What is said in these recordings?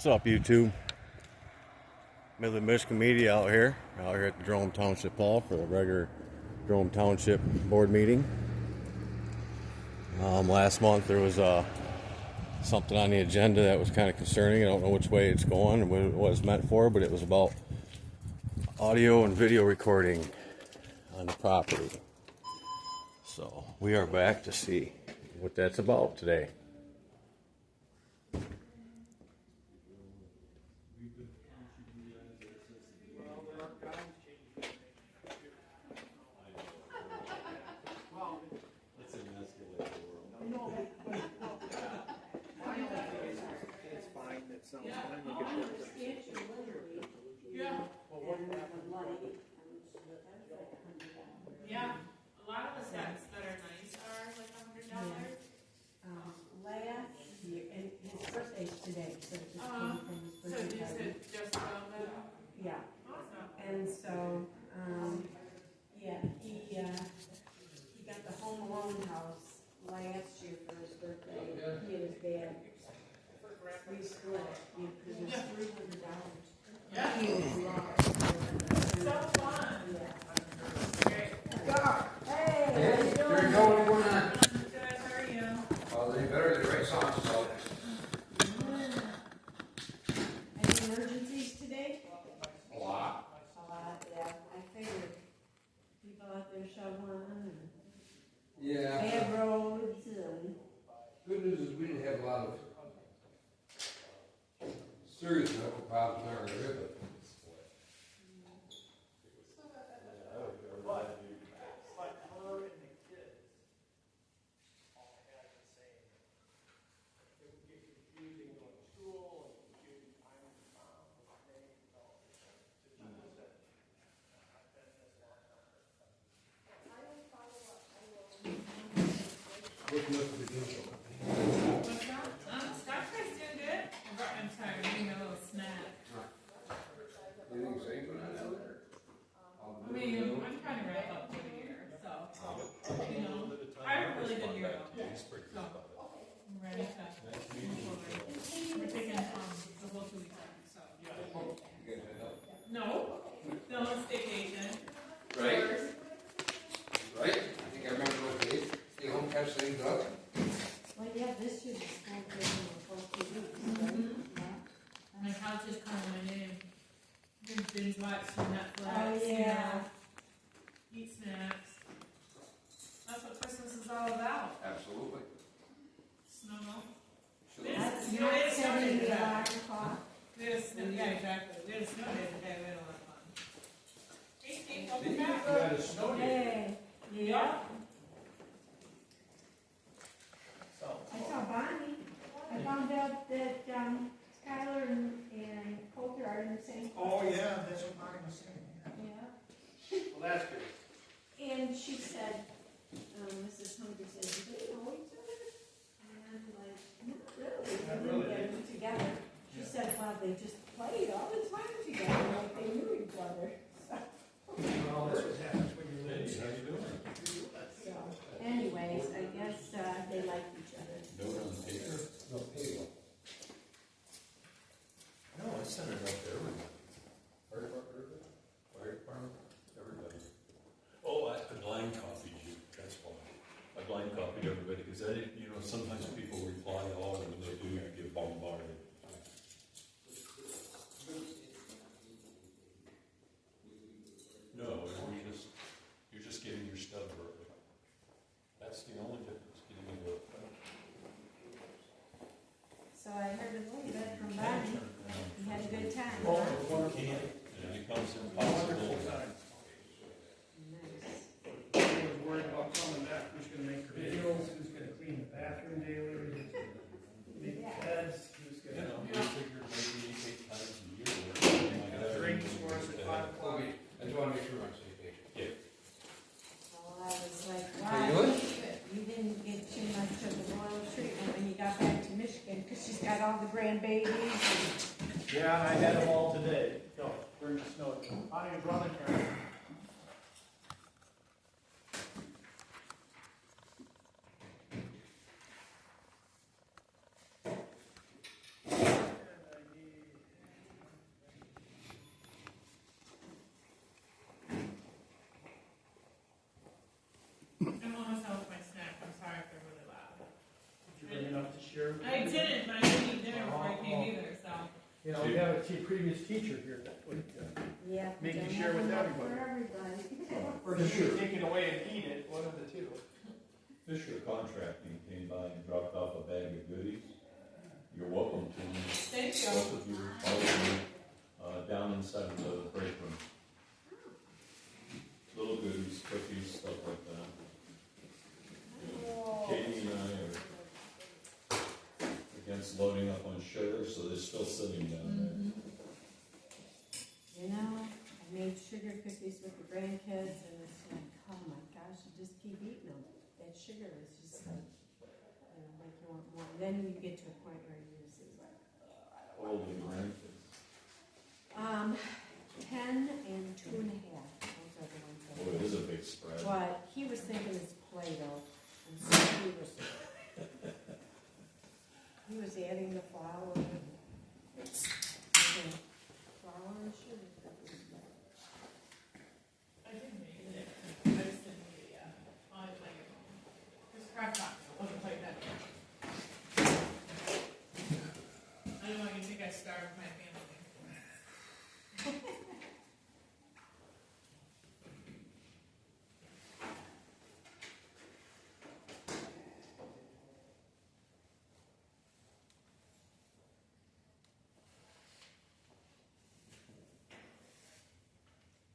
What's up, YouTube? Midland, Michigan media out here at the Jerome Township Hall for the regular Jerome Township board meeting. Last month there was something on the agenda that was kind of concerning. I don't know which way it's going and what it was meant for, but it was about audio and video recording on the property. So we are back to see what that's about today. Yeah, a lot of the sets that are nice are like $100. Last year, and his birthday's today, so it just came from his So birthday you party. said just about that? Yeah, Awesome. and so, yeah, he got the Home Alone house last year for his birthday. He and his dad, we split it, because it was $300. Yeah. He was lost. So fun. Yeah. Great. Hey, how you There you doing? go, what going on? Good, how are you? Well, they better get the right songs, so. Any emergencies today? A lot. A lot, yeah, I figured. People out there shoveling and Yeah. bad roads and. Good news is we didn't have a lot of serious medical problems in our area, but. Looking up for the deal. What's up? Stock price doing good? I'm sorry, I'm getting a little snack. Anything exciting going on out there? I mean, I'm trying to wrap up for the year, so, you know, I had a really good year though. So, I'm ready to move forward. We're taking, the whole 2 weeks off, so. You guys had help? No, still on staycation. Right? Right? I think I remember what they home catch things up. Well, yeah, this year's school taking the full 2 weeks, right? Yeah. My couch is calling my name. Binge watch some Netflix. Oh, yeah. Eat snacks. That's what Christmas is all about. Absolutely. Snuggle. That's You know, not it's setting something the that- alarm clock. Yeah, exactly. We had a snow day today. We had a lot of fun. Hey, Steve, welcome Did you back. had a snow day? Hey, yeah, So. I saw Bonnie. I found out that, Skylar and Coulter are in the same class. Oh, yeah, that's what Bonnie was saying. Yeah. Well, that's good. And she said, Mrs. Hunter said, do they know each other? And I'm like, not really. They Not didn't really. get them together. She said, well, they just played all the time together, like they knew each other. Well, that's what happens when you live. How you doing? So, anyways, I guess, they like each other. Note on the paper? No, pay. No, I sent it out to everybody. Fire department, everybody. Oh, I blind copied you, that's why. I blind copied everybody, because sometimes people reply all, and when they do, you get bombarded. No, you're just getting your stub early. That's the only difference, getting it early. So I heard a little bit from Bonnie. You had a good time, Oh, huh? wonderful. And it becomes Wonderful impossible. time. Nice. I was worried about coming back, who's gonna make videos, who's gonna clean the bathroom daily, who's gonna make beds, who's You gonna know, we figured maybe 8 times a year. or something like that. drink for us at 5 o'clock. Okay, I just wanna make sure I'm safe, Dave. Yeah. Well, I was like, How you wow, doing? you didn't get too much of the royal treatment when you got back to Michigan, because she's got all the grandbabies. Yeah, I had them all today, during the snow. Bonnie was running her. And I need enough to share. with I everybody. didn't, but I didn't eat dinner before I came either, so. You know, we have a previous teacher here that would, Yeah. Make you don't share have with enough everybody. For everybody. or he would take it away and eat it, one of the two. Fisher Contracting came by and dropped off a bag of goodies. You're welcome to them. Thank you. Both of you, all of you, down inside of the break room. Little goodies, cookies, stuff like that. Katie and I are against loading up on sugar, so they're still sitting down there. You know, I made sugar cookies with the grandkids and it's like, oh my gosh, you just keep eating them. That sugar is just like, you know, like you want more. Then you get to a point where you just is like, How old are your grandkids? 10 and 2.5. Those are the ones that. Oh, it is a big spread. But he was thinking it's Play-Doh, and so he was adding the flour and flour and sugar. I didn't make it. I just didn't eat it yet. I'll have to make it home. There's crack box. It wasn't quite that big. I don't want you to think I starved my family.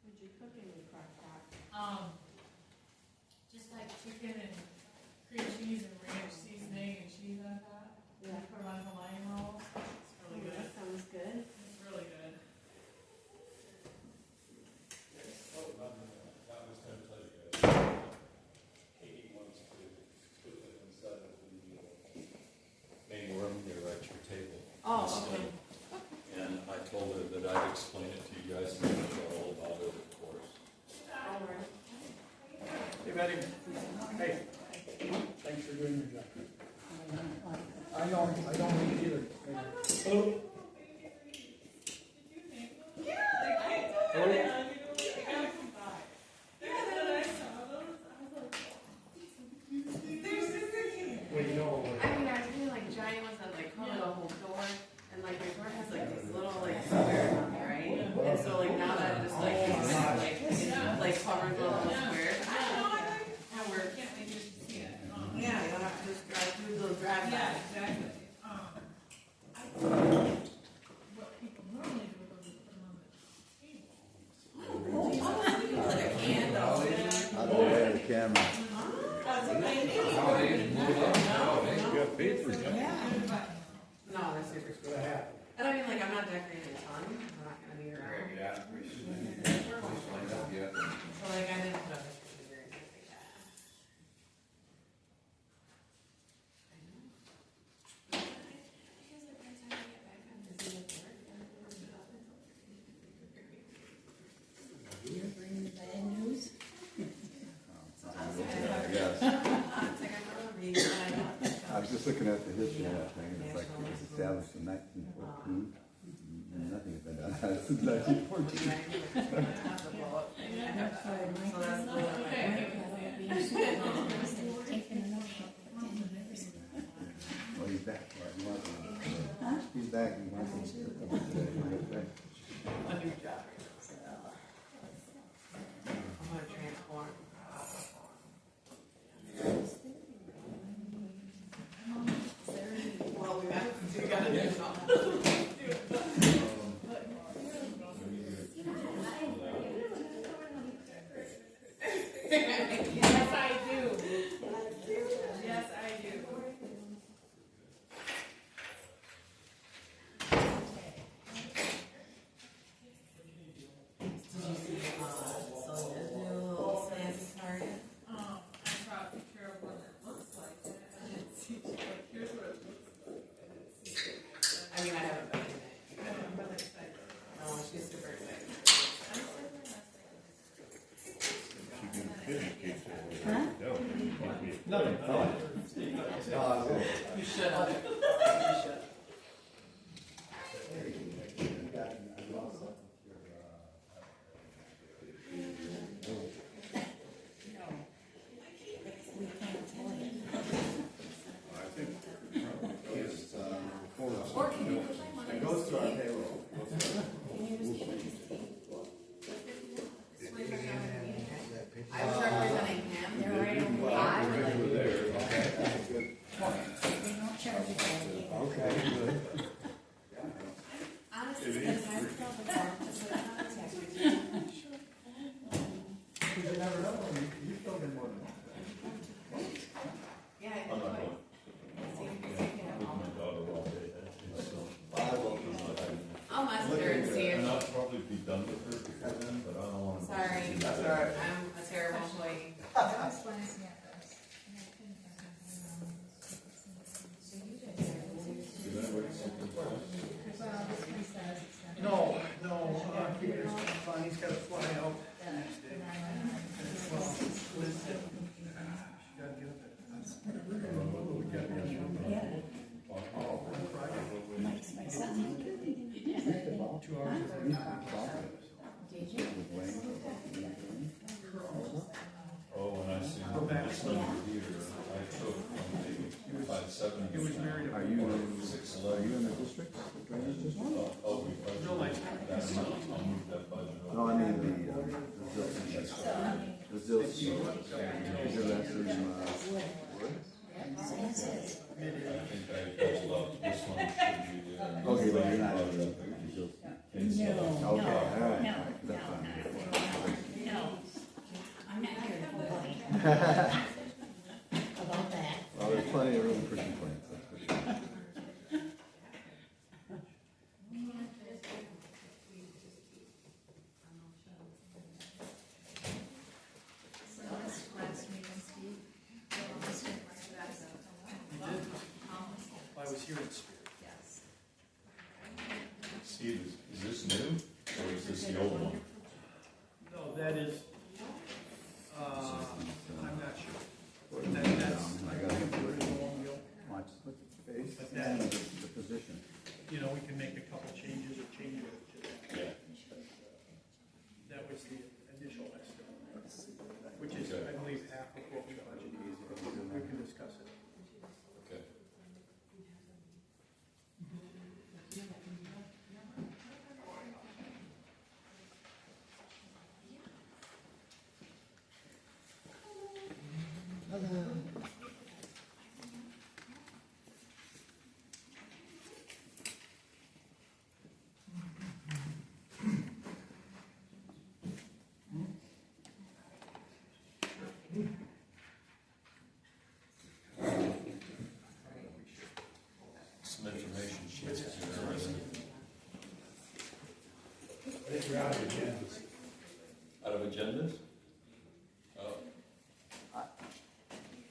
What'd you cook in your crock pot? Just like chicken and cream cheese and ranch seasoning and cheese on top. Yeah. Put it on Hawaiian rolls. It's really good. That sounds good. It's really good. That was going to tell you guys. Katie wants to put them inside of the main room here at your table. Oh, okay. And I told her that I'd explain it to you guys and you know all about it, of course. All right. Hey, Betty. Hey, thanks for doing your job. I don't eat either. Hello? Well, you know, I mean, I was feeling like giant ones that like cover the whole door, and like your door has like these little like squares on it, right? And so like now that it's like it's like covered the little squares. I don't know. That works. Yeah, you'll have to just drive through those drive Yeah, by. exactly. What people normally do with those is put them on the table. Like a candle. I don't have a camera. No, that's super cool. And I mean, like, I'm not decorating a ton. I'm not gonna be around. Yeah, we should. Yeah. So like, I didn't put up a picture or anything like that. You're bringing the bad news? I guess. I was just looking at the history of that thing, and it's like it was established in 1914, and nothing has been done since 1914. Well, he's back. He wants to. He's back. He wants to. A new job. I'm gonna transform. Well, we gotta do something. Yes, I do. Yes, I do. Sonia's new little fancy target. I saw a picture of what it looks like. I didn't see, like, here's what it looks like. I didn't see it. I mean, I haven't been in it. I'm really excited. No, she's super excited. I'm super excited. You should have. You should. Okay, good. Honestly, because I feel the contact with you. Cause you never know, you've still been more than that. Yeah, I I'm know. not going. See if you With can. my daughter all day, so. I'll message her and see And if, I'll probably be done with her before then, but I don't wanna. sorry, That's all right. I'm a terrible employee. No, Bonnie's gotta fly out next day. Well, Wednesday. She gotta get up on Friday. 2 hours before. Oh, when I see this number here, I took from the 570. He was married. Are you, are 611. you in the district, the drainage district? Oh, we budgeted Real nice. that amount, I'll move that budget over. No, I mean the Zilch. Is there actually, I think I budgeted up, this one should be, okay, but you're not in the Zilch. No. Okay, all right, that's fine. I'm not here to complain about that. Well, there's plenty of room for complaints, that's for sure. I was here in spirit. Steve, is this new, or is this the old one? No, that is, I'm not sure. That's, I got him to there's no one will. watch the face But and that- the position. You know, we can make a couple changes or change it to that. Yeah. That was the initial estimate, which is, I believe, half of what we budgeted. We can discuss it. Okay. Some information sheets if you're interested. I think we're out of agendas. Out of agendas? Oh.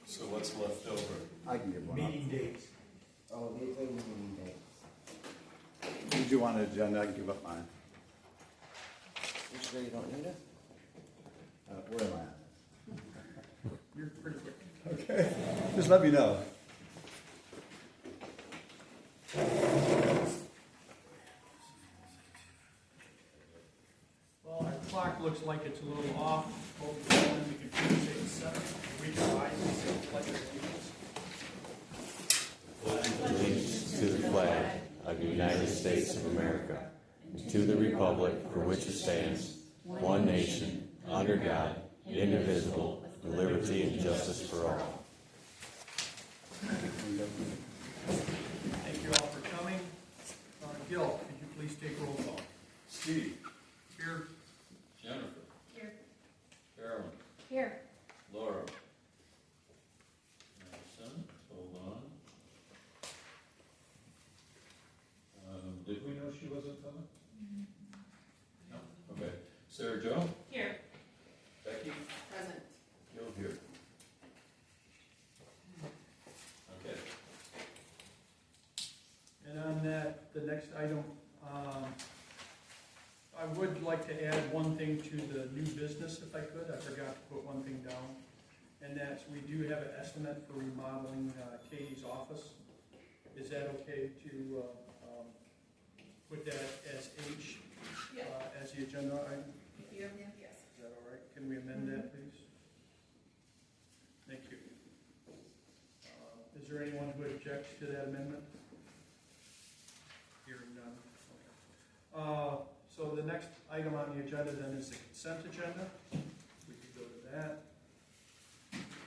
So what's left over? I can give one up. Meeting dates. Oh, these are meeting dates. Did you want an agenda? I can give up mine. You sure you don't need it? Where am I at? You're pretty quick. Okay, just let me know. Well, our clock looks like it's a little off. Hopefully, we can finish it at 7. We can rise and say pledge allegiance. To the flag of the United States of America, and to the republic for which it stands, one nation, under God, indivisible, with liberty and justice for all. Thank you all for coming. Gil, could you please take roll call? Steve, Here. Jennifer, Here. Carolyn, Here. Laura. Madison, hold on. Did we know she wasn't coming? No, okay. Sarah Jo, Here. Becky, Present. Gil here. Okay. And on that, the next item, I would like to add one thing to the new business if I could. I forgot to put one thing down. And that's, we do have an estimate for remodeling Katie's office. Is that okay to put that as H, as the agenda item? If you have, yes. Is that all right? Can we amend that, please? Thank you. Is there anyone who objects to that amendment? Hearing none. Okay. So the next item on the agenda then is the consent agenda. We could go to that.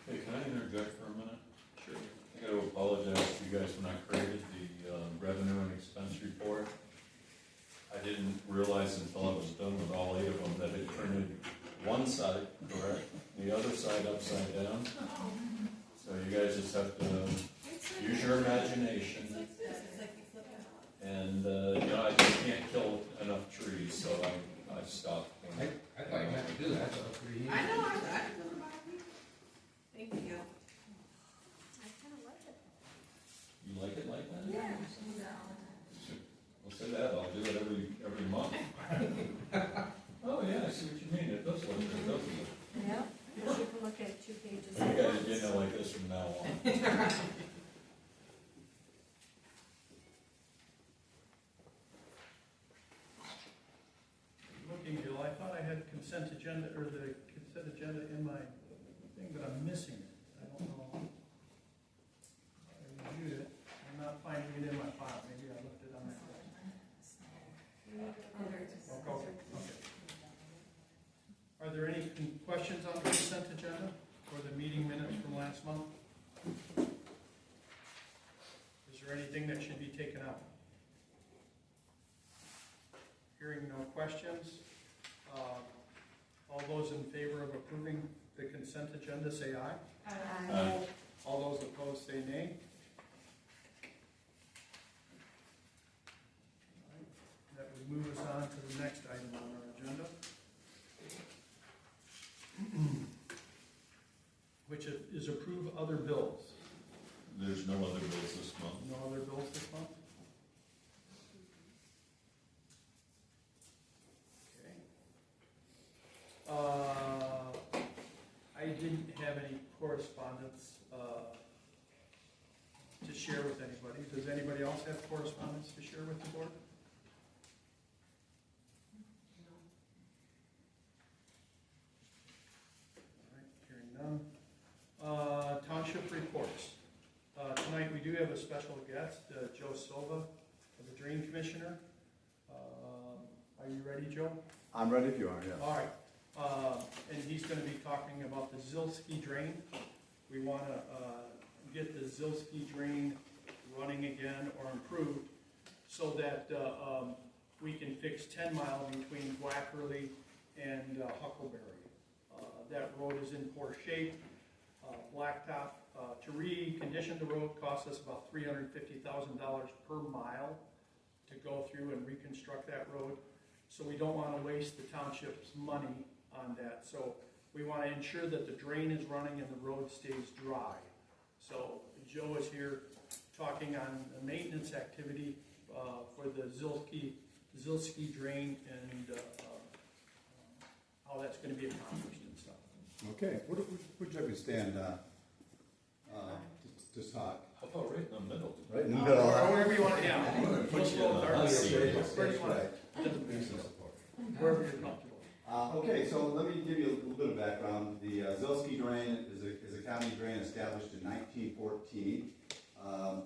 Hey, can I interject for a minute? Sure. I got gotta apologize to you guys when I created the revenue and expense report. I didn't realize until I was done with all 8 of them that it printed one side correct, the other side upside down. So you guys just have to use your imagination. And, I just can't kill enough trees, so I stopped. I thought you meant to do that, so it's pretty easy. I know, I thank you. I kind of like it. You like it like that? Yeah. Well, say that, I'll do it every month. Oh, yeah, I see what you mean, it does look good, doesn't it? Yeah, because you can look at 2 pages. You at guys are once. getting it like this from now on. Looking, Bill, I thought I had consent agenda, or the consent agenda in my thing, but I'm missing it. I don't know. I reviewed it. I'm not finding it in my file. Maybe I left it on that. Okay. Are there any questions on the consent agenda or the meeting minutes from last month? Is there anything that should be taken out? Hearing no questions, all those in favor of approving the consent agenda say aye. Aye. All those opposed say nay. That would move us on to the next item on our agenda, which is approve other bills. There's no other bills this month. No other bills this month? Okay. I didn't have any correspondence to share with anybody. Does anybody else have correspondence to share with the board? All right, hearing none. Township reports. Tonight we do have a special guest, Joe Silva, the Drain Commissioner. Are you ready, Joe? I'm ready if you are, yeah. All right, and he's gonna be talking about the Zilski drain. We wanna, get the Zilski drain running again or improved so that, we can fix 10 Mile between Wackerly and Huckleberry. That road is in poor shape, blacktop. To recondition the road costs us about $350,000 per mile to go through and reconstruct that road. So we don't want to waste the township's money on that. So we want to ensure that the drain is running and the road stays dry. So Joe is here talking on the maintenance activity for the Zilski drain and how that's going to be accomplished and stuff. Okay, would you ever stand, to talk? How about right in the middle? Right in the Or middle. wherever you want, yeah. I'm gonna put you in the hot seat. Wherever you want. Wherever you're comfortable. Okay, so let me give you a little bit of background. The Zilski drain is a county drain established in 1914.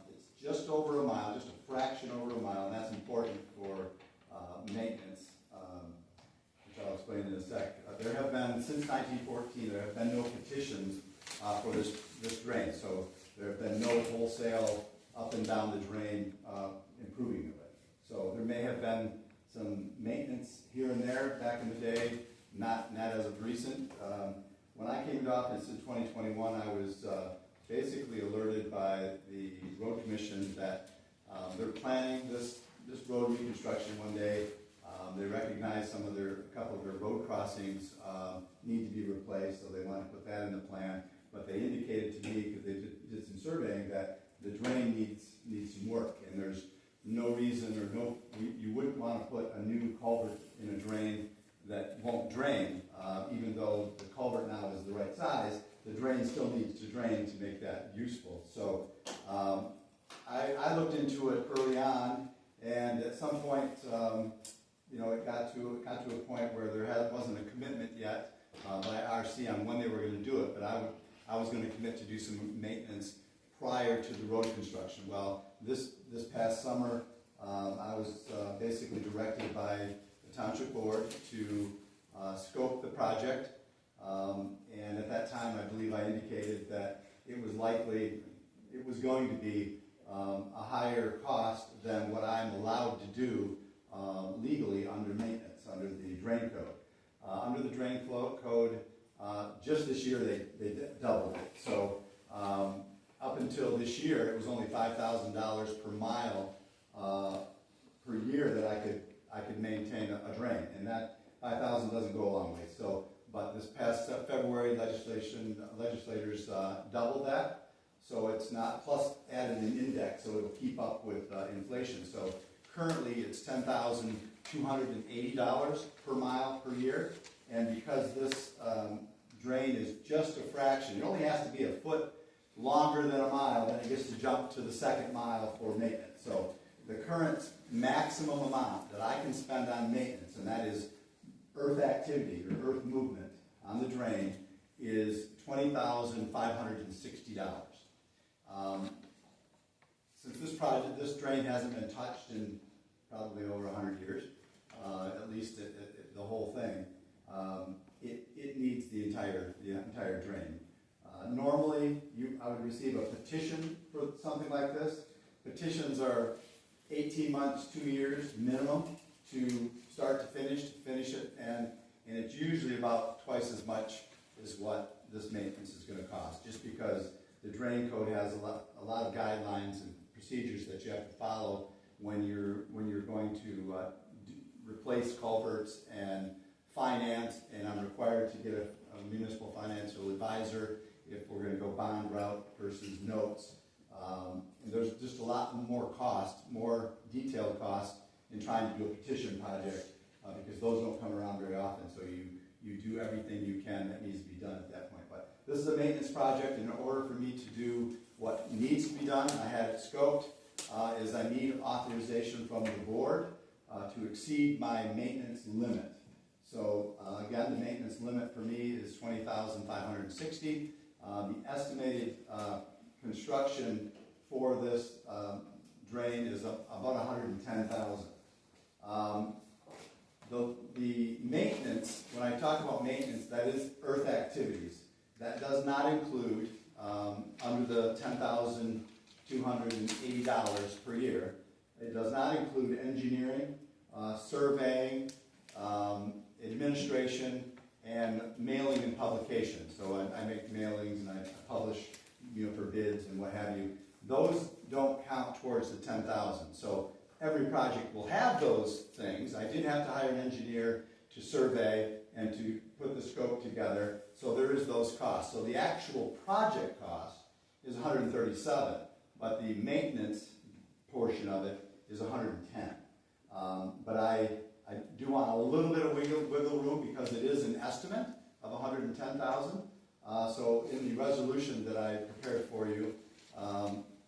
It's just over a mile, just a fraction over a mile, and that's important for maintenance, which I'll explain in a sec. There have been, since 1914, there have been no petitions for this drain, so there have been no wholesale up and down the drain improving of it. So there may have been some maintenance here and there back in the day, not as of recent. When I came to office in 2021, I was basically alerted by the road commission that they're planning this road reconstruction one day. They recognize a couple of their road crossings need to be replaced, so they want to put that in the plan. But they indicated to me, because they did some surveying, that the drain needs some work, and there's no reason you wouldn't want to put a new culvert in a drain that won't drain, even though the culvert now is the right size. The drain still needs to drain to make that useful. So I looked into it early on, and at some point, it got to a point where there wasn't a commitment yet by RC on when they were going to do it, but I was going to commit to do some maintenance prior to the road construction. Well, this past summer, I was basically directed by the Township Board to scope the project, and at that time I believe I indicated that it was likely, it was going to be a higher cost than what I'm allowed to do legally under maintenance, under the drain code. Under the drain code, just this year they doubled it. So up until this year, it was only $5,000 per mile per year that I could maintain a drain, and that 5,000 doesn't go a long way. So, but this past February, legislators doubled that. So it's not, plus added an index, so it'll keep up with inflation. So currently it's $10,280 per mile per year, and because this drain is just a fraction, it only has to be a foot longer than a mile, then it gets to jump to the second mile for maintenance. So the current maximum amount that I can spend on maintenance, and that is earth activity or earth movement on the drain, is $20,560. Since this drain hasn't been touched in probably over 100 years, at least the whole thing, it needs the entire drain. Normally, I would receive a petition for something like this. Petitions are 18 months, 2 years minimum to start to finish it, and it's usually about twice as much as what this maintenance is going to cost, just because the drain code has a lot of guidelines and procedures that you have to follow when you're going to replace culverts and finance, and I'm required to get a municipal financial advisor if we're going to go bond route versus notes. And there's just a lot more cost, more detailed cost in trying to do a petition project because those don't come around very often. So you do everything you can that needs to be done at that point. But this is a maintenance project, and in order for me to do what needs to be done, I had it scoped, is I need authorization from the board to exceed my maintenance limit. So again, the maintenance limit for me is $20,560. The estimated construction for this drain is about $110,000. The maintenance, when I talk about maintenance, that is earth activities. That does not include, under the $10,280 per year, it does not include engineering, surveying, administration, and mailing and publication. So I make mailings and I publish, for bids and what have you. Those don't count towards the 10,000. So every project will have those things. I did have to hire an engineer to survey and to put the scope together. So there is those costs. So the actual project cost is 137, but the maintenance portion of it is 110. But I do want a little bit of wiggle room because it is an estimate of 110,000. So in the resolution that I prepared for you,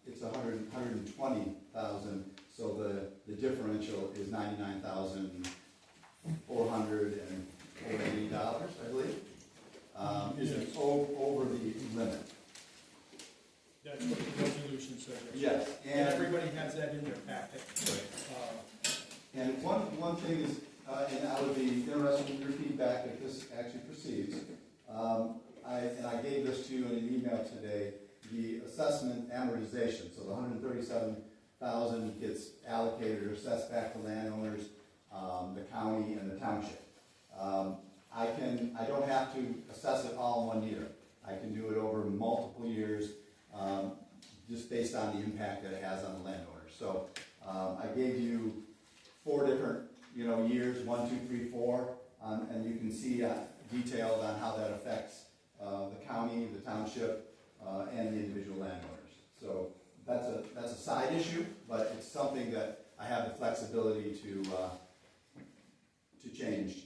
it's 120,000. So the differential is $99,480, I believe. Is it over the limit? That's what the resolution says. Yes. And everybody has that in their packet. And one thing is, and I would be interested in your feedback if this actually proceeds. I gave this to you in an email today, the assessment amortization. So the 137,000 gets allocated or assessed back to landowners, the county, and the township. I don't have to assess it all in 1 year. I can do it over multiple years, just based on the impact that it has on the landowners. So I gave you 4 different, years, 1, 2, 3, 4, and you can see detailed on how that affects the county, the township, and the individual landowners. So that's a side issue, but it's something that I have the flexibility to change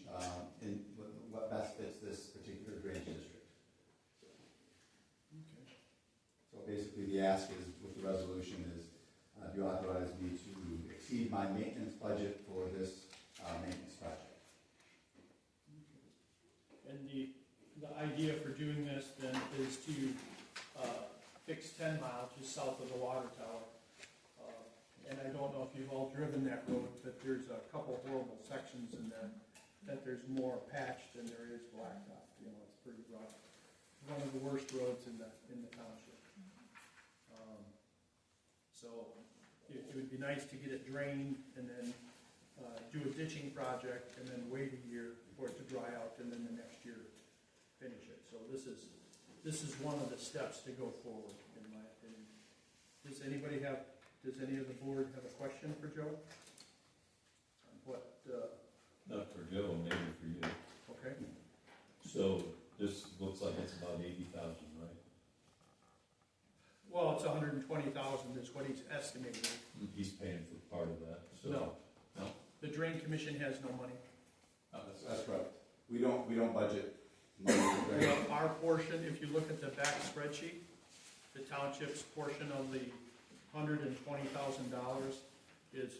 in what best fits this particular drainage district. Okay. So basically, the ask is with the resolution is do you authorize me to exceed my maintenance budget for this maintenance project? And the idea for doing this then is to fix 10 miles just south of the water tower. And I don't know if you've all driven that road, but there's a couple horrible sections in that there's more patched than there is blacktop. It's pretty rough. One of the worst roads in the township. So it would be nice to get it drained and then do a ditching project and then wait a year for it to dry out and then the next year finish it. So this is one of the steps to go forward, in my opinion. Does any of the board have a question for Joe? What, Not for Joe, maybe for you. okay, So this looks like it's about 80,000, right? well, it's 120,000 is what he's estimating. He's paying for part of that, so. No. No? The drain commission has no money. That's correct. We don't budget money for drainage. Well, our portion, if you look at the back spreadsheet, the township's portion of the $120,000 is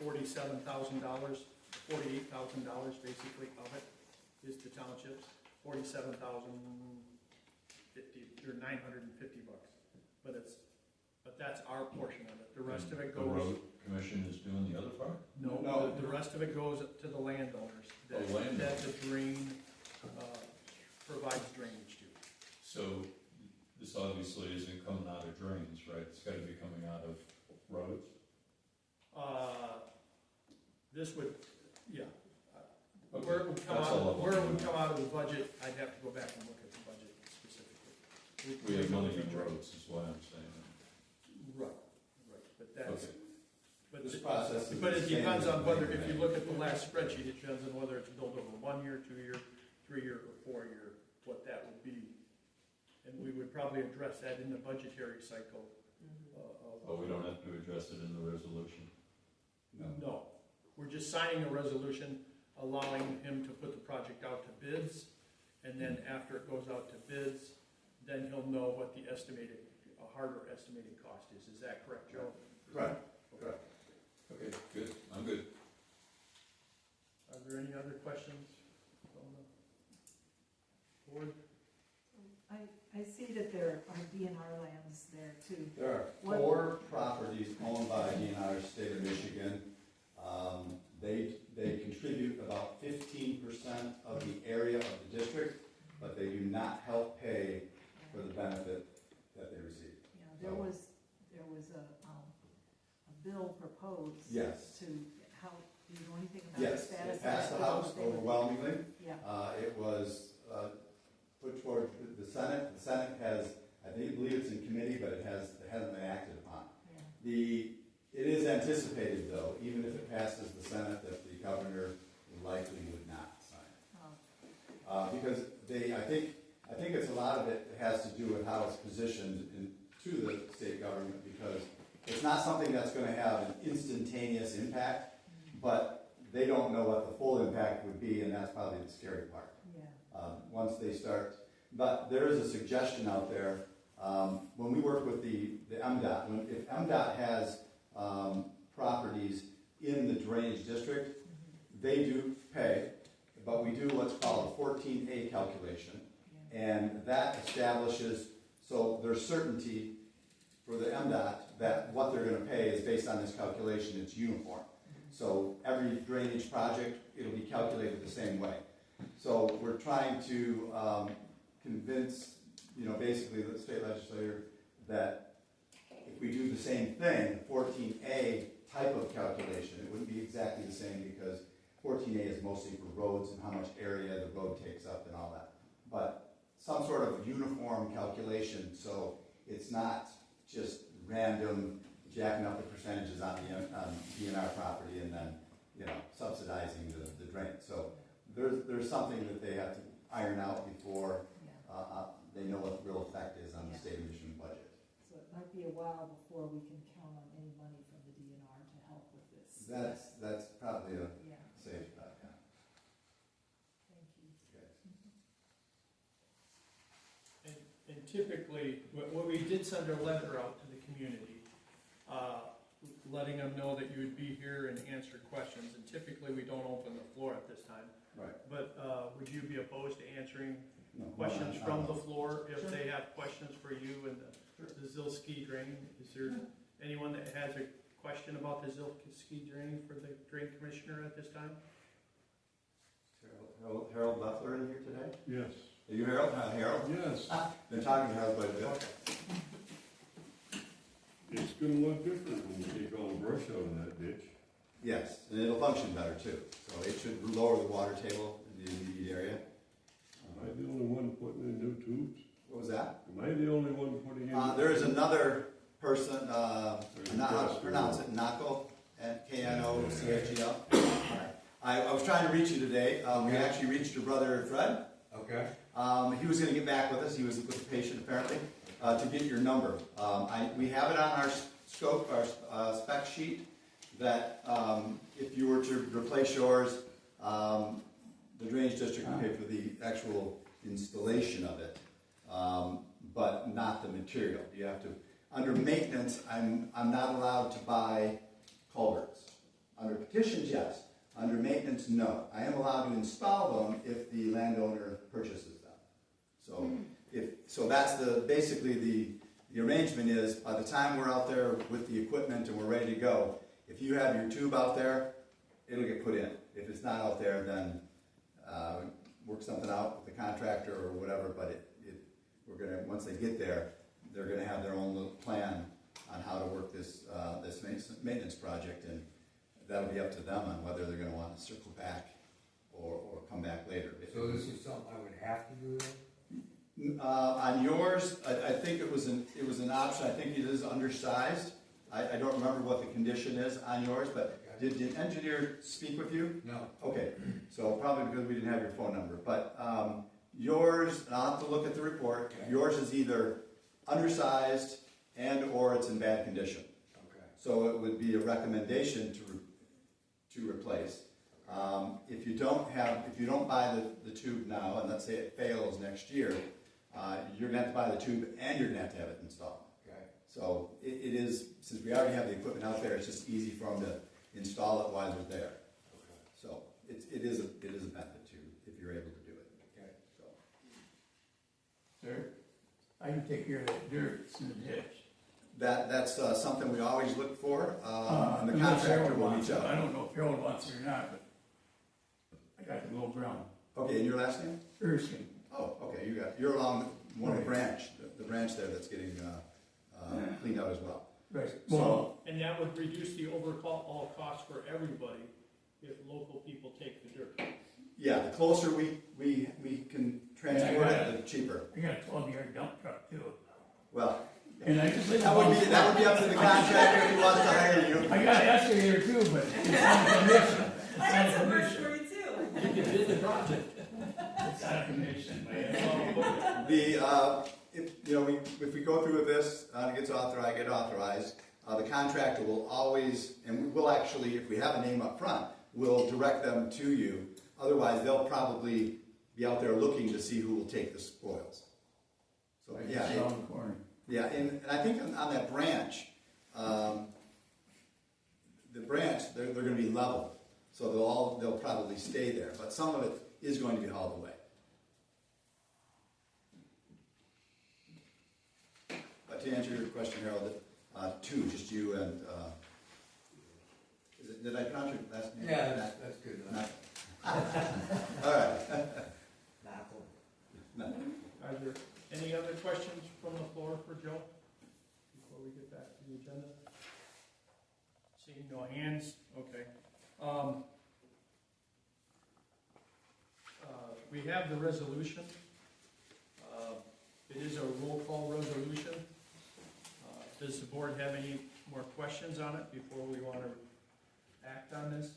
$47,000, $48,000 basically of it is the township's, $47,050 or $950. But that's our portion of it. The rest of it The goes. road commission is doing the other part? No, the rest of it goes to the landowners. That landowners. the drain provides drainage to. So this obviously isn't coming out of drains, right? It's gotta be coming out of roads? This would, yeah. Okay, Where it would come that's all I out, where it want would to know. come out of the budget, I'd have to go back and look at the budget specifically. We have money in roads, is why I'm saying Right, but that. that's, Okay, but, This process is but it the same depends as on whether, if you drainage. look at the last spreadsheet, it depends on whether it's built over 1 year, 2 year, 3 year, or 4 year, what that would be. And we would probably address that in the budgetary cycle. but we don't have to address it in the resolution. No, we're just signing a resolution allowing him to put the project out to bids, and then after it goes out to bids, then he'll know what the estimated, harder estimated cost is. Is that correct, Joe? Right, correct. Okay, good, I'm good. Are there any other questions from the board? I see that there are DNR lands there too. There are 4 properties owned by DNR State of Michigan. They contribute about 15% of the area of the district, but they do not help pay for the benefit that they receive. Yeah, there was a bill proposed. Yes. To how, do you know anything about the Yes, status? it passed the House overwhelmingly. Yeah, It was put toward the Senate. The Senate has, I believe it's in committee, but it hasn't been acted upon. yeah. It is anticipated, though, even if it passes the Senate, that the governor likely would not sign Oh, it. Because I think it's a lot of it has to do with how it's positioned to the state government, because it's not something that's going to have an instantaneous impact, but they don't know what the full impact would be, and that's probably the scary part. yeah. Once they start. But there is a suggestion out there, when we work with the MDOT, if MDOT has properties in the drainage district, they do pay, but we do what's called a 14A calculation, and that establishes, so there's certainty for the MDOT that what they're going to pay is based on this calculation, it's uniform. So every drainage project, it'll be calculated the same way. So we're trying to convince, basically the state legislature that if we do the same thing, 14A type of calculation, it wouldn't be exactly the same because 14A is mostly for roads and how much area the road takes up and all that. But some sort of uniform calculation, so it's not just random jacking up the percentages on DNR property and then, subsidizing the drain. So there's something that they have to iron out before they know what the real effect is on the state of Michigan budget. So it might be a while before we can count on any money from the DNR to help with this. That's probably a Yeah, safe bet, yeah. thank you. Okay. And typically, when we did send a letter out to the community, letting them know that you would be here and answer questions, and typically we don't open the floor at this time. Right. But would you be opposed to answering No, questions no, from no. the floor if Sure. they have questions for you and the Zilski drain? Is there anyone that has a question about the Zilski drain for the drain commissioner at this time? Harold Leffler in here today? Yes. Are you Harold? Harold? Yes. Been talking to Harold quite a bit. It's gonna look different when you take all the brush out of that ditch. Yes, and it'll function better too. So it should lower the water table in the immediate area. Am I the only one putting in new tubes? What was that? Am I the only one putting in? There is another person, I don't know how to pronounce it, Knockel, Knochl. I was trying to reach you today. We actually reached your brother Fred. Okay. He was gonna get back with us. He was with a patient apparently, to get your number. We have it on our scope, our spec sheet, that if you were to replace yours, the drainage district would pay for the actual installation of it, but not the material. You have to, under maintenance, I'm not allowed to buy culverts. Under petitions, yes. Under maintenance, no. I am allowed to install them if the landowner purchases them. So that's basically the arrangement is, by the time we're out there with the equipment and we're ready to go, if you have your tube out there, it'll get put in. If it's not out there, then work something out with the contractor or whatever, but we're gonna, once they get there, they're gonna have their own little plan on how to work this maintenance project, and that'll be up to them on whether they're gonna want to circle back or come back later. So this is something I would have to do then? On yours, I think it was an option. I think it is undersized. I don't remember what the condition is on yours, but did the engineer speak with you? No. Okay, so probably because we didn't have your phone number, but yours, and I'll have to look at the report, yours is either undersized and or it's in bad condition. Okay. So it would be a recommendation to replace. If you don't buy the tube now, and let's say it fails next year, you're gonna have to buy the tube and you're gonna have to have it installed. Okay. So it is, since we already have the equipment out there, it's just easy for them to install it while they're there. Okay. So it is a benefit to, if you're able to do it. Okay. So. Sir, I can take care of that dirt that's in the ditch. That's something we always look for, and the Unless contractor Harold will wants reach it. I out. don't know if Harold wants it or not, but I got the low ground. Okay, and your last name? Erskine. Oh, okay, you're along one branch, the branch there that's getting cleaned out as well. Right. So- Well, And that would reduce the overall cost for everybody if local people take the dirt. Yeah, the closer we can transport it, the cheaper. I got a 12-yard dump truck too. Well, And I just that would be up to the contractor if he wants to hire you. I got an excavator too, but it's on commission. I had some work for you too. You can bid the project. It's on commission, man. If we go through with this, it gets authorized, the contractor will always, and we will actually, if we have a name up front, we'll direct them to you. Otherwise, they'll probably be out there looking to see who will take the spoils. So, Right, yeah. it's around the corner. Yeah, and I think on that branch, they're gonna be level. So they'll probably stay there, but some of it is going to be hauled away. But to answer your question, Harold, two, just you and, did I pronounce your last name? Yeah, that's good. All right. No. Are there any other questions from the floor for Joe before we get back to the agenda? Seeing no hands, okay. We have the resolution. It is a roll call resolution. Does the board have any more questions on it before we want to act on this?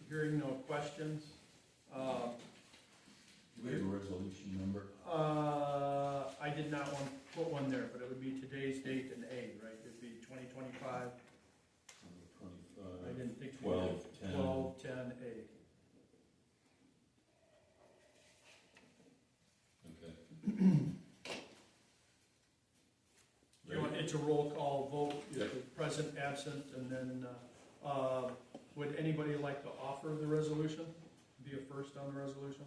Hearing no questions. Do we have a resolution number? I did not want to put one there, but it would be today's date and A, right? It'd be 2025. I didn't think. 12/10. 12/10/A. Okay. It's a roll call vote, Yep. if the present, absent, and then, would anybody like to offer the resolution? Be a first on the resolution?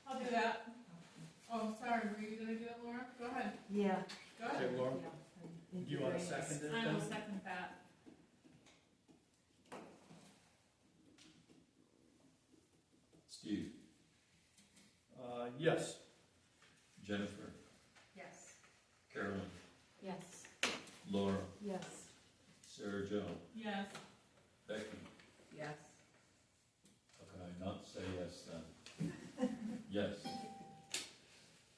I'll do that. Oh, sorry, were you gonna do it, Laura? Go ahead, Yeah. go ahead. Okay, Laura, Yeah. do you want to second it I will then? second that. Steve, Yes. Jennifer, Laura, Yes. Sarah Jo, Yes. Becky. Yes. How can I not say yes then? Yes.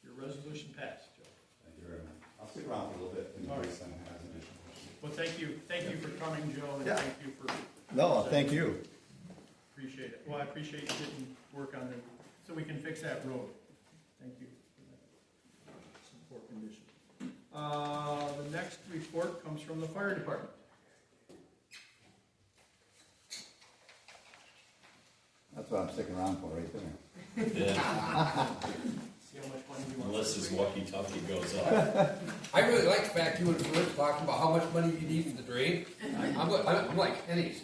Your resolution passed, Joe. Thank you very much. I'll stick around for a little bit in case someone has additional questions. Well, thank you for coming, Joe, and Yeah. thank you for. No, thank you. Appreciate it. Well, I appreciate you getting work on it, so we can fix that road. Thank you for that. It's in poor condition. The next report comes from the fire department. That's what I'm sticking around for, right there. Yeah, See how much money you want. unless his walkie-talkie goes off. I really like the fact you went first talking about how much money you need for the drain. I'm like pennies.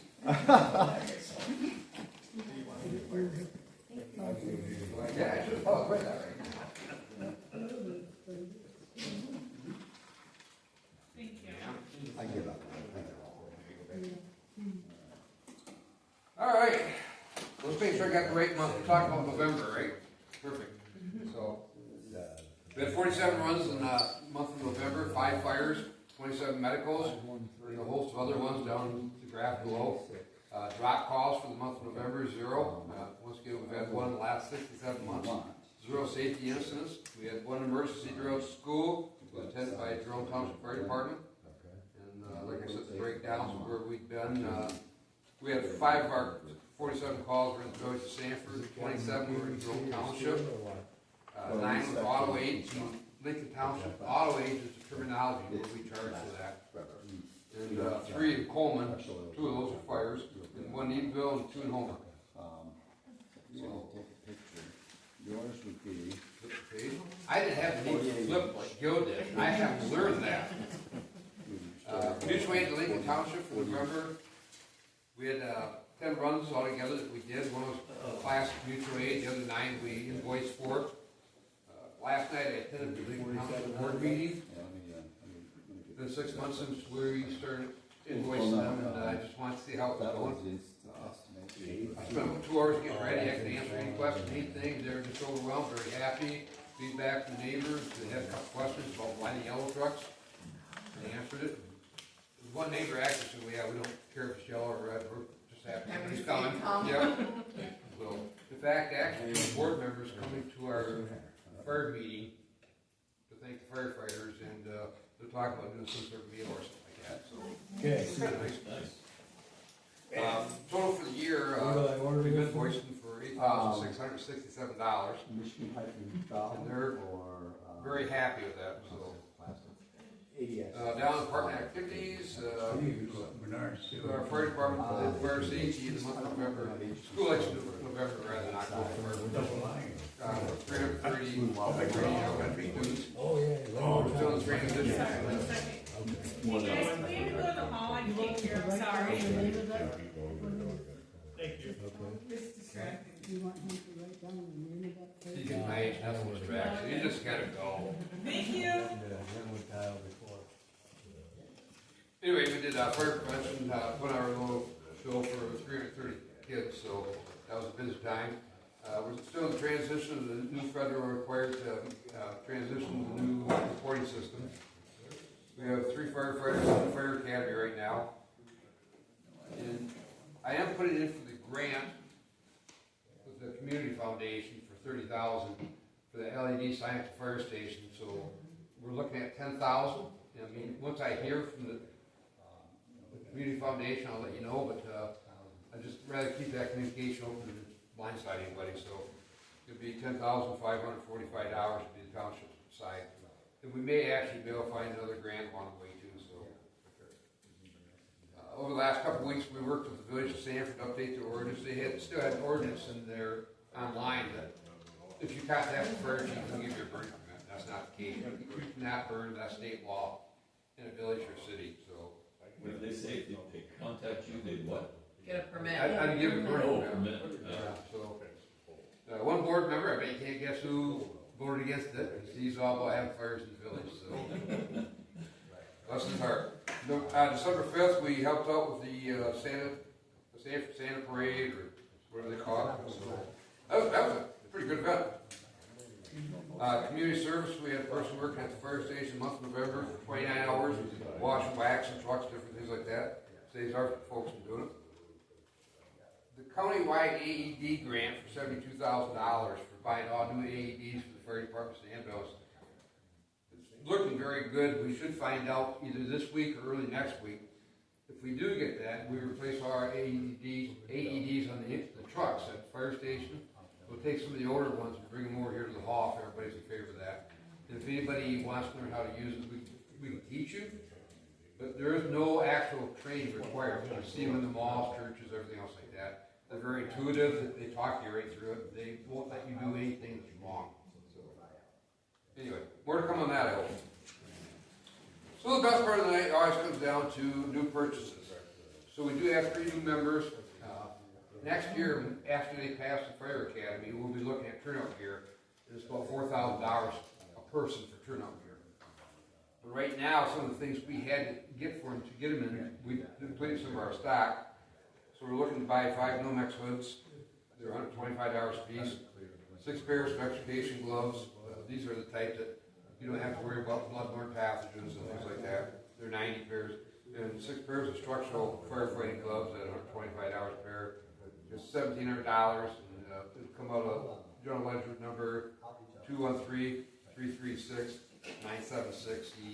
Yeah, I should, oh, right, all right. Thank you. I give up. All right, let's make sure I got the right month, we're talking about November, right? Perfect. So, we had 47 runs in the month of November, 5 fires, 27 medicals, and a host of other ones down the graph below. Drop calls for the month of November, 0. Once again, we've had one in the last 67 months. 0 safety incidents. We had 1 emergency drill at school, attended by Jerome Township Fire Department. And like I said, the breakdowns of where we've been. We had 5 of our 47 calls were in the village of Sanford, 27 were in Jerome Township, 9 were auto aid to Lincoln Township. Auto aid is the terminology where we charge for that. And 3 in Coleman, 2 of those are fires, and 1 in Eatonville and 2 in Homer. So take a picture. Yours would be. I didn't have the need to flip like Gil did. I have to learn that. Mutual aid to Lincoln Township for November. We had 10 runs altogether that we did. One was classic mutual aid, the other 9 we invoiced for. Last night I attended the Lincoln Township board meeting. It's been 6 months since we started invoicing them, and I just wanted to see how it was going. I spent 2 hours getting ready. I could answer any questions, anything. They were just overwhelmed, very happy. Feedback from the neighbors. They had a couple questions about why the yellow trucks. They answered it. One neighbor actually said, well, yeah, we don't care if it's yellow or red. We're just happy he's coming. Yeah. So, in fact, actually, the board members coming to our fire meeting to thank the firefighters, and they're talking about doing some sort of meal or something like that. So, Okay. it's kind of nice. Total for the year, we've been invoicing for $8,667, and they're very happy with that. So, down in department activities, our fire department did fire safety in the month of November. School election in November rather than October. 330 students. Still in transition. Hey guys, can we go to the hall? I can't hear, I'm sorry. Thank you. It's distracting. You want him to write down the name of that You get my age, that's what's distracting. You just gotta go. Thank you. Anyway, we did fire prevention, 1 hour little show for 330 kids, so that was a busy time. We're still in the transition of the new federal required transition to the new reporting system. We have 3 firefighters in the fire academy right now. And I am putting in for the grant with the community foundation for $30,000 for the LED sign at the fire station. So we're looking at $10,000. I mean, once I hear from the community foundation, I'll let you know. But I'd just rather keep that communication open and blindside anybody. So it'd be $10,545 to be the township side. And we may actually be able to find another grant along the way too. So over the last couple of weeks, we worked with the village of Sanford to update their ordinance. They still had an ordinance in there online that if you contact the fire chief, they'll give you a burn permit. That's not the case. You cannot burn, that's state law in a village or city. So What did they say? If they contact you, they'd what? Get a permit. I'd give a burn permit. So one board member, I bet you can't guess who voted against it. He's all about having fires in the village. So bless his heart. December 5th, we helped out with the Santa Parade, or whatever they call it. So that was a pretty good event. Community service, we had a person working at the fire station month of November for 29 hours. wash and wax and trucks, different things like that. Saves our folks from doing it. The countywide AED grant for $72,000 for buying all new AEDs for the fire departments and ambulance. It's looking very good. We should find out either this week or early next week. If we do get that, we replace all our AEDs on the trucks at the fire station. We'll take some of the older ones and bring them over here to the hall if everybody's in favor of that. And if anybody wants to learn how to use it, we can teach you. But there is no actual training required. You see them in the malls, churches, everything else like that. They're very intuitive. They talk you right through it. They won't let you do anything that's wrong. So, anyway, more to come on that, I hope. So the best part of the night always comes down to new purchases. So we do have 3 new members. Next year, after they pass the fire academy, we'll be looking at turnout gear. It's about $4,000 a person for turnout gear. But right now, some of the things we had to get for them to get them in, we depleted some of our stock. So we're looking to buy 5 Nomex hoods. They're $125 a piece. 6 pairs of extrication gloves. These are the type that you don't have to worry about bloodborne pathogens and things like that. They're 90 pairs. And 6 pairs of structural firefighting gloves at $125 a pair. Just $1,700, and it'll come out of General Ledger number 213-336-976, the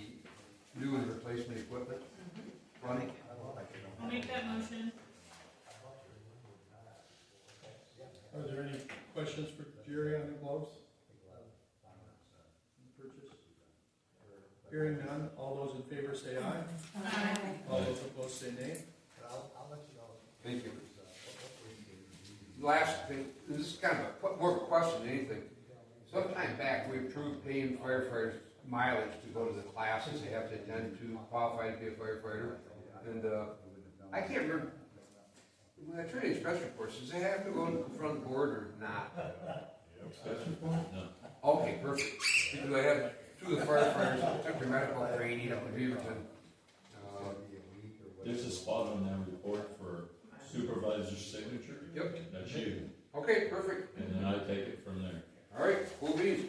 new and replacement equipment. Funny. I'll make that motion. Are there any questions for Jerry on the gloves? Purchase? Hearing none, all those in favor say aye. Aye. All those opposed say nay. Thank you. Last thing, this is kind of more of a question than anything. Sometime back, we approved paying firefighters mileage to go to the classes they have to attend to qualify to be a firefighter. And I can't remember, when I turn the expense reports, does it have to go in front of the board or not? No. Okay, perfect. Because I had 2 of the firefighters that took their medical training up in Beaverton. There's a spot on that report for supervisor's signature. Yep. That's you. Okay, perfect. And then I take it from there. All right, cool beans.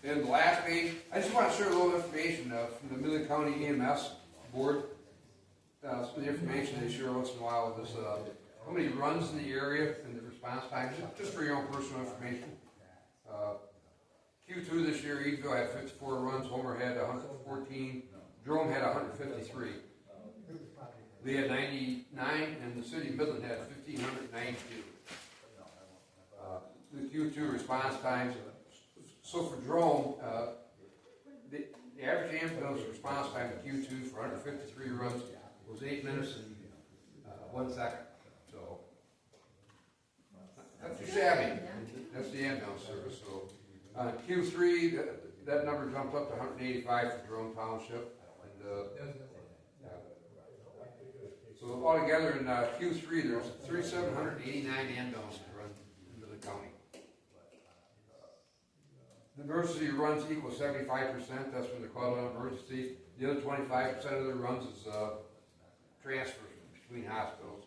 And the last page, I just want to share a little information from the Midland County EMS board. Some of the information they share once in a while with us. How many runs in the area and the response times, just for your own personal information. Q2 this year, Edeville had 54 runs, Homer had 114, Jerome had 153. They had 99, and the city of Midland had 1,592. The Q2 response times. So for Jerome, the average ambulance response time to Q2 for 153 runs was 8 minutes and 1 second. So that's too shabby. That's the ambulance service. So Q3, that number jumped up to 185 for Jerome Township, and so altogether in Q3, there's 3,789 ambulances run into the county. The emergency runs equal 75%. That's when they're called an emergency. The other 25% of their runs is transfers between hospitals.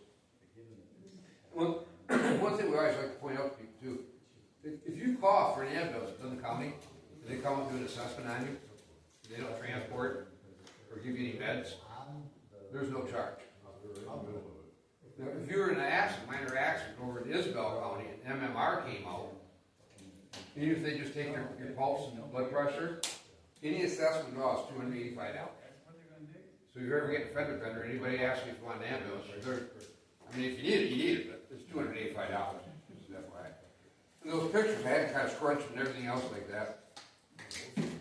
One thing we always like to point out to people too: if you call for an ambulance in the county, they come and do an assessment on you. They don't transport or give you any meds. There's no charge. Now, if you were in an accident, minor accident over in Isabel County, and MMR came out, even if they just take your pulse and blood pressure, any assessment costs $285. So if you ever get a fender bender, anybody asks you if you want an ambulance, I mean, if you need it, you need it, but it's $285. Just FYI. And those pictures, I had to kind of scrunch and everything else like that.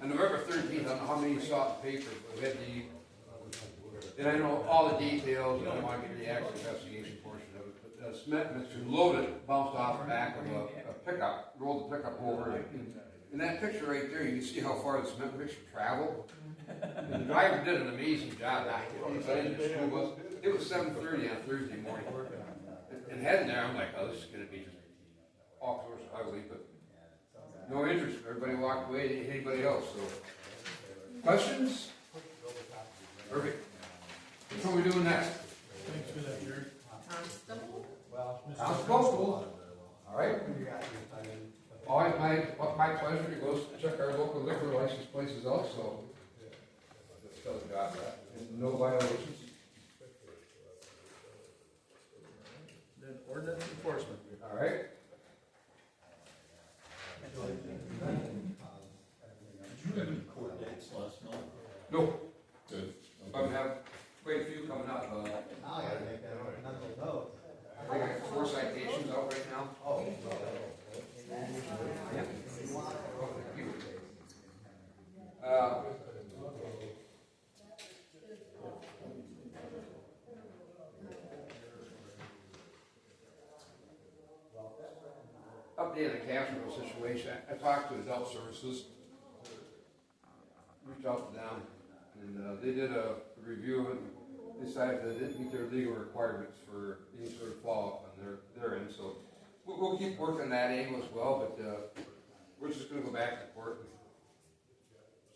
On November 13th, I don't know how many you saw the paper, but we had and I know all the details, and I don't want to get into the actual investigation portion of it, but cement mixture loaded, bounced off the back of a pickup, rolled the pickup over. In that picture right there, you can see how far the cement mixture traveled. And the driver did an amazing job. It was 7:30 on Thursday morning. And heading there, I'm like, oh, this is going to be just all sorts of ugly, but no interest. Everybody walked away, anybody else. So, questions? Perfect. What are we doing next? Thanks for that, Jerry. Constable? Constable. All right. Always my pleasure to go check our local liquor license places out, so. Still got that. no violations. Then ordinance enforcement. All right. Did you have any court dates last month? No, Good. I have quite a few coming up. Now I gotta make that mental note. I think I have 4 citations out right now. Oh. Yeah. Update on the Castro situation. I talked to Adult Services, reached out to them, and they did a review and decided that they didn't meet their legal requirements for any sort of follow-up on their end. So we'll keep working that angle as well, but we're just going to go back to court and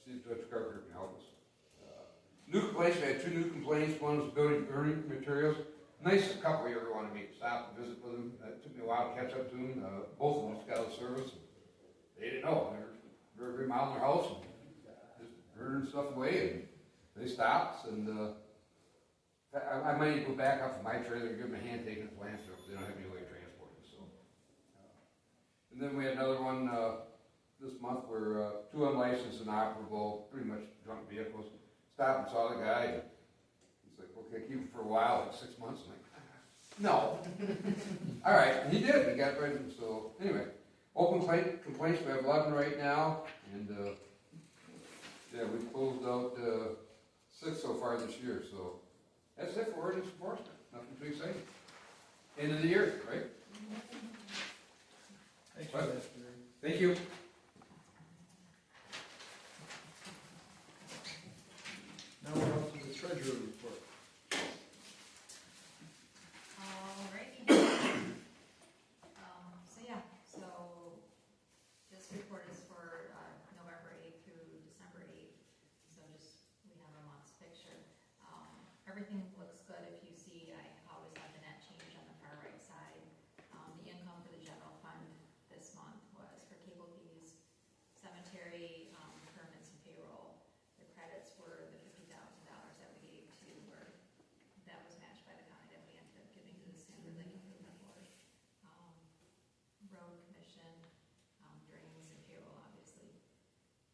see if Judge Carpenter can help us. New complaints, we had 2 new complaints. One was building burning materials. Nice couple you ever want to meet. Stop and visit with them. It took me a while to catch up to them. Both of them just got out of service. They didn't know. They were remodeling their house and just burning stuff away. And they stopped. And I might need to go back up to my trailer and give them a hand taking the plants there because they don't have any way of transporting. So, and then we had another one this month where 2 unlicensed and inoperable, pretty much drunk vehicles, stopped and saw the guy. And he's like, okay, keep it for a while, like 6 months. I'm like, no. All right, and he did. He got rid of him. So anyway, open complaints. We have 11 right now, and yeah, we closed out 6 so far this year. So that's it for ordinance enforcement. Nothing too exciting. End of the year, right? Thanks, What? Mr. Thank you. Now we're on to the treasurer report. Alrighty. So this report is for November 8th through December 8th. So we have a month's picture. Everything looks good. If you see, I always have the net change on the far right side. The income for the general fund this month was for cable fees, cemetery, permits and payroll. The credits were the $50,000 that we gave to, or that was matched by the county that we ended up giving to the Sanford Lake Improvement Board. Road commission, drains and payroll, obviously.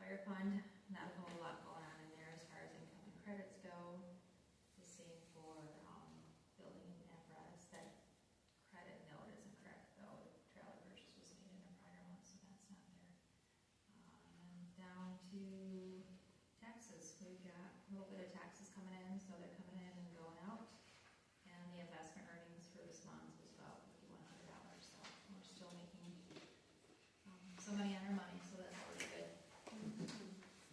Fire fund, not a whole lot going on in there as far as income and credits go. The same for building apparatus. That credit note isn't correct though. The trailer purchase was made in a prior month, so that's not there. And down to taxes. We've got a little bit of taxes coming in, so they're coming in and going out. And the investment earnings for this month was about $5,100, so we're still making some money on our money, so that's always good.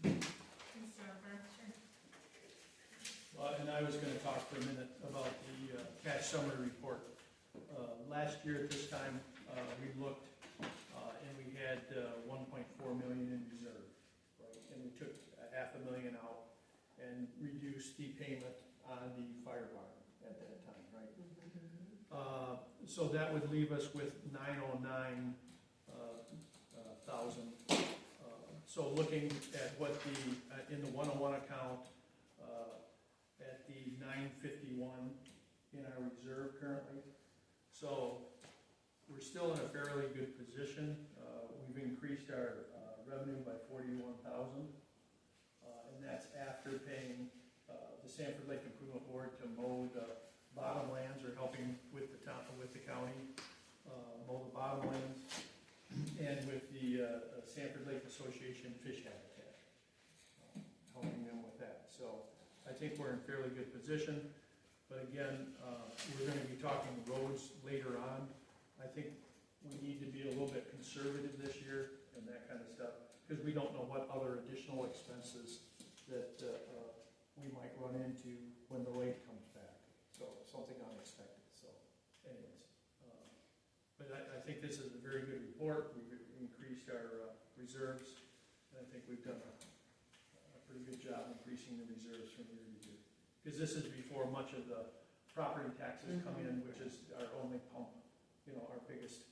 Thanks, Jennifer. Sure. Well, and I was gonna talk for a minute about the cash summary report. Last year at this time, we looked, and we had 1.4 million in reserve, right? And we took $500,000 out and reduced the payment on the fire barn at that time, right? So that would leave us with 909,000. So looking at what in the 101 account, at the 951 in our reserve currently. So we're still in a fairly good position. We've increased our revenue by 41,000, and that's after paying the Sanford Lake Improvement Board to mow the bottomlands, or helping with the town, with the county, mow the bottomlands, and with the Sanford Lake Association Fish Habitat, helping them with that. So I think we're in fairly good position. But again, we're going to be talking roads later on. I think we need to be a little bit conservative this year and that kind of stuff, because we don't know what other additional expenses that we might run into when the lake comes back. So something unexpected. So anyways, but I think this is a very good report. We've increased our reserves, and I think we've done a pretty good job increasing the reserves from year to year. Because this is before much of the property taxes come in, which is our only pump, our biggest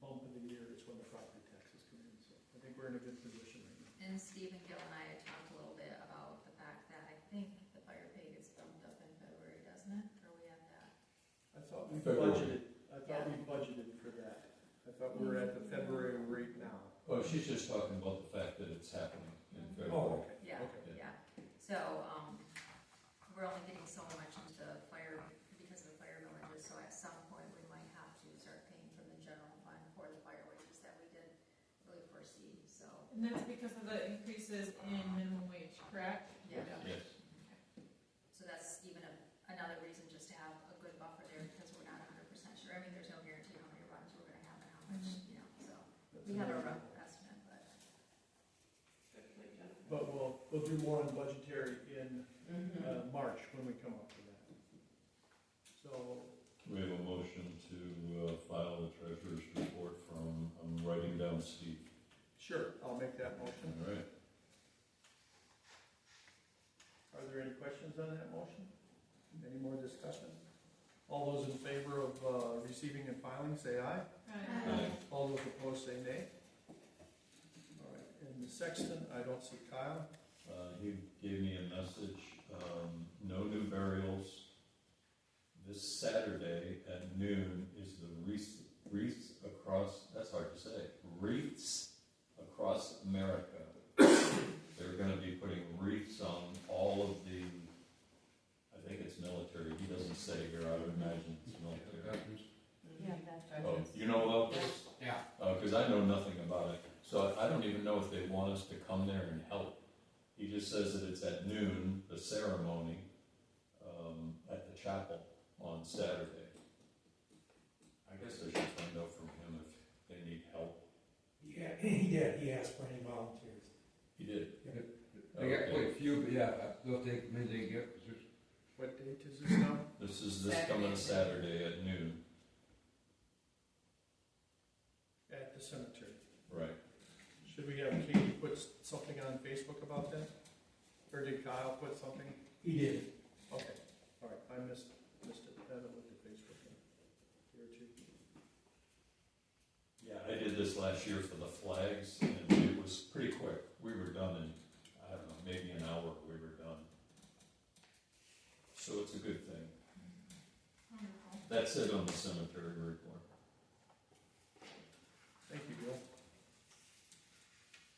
bump of the year is when the property taxes come in. So I think we're in a good position right now. And Steve and Gil and I had talked a little bit about the fact that I think the fire pay gets We February. I thought we budgeted for that. I thought we were at the February rate now. Oh, she's just talking about the fact that it's happening in February. Oh, okay. Yeah, Okay. yeah. So, we're only getting so much into the fire, because of the fire villages, so at some point we might have to start paying from the general fund for the fire wages that we did really foresee, so. And that's because of the increases in minimum wage, correct? Yeah. Yes. So that's even another reason just to have a good buffer there, because we're not 100% sure. I mean, there's no guarantee how many runs we're gonna have and how much, you know, so. We have a rough estimate, but. But we'll do more on budgetary in March when we come up with that. So, We have a motion to file the treasurer's report from, I'm writing down Steve. sure, I'll make that motion. All right. Are there any questions on that motion? Any more discussion? All those in favor of receiving and filing, say aye. Aye. All those opposed, say nay. All right, and the sexton, I don't see Kyle. He gave me a message, no new burials. This Saturday at noon is the wreaths across, that's hard to say, wreaths across America. They're gonna be putting wreaths on all of the, I think it's military, he doesn't say here, I would imagine it's military. Yeah, that's. Oh, you know about this? Yeah. Cause I know nothing about it, so I don't even know if they want us to come there and help. He just says that it's at noon, the ceremony, at the chapel on Saturday. I guess I should find out from him if they need help. Yeah, he did, he asked for any volunteers. He did? I got quite a few, but yeah, they'll take many they get. What date is this now? This is this coming Saturday at noon. At the cemetery. Right. Should we have Katie put something on Facebook about that? Or did Kyle put something? He did. Okay, all right, I missed it. I haven't looked at Facebook in a year or two. Yeah, I did this last year for the flags, and it was pretty quick. We were done in, I don't know, maybe an hour we were done. So it's a good thing. Wonderful. That's it on the cemetery report. Thank you, Gil.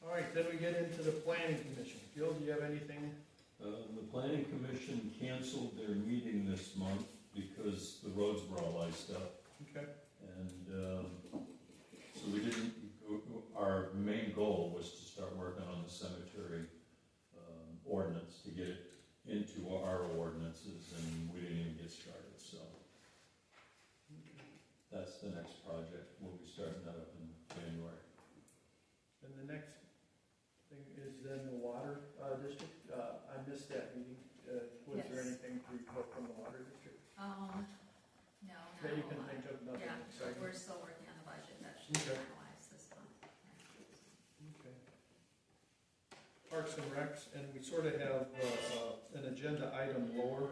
All right, then we get into the planning commission. Gil, do you have anything? The planning commission canceled their meeting this month because the roads were all iced up. Okay. And so we didn't, our main goal was to start working on the cemetery ordinance, to get it into our ordinances, and we didn't even get started, so. That's the next project. We'll be starting that up in January. And the next thing is then the water district. I missed that meeting. Was there Yes. anything to report from the water district? No, not That you a can whole lot. think of, nothing Yeah, exciting? we're still working on the budget, that should be Okay. finalized this month. Okay. Parks and Recs, and we sort of have an agenda item lower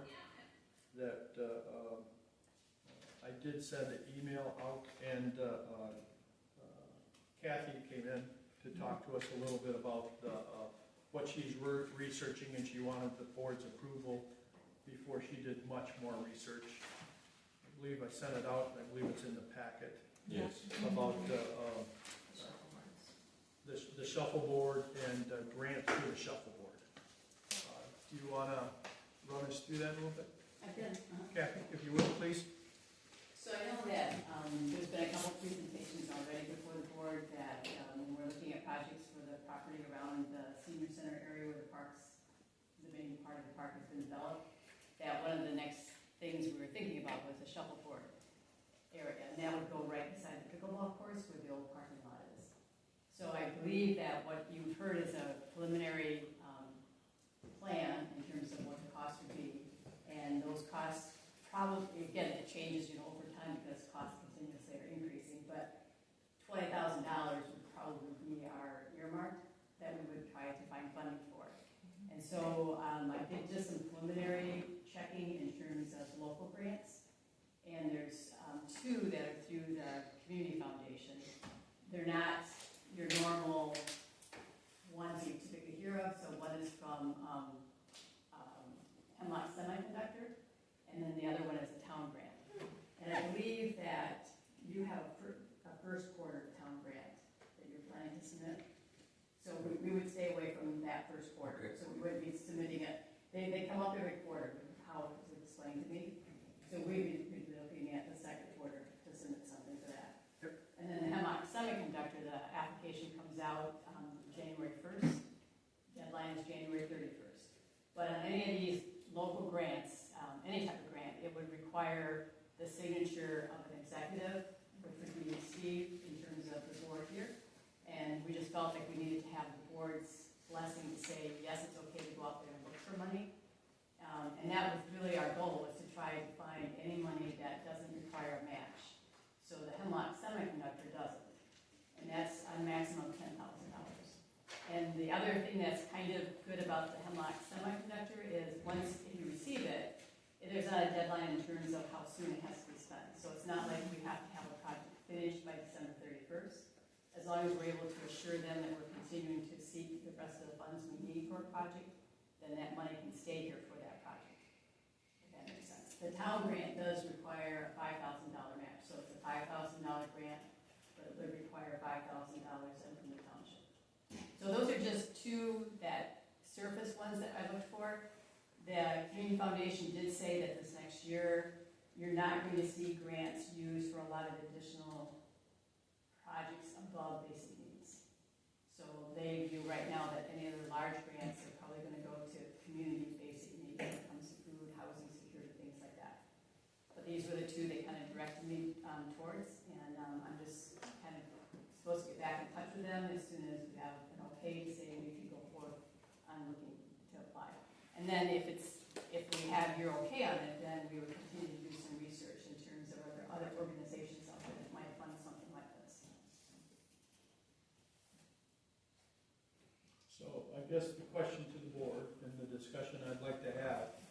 that I did send an email out, and Kathy came in to talk to us a little bit about what she's researching, and she wanted the board's approval before she did much more research. I believe I sent it out, and I believe it's in the packet, Yes. about The shuffleboards. the shuffleboard and grant to the shuffleboard. Do you want to run us through that a little bit? I did. Kathy, if you will, please. So I know that there's been a couple presentations already before the board that when we're looking at projects for the property around the senior center area where the parks, the main part of the park has been developed, that one of the next things we were thinking about was the shuffleboard area, and that would go right beside the pickleball course where the old parking lot is. So I believe that what you've heard is a preliminary plan in terms of what the cost would be, and those costs probably, again, it changes, over time because costs continuously are increasing, but $20,000 would probably be our earmark that we would try to find funding for. And so I did just some preliminary checking in terms of local grants, and there's two that are through the Community Foundation. They're not your normal ones you typically hear of, so one is from Hemlock Semiconductor, and then the other one is a town grant. And I believe come up every quarter, how it was explained to me. So we'd be looking at the second quarter to submit something for that. And then the Hemlock Semiconductor, the application comes out January 1st, deadline is January 31st. But on any of these local grants, any type of grant, it would require the signature of an executive, which would be Steve in terms of the board here. And we just felt like we needed to have the board's blessing to say, yes, it's okay to go out there and look for money. And that was really our goal, was to try to find any money that doesn't require a match. So the Hemlock Semiconductor doesn't. And that's a maximum of $10,000. And the other thing that's kind of good about the Hemlock Semiconductor is once you receive it, there's not a deadline in terms of how soon it has to be spent. So it's not like we have to have a project finished by December 31st. As long as we're able to assure them that we're continuing to seek the rest of the funds we need for a project, then that money can stay here for that project. If that makes sense. The town grant does require a $5,000 match. So it's a $5,000 grant, but it would require $5,000 in from the township. So those are just two that surface ones that I looked for. The Community Foundation did say that this next year, you're not going to see grants used for a lot of additional projects above basic needs. So they view right now that any other large grants are probably going to go to community basic needs when it comes to food, housing, security, things like that. But these were the two they kind of directed me towards, and I'm just kind of supposed to get back in touch with them as soon as we have an okay to say we can go forth on looking to apply. And then if we have your okay on it, then we would continue to do some research in terms of are there other organizations out there that might fund something like this. So I guess the question to the board and the discussion I'd like to have,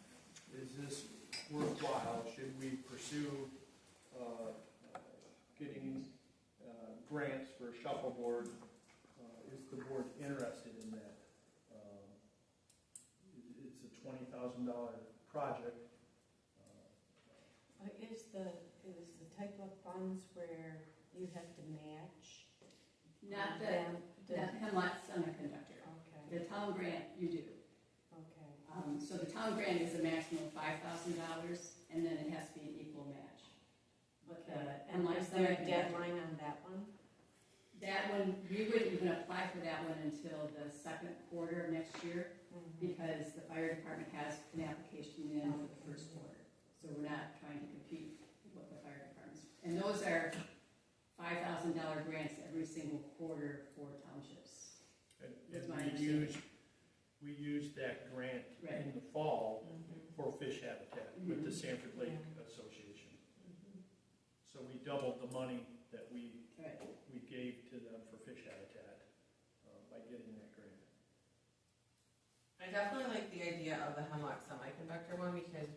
is this worthwhile? Should we pursue getting grants for a shuffleboard? Is the board interested in that? It's a $20,000 project. Is the type of funds where you have to match? Not the Hemlock Semiconductor. Okay. The town grant, you do. Okay. So the town grant is a maximum of $5,000, and then it has to be an equal match. But the And Hemlock is there a Semiconductor, deadline on that one? that one, we wouldn't even apply for that one until the second quarter of next year, because the fire department has an application in for the first quarter. So we're not trying to compete with the fire departments. And those are $5,000 grants every single quarter for townships. And That's my we used that grant Right. in the fall for fish habitat with the Sanford Lake Association. So we doubled the money that we gave to them for fish habitat by getting that grant. I definitely like the idea of the Hemlock Semiconductor one because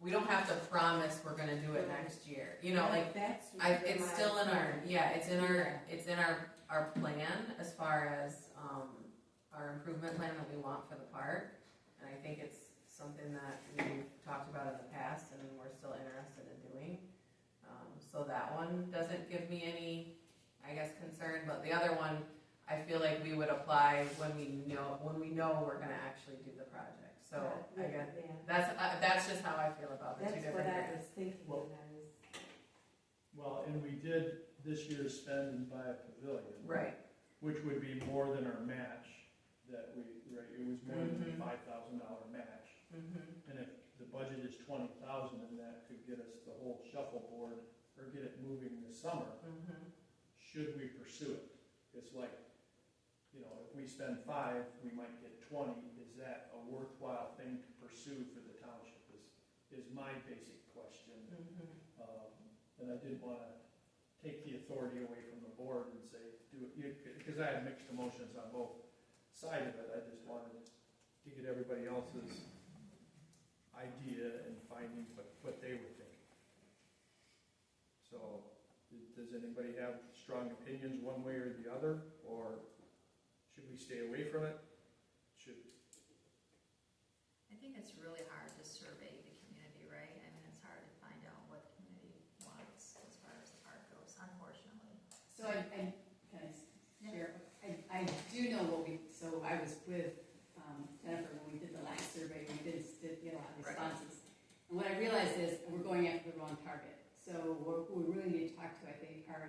we don't have to promise we're gonna do it next year. You know, like it's still in our it's in our plan as far as our improvement plan that we want for the park, and I think it's something that we've talked about in the past and we're still interested in doing. So that one doesn't give me any, I guess, concern, but the other one, I feel like we would apply when we know we're going to actually do the project. So I guess that's just how I feel about the two different grants. That's what I was thinking. Well, and we did this year's spend and buy a pavilion, Right. which would be more than our match. That it was more than the $5,000 match. And if the budget is $20,000, then that could get us the whole shuffleboard or get it moving this summer. Should we pursue it? It's like, you know, if we spend 5, we might get 20. Is that a worthwhile thing to pursue for the township? Is my basic question. And I didn't want to take the authority away from the board and say do it, because I had mixed emotions on both sides of it. I just wanted to get everybody else's idea and finding what they were thinking. So, does anybody have strong opinions one way or the other, or should we stay away from it? I think it's really hard to survey the community, right? I mean, it's hard to find out what the community wants as far as the park goes, unfortunately. So I can share. I do know so I was with Jennifer when we did the last survey. We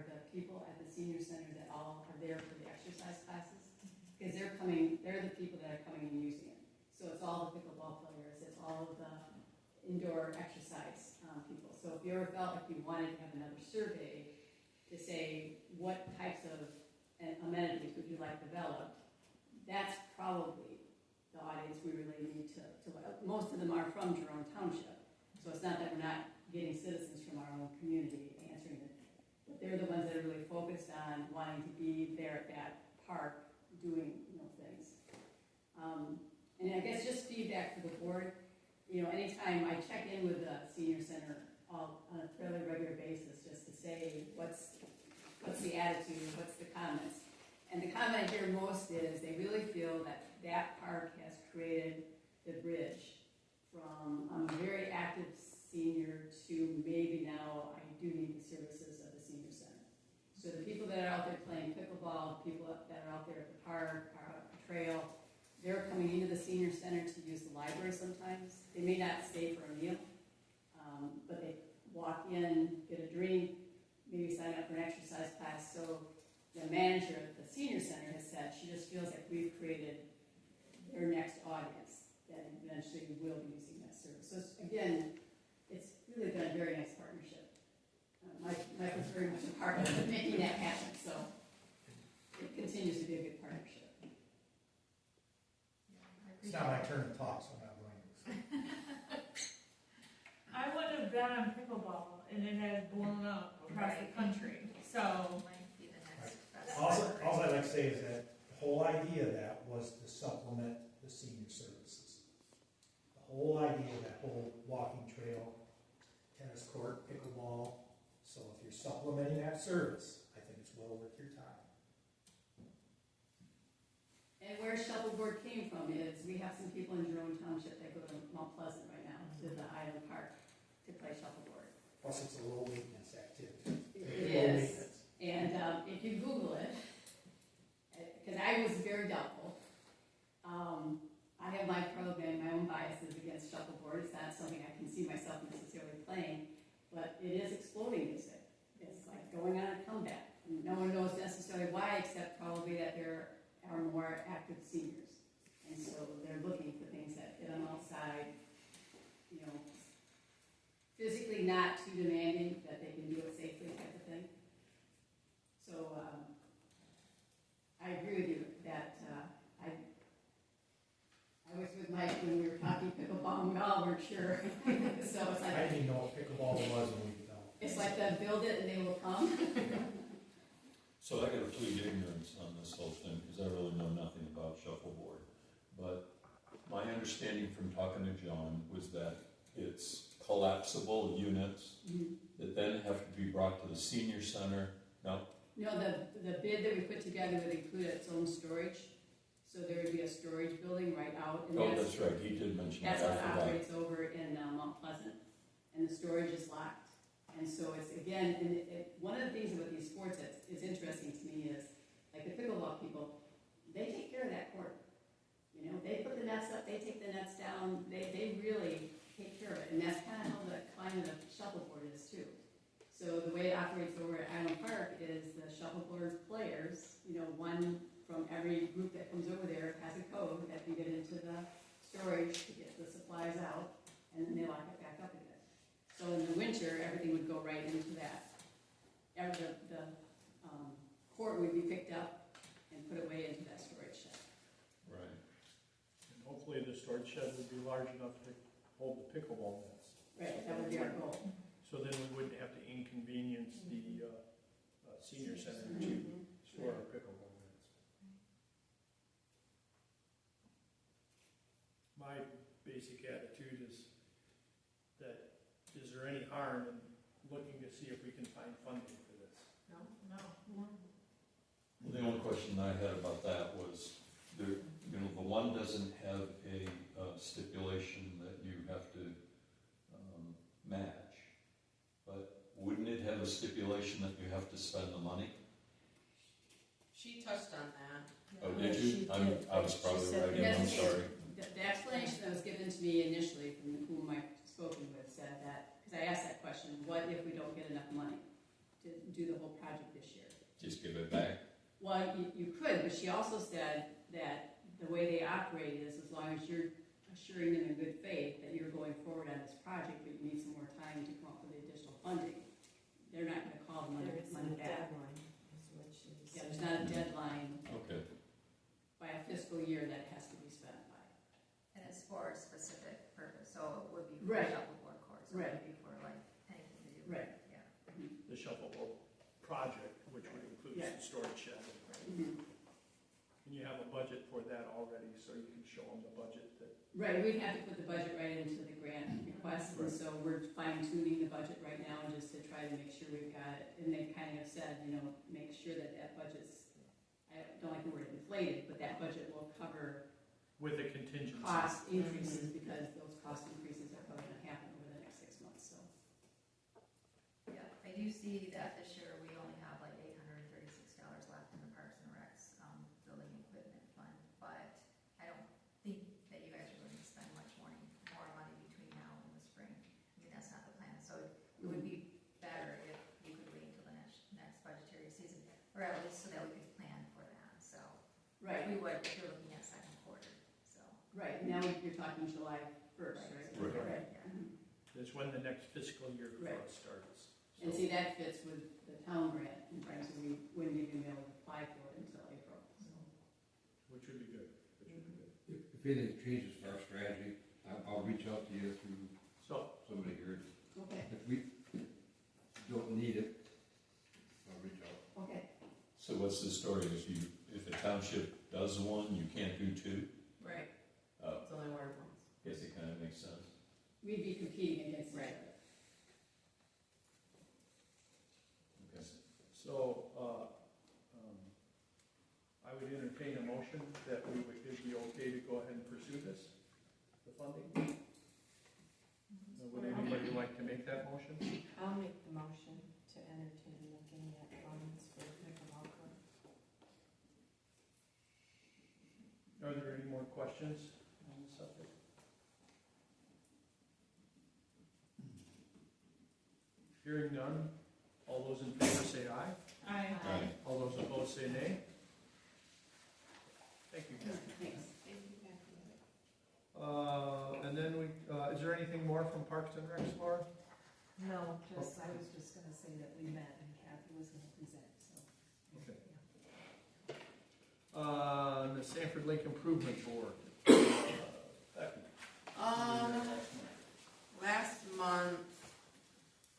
are the people at the senior center that all are there for the exercise classes. Because they're the people that are coming and using it. So it's all the pickleball players, it's all of the indoor exercise people. So if you ever felt like you wanted to have another survey to say what types of amenities would you like developed, that's probably the audience we really need to most of them are from Jerome Township. So it's not that we're not getting citizens from our own community answering it. But they're the ones that are really focused on wanting to be there at that park doing, things. And I guess just feedback for the board, anytime I check in with the senior center on a fairly regular basis, just to say what's the attitude, what's the comments. And the comment I hear most is they really feel that that park has created the bridge from I'm a very active senior to maybe now I do need the services of the senior center. So the people that are out there playing pickleball, people that are out there at the park, are out at the trail, they're coming into the senior center to use the library sometimes. They may not stay for a meal, but they walk in, get a drink, maybe sign up for an exercise class. So the manager at the senior center has said she just feels like we've created their next audience that eventually will be using that service. So again, it's really been a very nice partnership. Mike was very much a part of making that happen, so it continues to be a good partnership. It's not my turn to talk, so I'm not going to. I would have been on pickleball, and it has blown up across the country, so. Might be the next best. All I'd like to say is that the whole idea of that was to supplement the senior services. The whole idea of that whole walking trail, tennis court, pickleball. So if you're supplementing that service, I think it's well worth your time. And where shuffleboard came from is we have some people in Jerome Township that go to Mount Pleasant right now, to the Island Park, to play shuffleboard. Plus, it's a low maintenance activity. It Low is. maintenance. And if you Google it, because I was very doubtful, I have my program, my own biases against shuffleboard. It's not something I can see myself necessarily playing, but it is exploding music. It's like going on a comeback. No one knows necessarily why, except probably that there are more active seniors. And so they're looking for things that get them outside, physically not too demanding, that they can do it safely type of thing. So I agree with you that I was with Mike when we were talking pickleball, and we all weren't sure. So it's like, I didn't even know what pickleball was when we developed. it's like the build it and they will come. So I gotta plead ignorance on this whole thing, because I really know nothing about shuffleboard. But my understanding from talking to John was that it's collapsible units that then have to be brought to the senior center. Now, No, the bid that we put together would include its own storage. So there would be a storage building right out. And that's right, he did mention that. That's what I forgot. operates over in Mount Pleasant. And the storage is locked. And so it's, again, one of the things about these sports that is interesting to me is, like the pickleball people, they take care of that court. They put the nets up, they take the nets down, they really take care of it. And that's kind of how the climate of shuffleboard is too. So the way it operates over at Island Park is the shuffleboard players, one from every group that comes over there has a code that can get into the storage to get the supplies out, and then they lock it back up again. So in the winter, everything would go right into that. The court would be picked up and put away into that storage shed. Right. And hopefully the storage shed would be large enough to hold the pickleball nets. Right, that would be our goal. So then we wouldn't have to inconvenience the senior center to store our pickleball nets. My basic attitude is that, is there any harm in looking to see if we can find funding for this? No. The only question I had about that was, the one doesn't have a stipulation that you have to match, but wouldn't it have a stipulation that you have to spend the money? She touched on that. Oh, did you? I was probably right, I'm sorry. The explanation that was given to me initially from whom I've spoken with said that, because I asked that question, what if we don't get enough money to do the whole project this year. Just give it back. Well, you could, but she also said that the way they operate is as long as you're assuring them in good faith that you're going forward on this project, but you need some more time to come up with the additional funding. They're not gonna call the There isn't money a back. deadline, is what she was Yeah, there's saying. not a deadline Okay. by a fiscal year that has to be spent by. And it's for a specific purpose, so it would be for Right. shuffleboard course, it Right. would be for like anything to do with, Right. yeah. The shuffleboard project, which would include Yeah. some storage shed. And you have a budget for that already, so you can show them the budget that. Right, we have to put the budget right into the grant request, and so we're fine tuning the budget right now just to try to make sure we've got it. And they kind of said, you know, make sure that that budget's, I don't like the word inflated, but that budget will cover With a contingency. cost increases, because those cost increases are probably gonna happen over the next 6 months, so. Yeah, I do see that this year we only have like $836 left in the Parks and Recs, building equipment fund, but I don't think that you guys are going to spend much more money between now and the spring. I mean, that's not the plan, so it would be better if you could wait until the next budgetary season, or at least so that we could plan for that, so. Right, We would, if you're looking at second quarter, so. right, now you're talking July 1st, right? Right. Right. Yeah. That's when the next fiscal year for Right. us starts. And see, that fits with the town grant, in terms of we wouldn't even be able to apply for it until April, so. Which would be good, which would be good. If anything changes our strategy, I'll reach out to you through So, somebody here. Okay, If we don't need it, I'll reach out. okay. So what's the story? If the township does one, you can't do two? Right, Oh, it's only word once. guess it kind of makes sense. We'd be competing against each Right. other. Okay. so, I would entertain a motion that it'd be okay to go ahead and pursue this, the funding. Would anybody like to make that motion? I'll make the motion to entertain looking at funds for pickleball court. Are there any more questions on the subject? Hearing none, all those in favor say aye. I, Aye. All those opposed say nay. Thank you, Kathy. Thanks. And then is there anything more from Parks and Recs, Laura? No, just, I was just gonna say that we met and Kathy was gonna present, so. Okay. The Sanford Lake Improvement Board. Becky. Last month,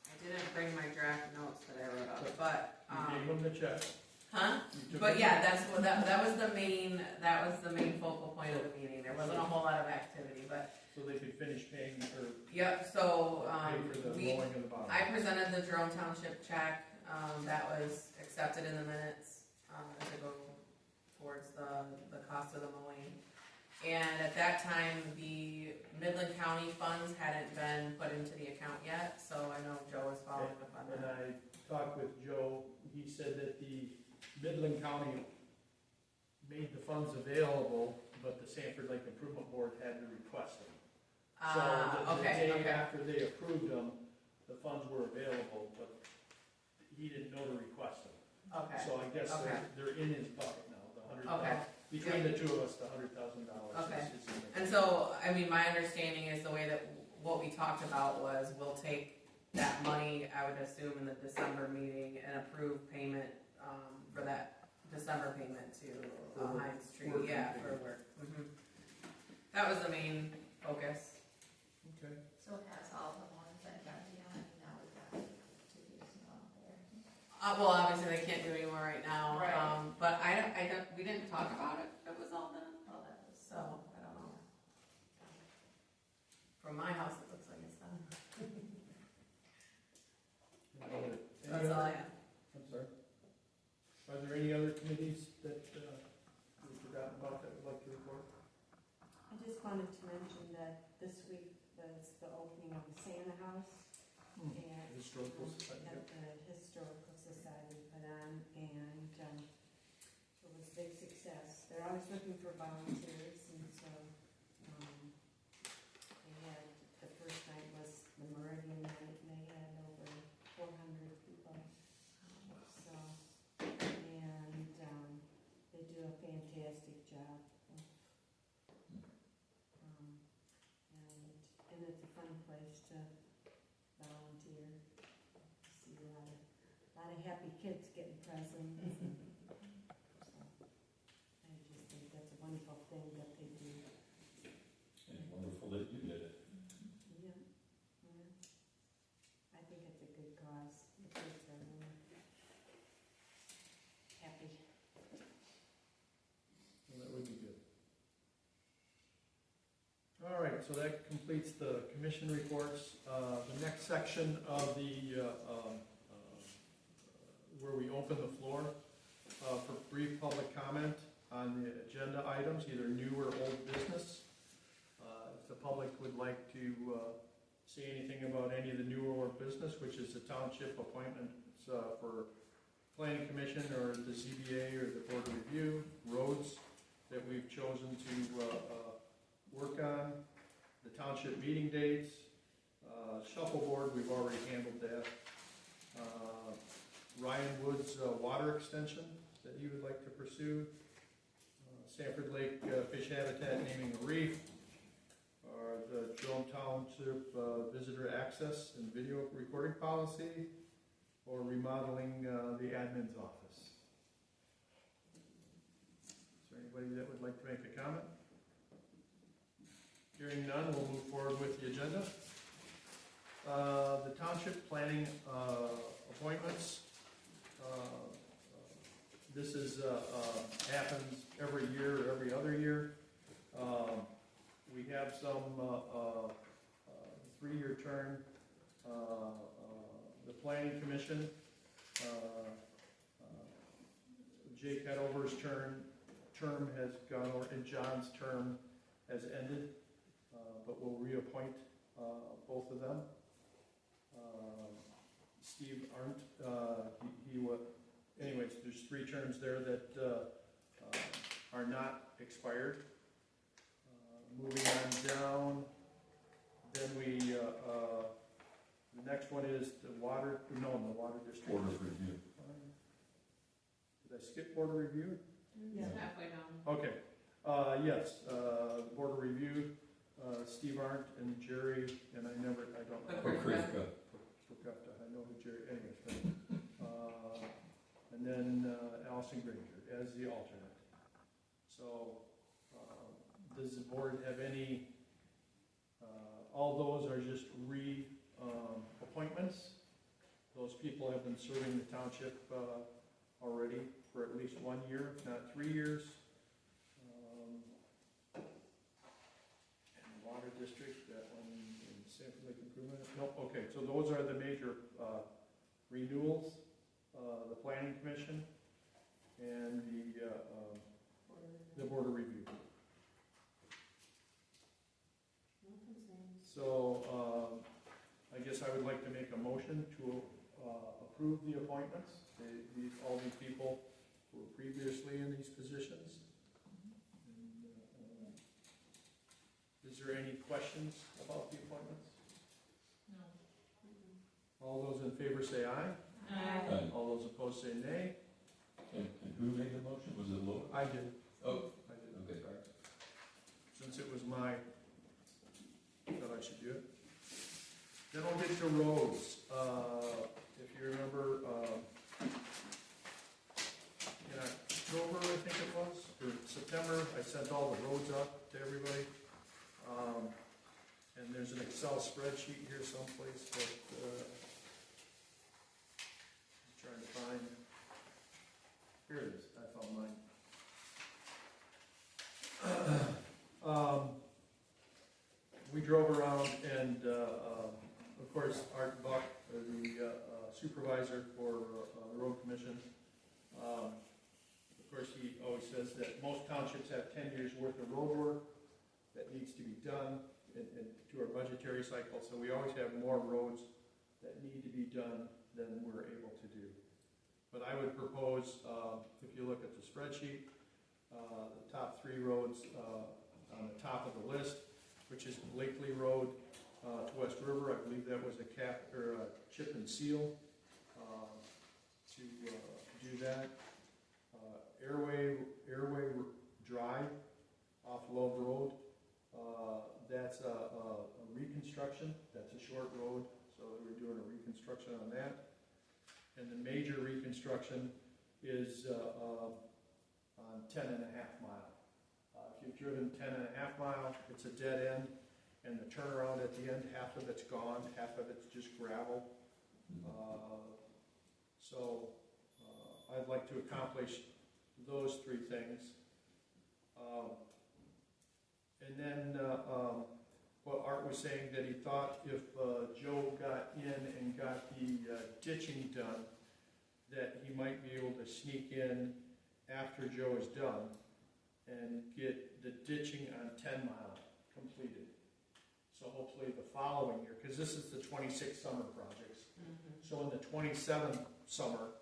I didn't bring my draft notes that I wrote up, but, You gave them the check. huh? You took But them- yeah, that was the main focal point of the meeting. There wasn't a whole lot of activity, but, So they could finish paying or yep, so, pay for the we, mowing of the bottom. I presented the Jerome Township check, that was accepted in the minutes, to go towards the cost of the mowing. And at that time, the Midland County funds hadn't been put into the account yet, so I know Joe was following up on And that. I talked with Joe, he said that the Midland County made the funds available, but the Sanford Lake Improvement Board had to request them. So the Okay, day okay, after they approved them, the funds were available, but he didn't know to request them. okay, So I guess Okay. they're in his bucket now, the okay. between the two of us, the $100,000. Okay. is in there. And so, I mean, my understanding is the way that, what we talked about was, we'll take that money, I would assume, in the December meeting and approve payment, for that December payment to Heinz Tree, work yeah, and for work. That was the main focus. Okay. So it has all the ones that got the, now we've got two pieces out there. Well, obviously they can't do any more right now, Right. but we didn't talk about it, it was all done, Well, that was, so, I don't know. From my house, it looks like it's done. That's all I have. I'm sorry. Are there any other committees that we forgot about that would like to report? I just wanted to mention that this week was the opening of the Santa House and Historical Society. at the Historical Society put on, and it was a big success. They're always looking for volunteers, and so they had, the first night was the Meridian night, and they had over 400 people fantastic job. And it's a fun place to volunteer. See a lot of happy kids getting presents. So, I just think that's a wonderful thing that they do. And wonderful that you did it. Yeah, yeah. I think it's a good cause. The kids are really happy. Well, that would be good. All right, so that completes the commission reports. The next section of the, where we open the floor for brief public comment on the agenda items, either new or old business. If the public would like to say anything about any of the new or old business, which is the township appointments for planning commission or the ZBA or the board of review, roads that we've chosen to work on, the township meeting dates, shuffleboard, we've already handled that. Ryan Wood's water extension that he would like to pursue. Sanford Lake Fish Habitat naming a reef. The Jerome Township visitor access and video recording policy, or remodeling the admin's office. Is there anybody that would like to make a comment? Hearing none, we'll move forward with the agenda. The township planning appointments. This is happens every year or every other year. We have some 3-year term. The planning commission. Jake Hedover's term has gone over, and John's term has ended. But we'll reappoint both of them. Steve Arndt, anyways, there's 3 terms there that are not expired. Moving on down, then the next one is the water district. Board of review. Did I skip board of review? Yeah. Halfway down. Okay, yes, board of review. Steve Arndt and Jerry, and I don't know. Pakrivka. I know who Jerry, anyways. And then Allison Granger as the alternate. So, does the board have any, all those are just appointments. Those people have been serving the township already for at least 1 year, if not 3 years. Water district, that one in Sanford Lake Improvement. Nope, okay, so those are the major renewals. The planning commission and the board of review. So I guess I would like to make a motion to approve the appointments. All these people who were previously in these positions. Is there any questions about the appointments? No. All those in favor say aye. Aye. All those opposed say nay. And who made the motion? Was it Laura? I did. Oh, I did. okay. Since it was that I should do it. Then we'll get to roads. If you remember, in October, I think it was, or September, I sent all the roads up to everybody. And there's an Excel spreadsheet here someplace that I'm trying to find. Here it is. I found mine. We drove around, and of course, Art Buck, the supervisor for the road commission, of course, he always says that most townships have 10 years worth of road work that needs to be done to our budgetary cycle, so we always have more roads that need to be done than we're able to do. But I would propose, if you look at the spreadsheet, the top 3 roads on the top of the list, which is Blakely Road to West River. I believe that was a chip and seal to do that. Airway Drive off Love Road. That's a reconstruction, that's a short road, so we're doing a reconstruction on that. And the major reconstruction is on 10.5 mile. If you've driven 10.5 mile, it's a dead end, and the turnaround at the end, half of it's gone, half of it's just gravel. So I'd like to accomplish those three things. And then what Art was saying, that he thought if Joe got in and got the ditching done, that he might be able to sneak in after Joe is done and get the ditching on 10 mile completed. So hopefully the following year, because this is the 26 summer projects. So in the 27 summer,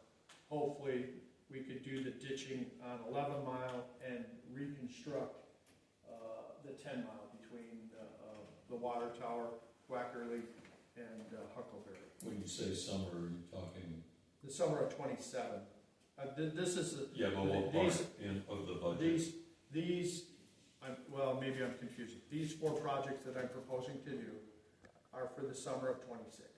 hopefully we could do the ditching on 11 mile and reconstruct the 10 mile between the water tower, Wackerly, and Huckleberry. When you say summer, are you talking? The summer of 27. This is the, Yeah, but what part of the budget? Well, maybe I'm confusing. These 4 projects that I'm proposing to do are for the summer of 26.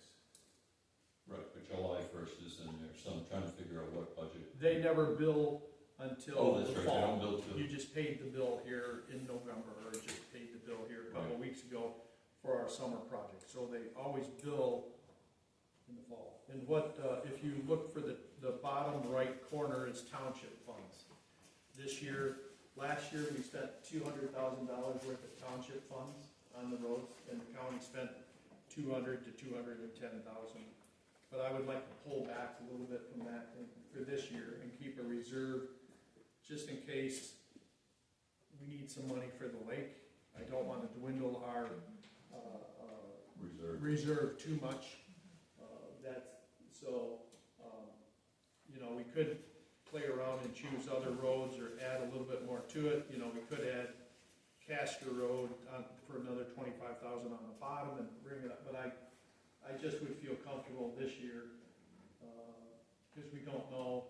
Right, but July 1st is in there, so I'm trying to figure out what budget. They never bill until that's the right, fall. they don't bill till. You just paid the bill here in November, or just paid the bill here a couple of weeks ago for our summer project. So they always bill in the fall. And what, if you look for the bottom right corner is township funds. Last year we spent $200,000 worth of township funds on the roads, and the county spent $200,000 to $210,000. But I would like to pull back a little bit from that for this year and keep a reserve just in case we need some money for the lake. I don't want to dwindle our reserve too much. We could play around and choose other roads or add a little bit more to it. We could add Castor Road for another $25,000 on the bottom and bring it up. But I just would feel comfortable this year because we don't know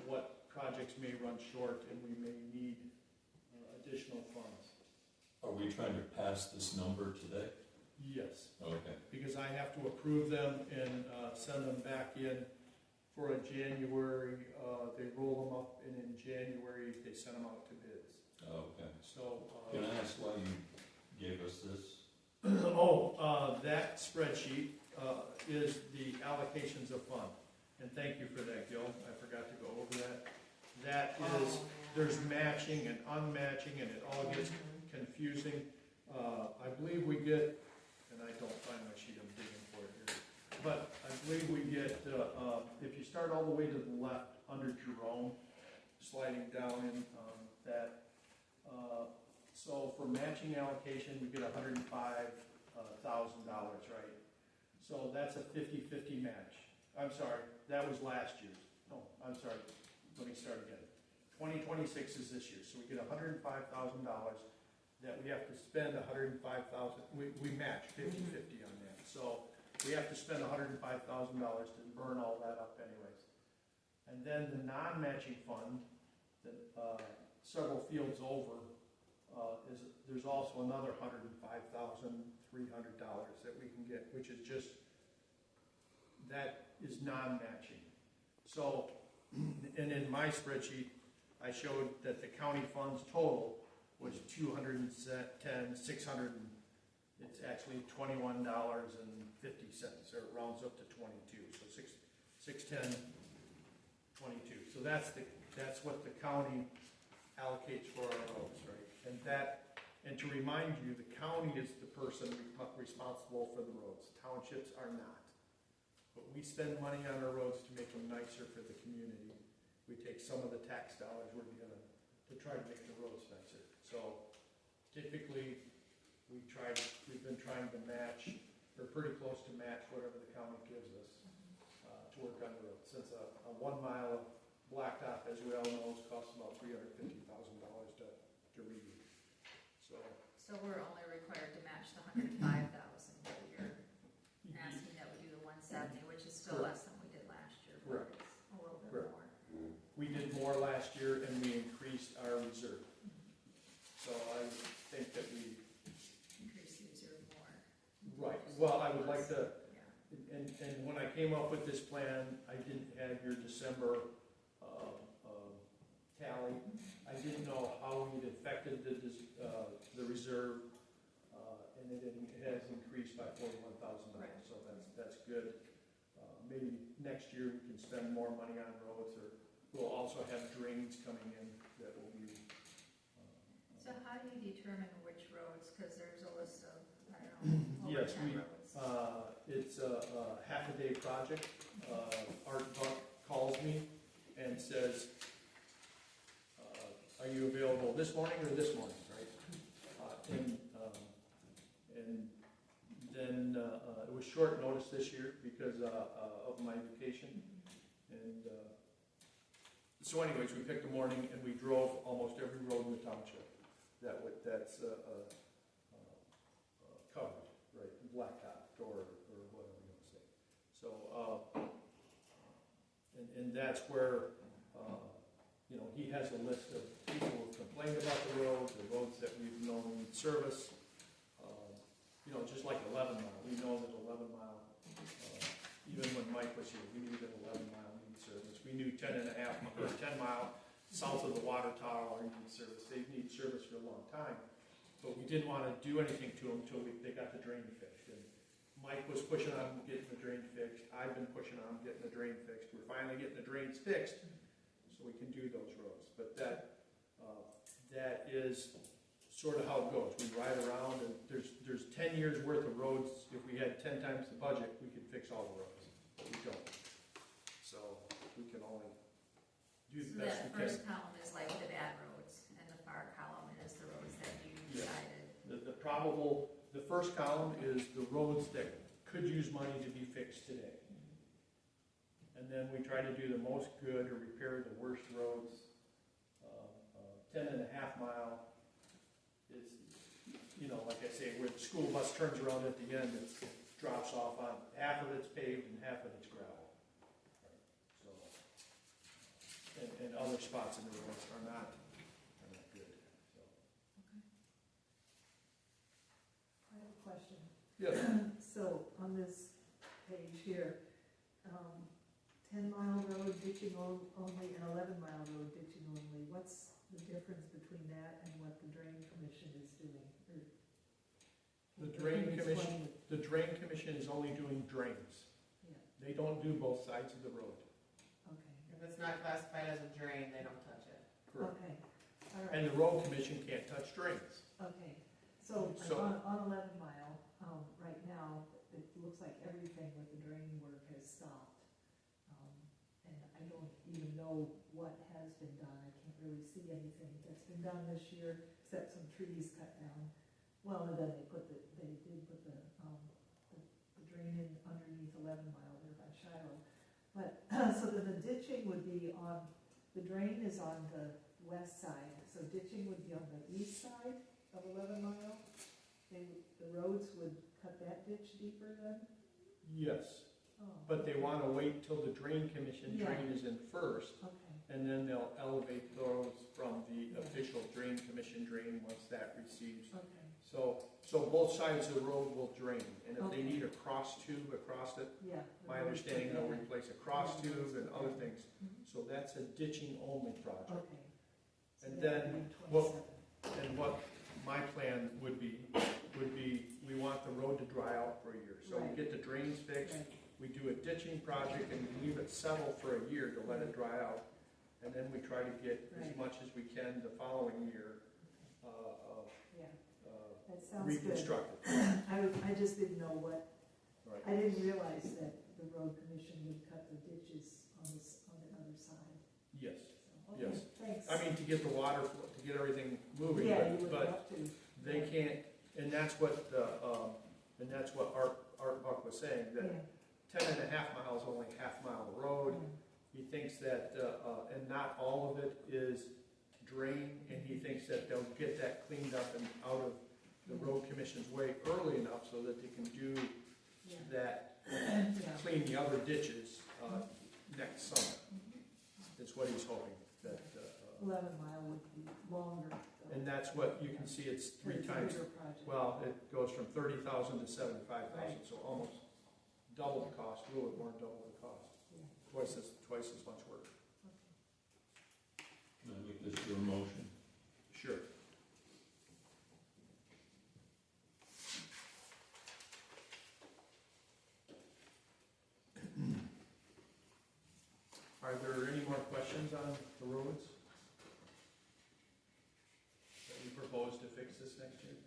what projects may run short and we may need additional funds. Are we trying to pass this number today? Yes. Okay. Because I have to approve them and send them back in for a January. They roll them up, and in January they send them out to bids. Okay. So can I ask why you gave us this? That spreadsheet is the allocations of fund. And thank you for that, Gil. I forgot to go over that. That is, there's matching and unmatching, and it all gets confusing. I believe we get, and I don't find my sheet, I'm digging for it here, but I believe we get, if you start all the way to the left under Jerome, sliding down in that, so for matching allocation, we get $105,000, right? So that's a 50-50 match. I'm sorry, that was last year. No, I'm sorry, let me start again. 2026 is this year, so we get $105,000 that we have to spend $105,000. We match 50-50 on that. So we have to spend $105,000 to burn all that up anyways. And then the non-matching fund, that several fields over, there's also another $105,300 that we can get, which is just, that is non-matching. So, and in my spreadsheet, I showed that the county funds total was $210,600. It's actually $21.50, or it rounds up to 22. So 610, 22. So that's what the county allocates for our roads, right? And to remind you, the county is the person responsible for the roads. Townships are not. But we spend money on our roads to make them nicer for the community. We take some of the tax dollars we're given to try to make the roads nicer. So typically, we've been trying to match, or pretty close to match, whatever the county gives us to work on the road. Since a 1 mile of blacktop, as we all know, costs about $350,000 to redo. So we're only required to match the $105,000, but you're asking that we do the $170,000, which is still less than we did last year. Correct. It's a little bit Correct. more. We did more last year, and we increased our reserve. So I think that we, Increase the reserve more. right, well, I would like to, Yeah. and when I came up with this plan, I didn't have your December, tally. I didn't know how it affected the reserve, and it has increased by $41,000, so that's good. Maybe next year we can spend more money on roads, or we'll also have drains coming in that will be. So how do you determine which roads, because there's a list of, I don't know, over Yes, 10 roads. It's a half a day project. Art Buck calls me and says, are you available this morning or this morning, right? And then it was short notice this year because of my vacation. And so anyways, we picked a morning and we drove almost every road in the township that's covered, right, blacktop or whatever you want to say. So, and that's where, he has a list of people who complained about the roads that we've known need service. Just like 11 Mile, we know that 11 Mile, even when Mike was here, we knew that 11 Mile needs service. We knew 10 Mile south of the water tower needs service. They've needed service for a long time, but we didn't want to do anything to them until they got the drain fixed. And Mike was pushing on getting the drain fixed. I've been pushing on getting the drain fixed. We're finally getting the drains fixed, so we can do those roads. But that is sort of how it goes. We ride around, and there's 10 years worth of roads. If we had 10 times the budget, we could fix all the roads, but we don't. So we can only do the best we So that can. first column is like the bad roads, and the far column is the roads that you decided. The first column is the roads that could use money to be fixed today. And then we try to do the most good or repair the worst roads. 10.5 Mile is, like I say, where the school bus turns around at the end, it drops off on, half of it's paved and half of it's gravel. So, and other spots in the roads are not good, so. I have a question. Yes. So on this page here, 10 Mile Road ditching only and 11 Mile Road ditching only, what's the difference between that and what the Drain Commission is doing? The Drain Commission is only doing drains. Yeah. They don't do both sides of the road. Okay. If it's not classified as a drain, they don't touch it. Correct. Okay, all right. And the road commission can't touch drains. Okay, so So- on 11 Mile, right now, it looks like everything with the drain work has stopped. And I don't even know what has been done. I can't really see anything that's been done this year, except some trees cut down. Well, and then they did put the drain in underneath 11 Mile there by Shiloh. But, so then the ditching would be on, the drain is on the west side, so ditching would be on the east side of 11 Mile? The roads would cut that ditch deeper then? Yes, Oh, but they want to wait till the Drain Commission Yeah. drain is in first, okay, and then they'll elevate those from the official Drain Commission drain once that receives. okay, So both sides of the road will drain, and if they Okay. need a cross tube across it, yeah. the my road understanding put they'll that in. replace a cross tube and other things. Mhm. So that's a ditching only project. Okay. So And that then would be what- 27. And what my plan would be, we want the road to dry out for a year. So we Right. get the drains fixed, Right. we do a ditching project and we leave it settle for a year to let it dry out. And then we try to get as Right. much as we can the following year, Yeah, that sounds good. reconstructed. I just didn't know what, Right. I didn't realize that the road commission would cut the ditches on the other side. Yes, So, okay, Yes. thanks. I mean, to get the water, to get everything moving, Yeah, you would but have to. they can't, and that's what, Art Buck was saying, that Yeah. 10.5 miles, only half mile of road. He thinks that, and not all of it is drain, and he thinks that they'll get that cleaned up and out of the road commission's way early enough so that they can do Yeah. that, Yeah. clean the other ditches, next summer. That's what he's hoping, that, 11 Mile would be longer, And that's what, you can see it's 3 times, well, it goes from 30,000 to 75,000, so almost double the cost, a little bit more than double the cost. Twice as much work. Can I make this your motion? Sure. Are there any more questions on the roads that we propose to fix this next year?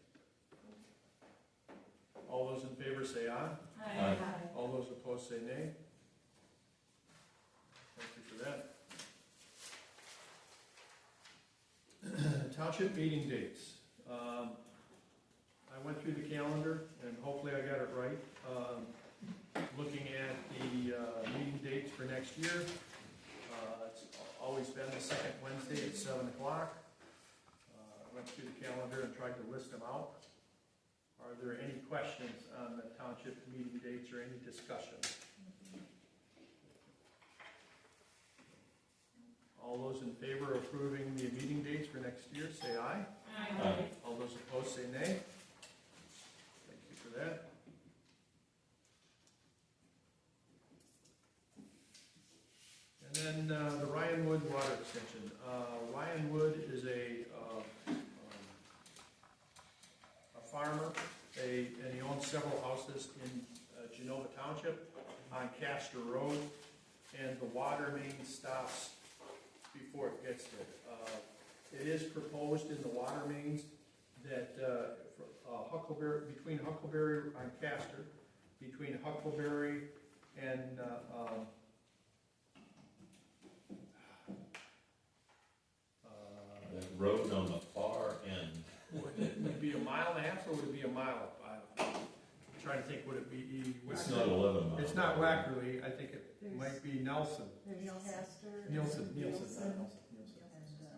All those in favor say aye. Aye. All those opposed say nay. Thank you for that. Township meeting dates. I went through the calendar and hopefully I got it right. Looking at the meeting dates for next year, it's always been the second Wednesday at 7 o'clock. I went through the calendar and tried to list them out. Are there any questions on the township meeting dates or any discussion? All those in favor of approving the meeting dates for next year, say aye. Aye. All those opposed, say nay. Thank you for that. And then the Ryan Wood Water Extension. Ryan Wood is a farmer, and he owns several houses in Genova Township on Castor Road, and the water main stops before it gets there. It is proposed in the water mains that Huckleberry, between Huckleberry on Castor, between Huckleberry and That road on the far end. would it be a mile and a half or would it be a mile? I'm trying to think, would it be? It's not 11 miles. It's not Wackerly, I think it might be Nelson. There's Castor. Nielsen. And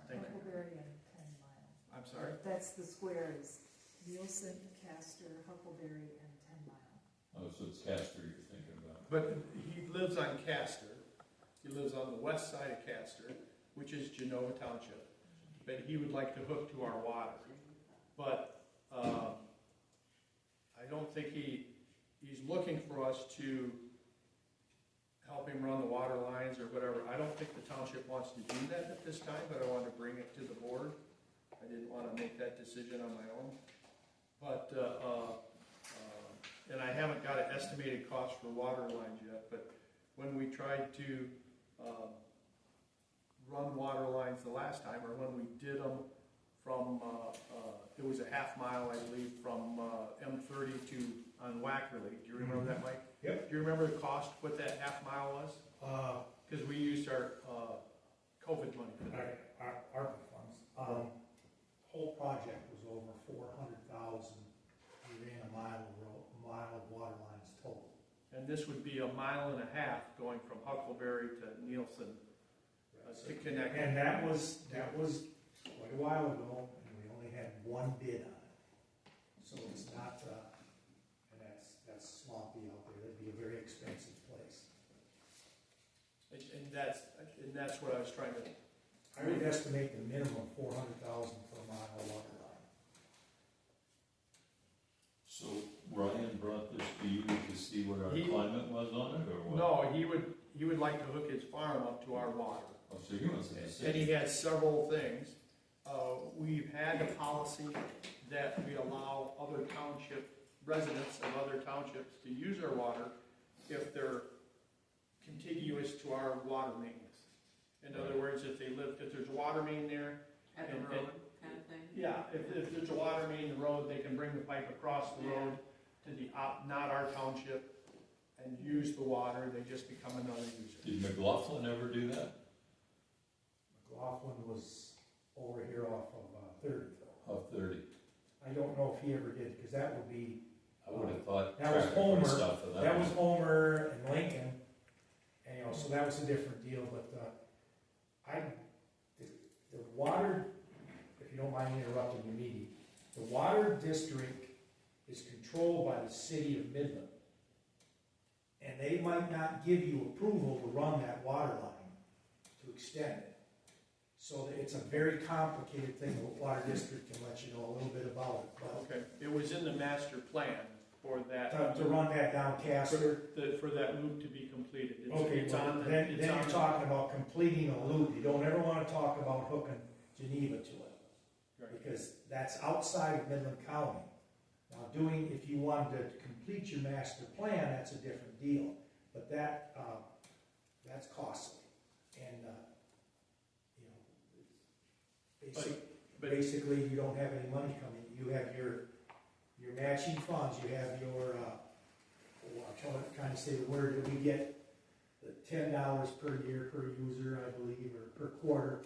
Thank you. Huckleberry and 10 Mile. I'm sorry? That's the squares. Nielsen, Castor, Huckleberry, and 10 Mile. Oh, so it's Castor you're thinking about. But he lives on Castor. He lives on the west side of Castor, which is Genova Township. But he would like to hook to our water. But I don't think he's looking for us to help him run the water lines or whatever. I don't think the township wants to do that at this time, but I wanted to bring it to the board. I didn't want to make that decision on my own. But, and I haven't got an estimated cost for water lines yet, but when we tried to run water lines the last time, or when we did them from, it was a half mile, I believe, from M30 to on Wackerly. Do you remember that, Mike? Yep. Do you remember the cost, what that half mile was? Because we used our COVID money for that. Our ARPA funds. Whole project was over 400,000. We ran a mile of water lines total. And this would be a mile and a half going from Huckleberry to Nielsen to connect. And that was quite a while ago, and we only had one bid on it. So it's not, and that's swampy out there. That'd be a very expensive place. And that's what I was trying to. I would estimate the minimum 400,000 for a mile of water line. So Ryan brought this to you to see what our climate was on it, or what? No, he would like to hook his farm up to our water. Oh, so he wants to And he has several things. We've had a policy that we allow other township residents of other townships to use our water if they're contiguous to our water mains. In other words, if there's a water main there. At the road, kind of thing? Yeah, if there's a water main in the road, they can bring the pipe across the road to the, not our township, and use the water, they just become another user. Did McLaughlin ever do that? McLaughlin was over here off of 30th. Off 30. I don't know if he ever did, because that would be. I would have thought That was tractor Homer. stuff for That was Homer and Lincoln, and so that was a different deal. But the water, if you don't mind interrupting the meeting, the water district is controlled by the city of Midland, and they might not give you approval to run that water line to extend it. So it's a very complicated thing, the water district can let you know a little bit about it, but Okay, it was in the master plan for that. to run that down Castor. For that loop to be completed. Okay, It's well, on the, then it's you're on the, talking about completing a loop, you don't ever wanna talk about hooking Geneva to it, right. because that's outside of Midland County. Now, if you wanted to complete your master plan, that's a different deal, but that's costly, and, you know, basically, you don't have any money coming, you have your matching funds, you have your, I'm trying to say the word, that we get the $10 per year per user, I believe, or per quarter.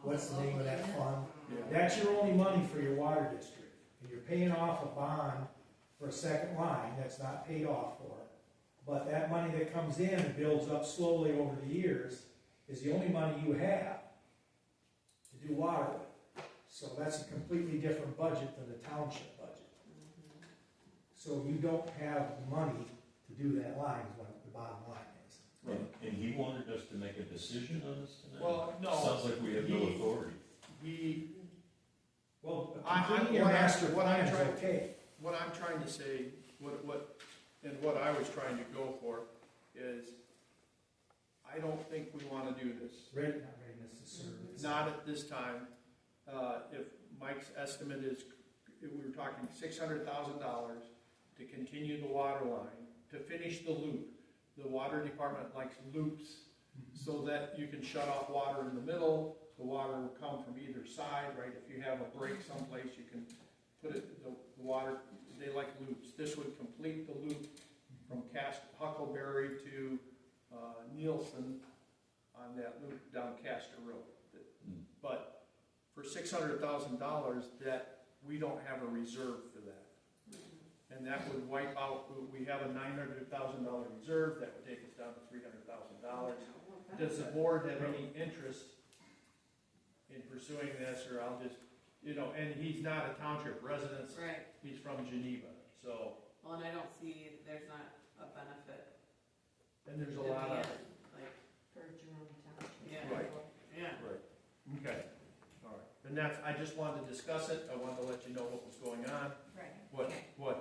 What's the name of that fund? Yeah. That's your only money for your water district. And you're paying off a bond for a second line that's not paid off for. But that money that comes in and builds up slowly over the years is the only money you have to do water with. So that's a completely different budget than the township budget. So you don't have the money to do that line, is what the bottom line is. Right. And he wanted us to make a decision on this tonight? Well, no. Sounds like we have no authority. Well, I'm completing your master plan is okay. What I'm trying to say, what I was trying to go for is, I don't think we wanna do this. Readiness to serve. Not at this time. If Mike's estimate is, we were talking $600,000 to continue the water line, to finish the loop. The water department likes loops, so that you can shut off water in the middle, the water will come from either side, right? If you have a break someplace, you can put it, the water, they like loops. This would complete the loop from Huckleberry to Nielsen on that loop down Castor Road. But for $600,000, that we don't have a reserve for that. And that would wipe out, we have a $900,000 reserve, that would take us down to $300,000. Does the board have any interest in pursuing this, or I'll just, and he's not a township resident. Right. He's from Geneva, so. Well, and I don't see, there's not a benefit. And there's a at lot the of. end, like, For Jerome Township. yeah. Right. Yeah. Right. Okay, all right. And that's, I just wanted to discuss it, I wanted to let you know what was going on. Right. What,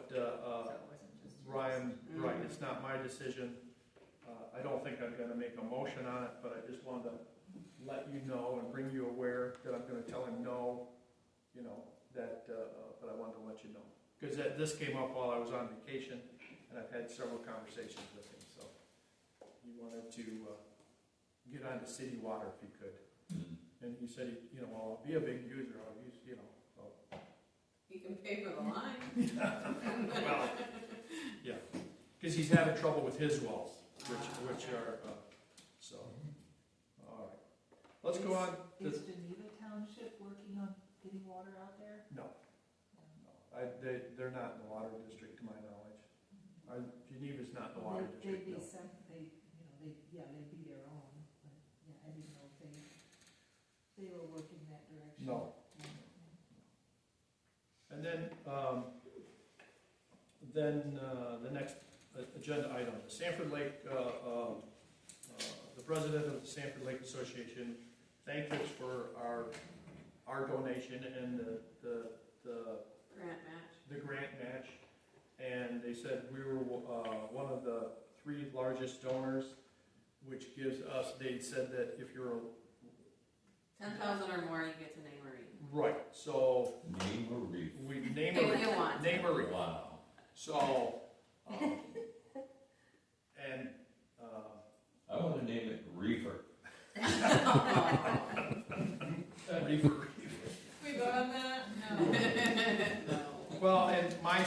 So it wasn't just. Ryan, right, it's not my decision. I don't think I'm gonna make a motion on it, but I just wanted to let you know and bring you aware that I'm gonna tell him no, that, but I wanted to let you know. Because this came up while I was on vacation, and I've had several conversations with him, so. He wanted to, get onto city water if he could. And he said, well, I'll be a big user, I'll use, so. You can pay for the line. Well, yeah, because he's having trouble with his wells, which are, so, all right. Let's go on. Is Geneva Township working on getting water out there? No. They're not in the water district, to my knowledge. Geneva's not in the water district, no. They'd be their own, but, yeah, I didn't know if they were working that direction. No. And then the next agenda item, the Sanford Lake, the president of the Sanford Lake Association thanked us for our donation and the Grant match. the grant match, and they said we were one of the 3 largest donors, which gives us, they said that if you're 10,000 or more, you get to name a reef. right, so Name a reef. we name If you want. name a reef. Wow. So, and I want to name it Reefer. reefer. We vote on that? No. Well, and my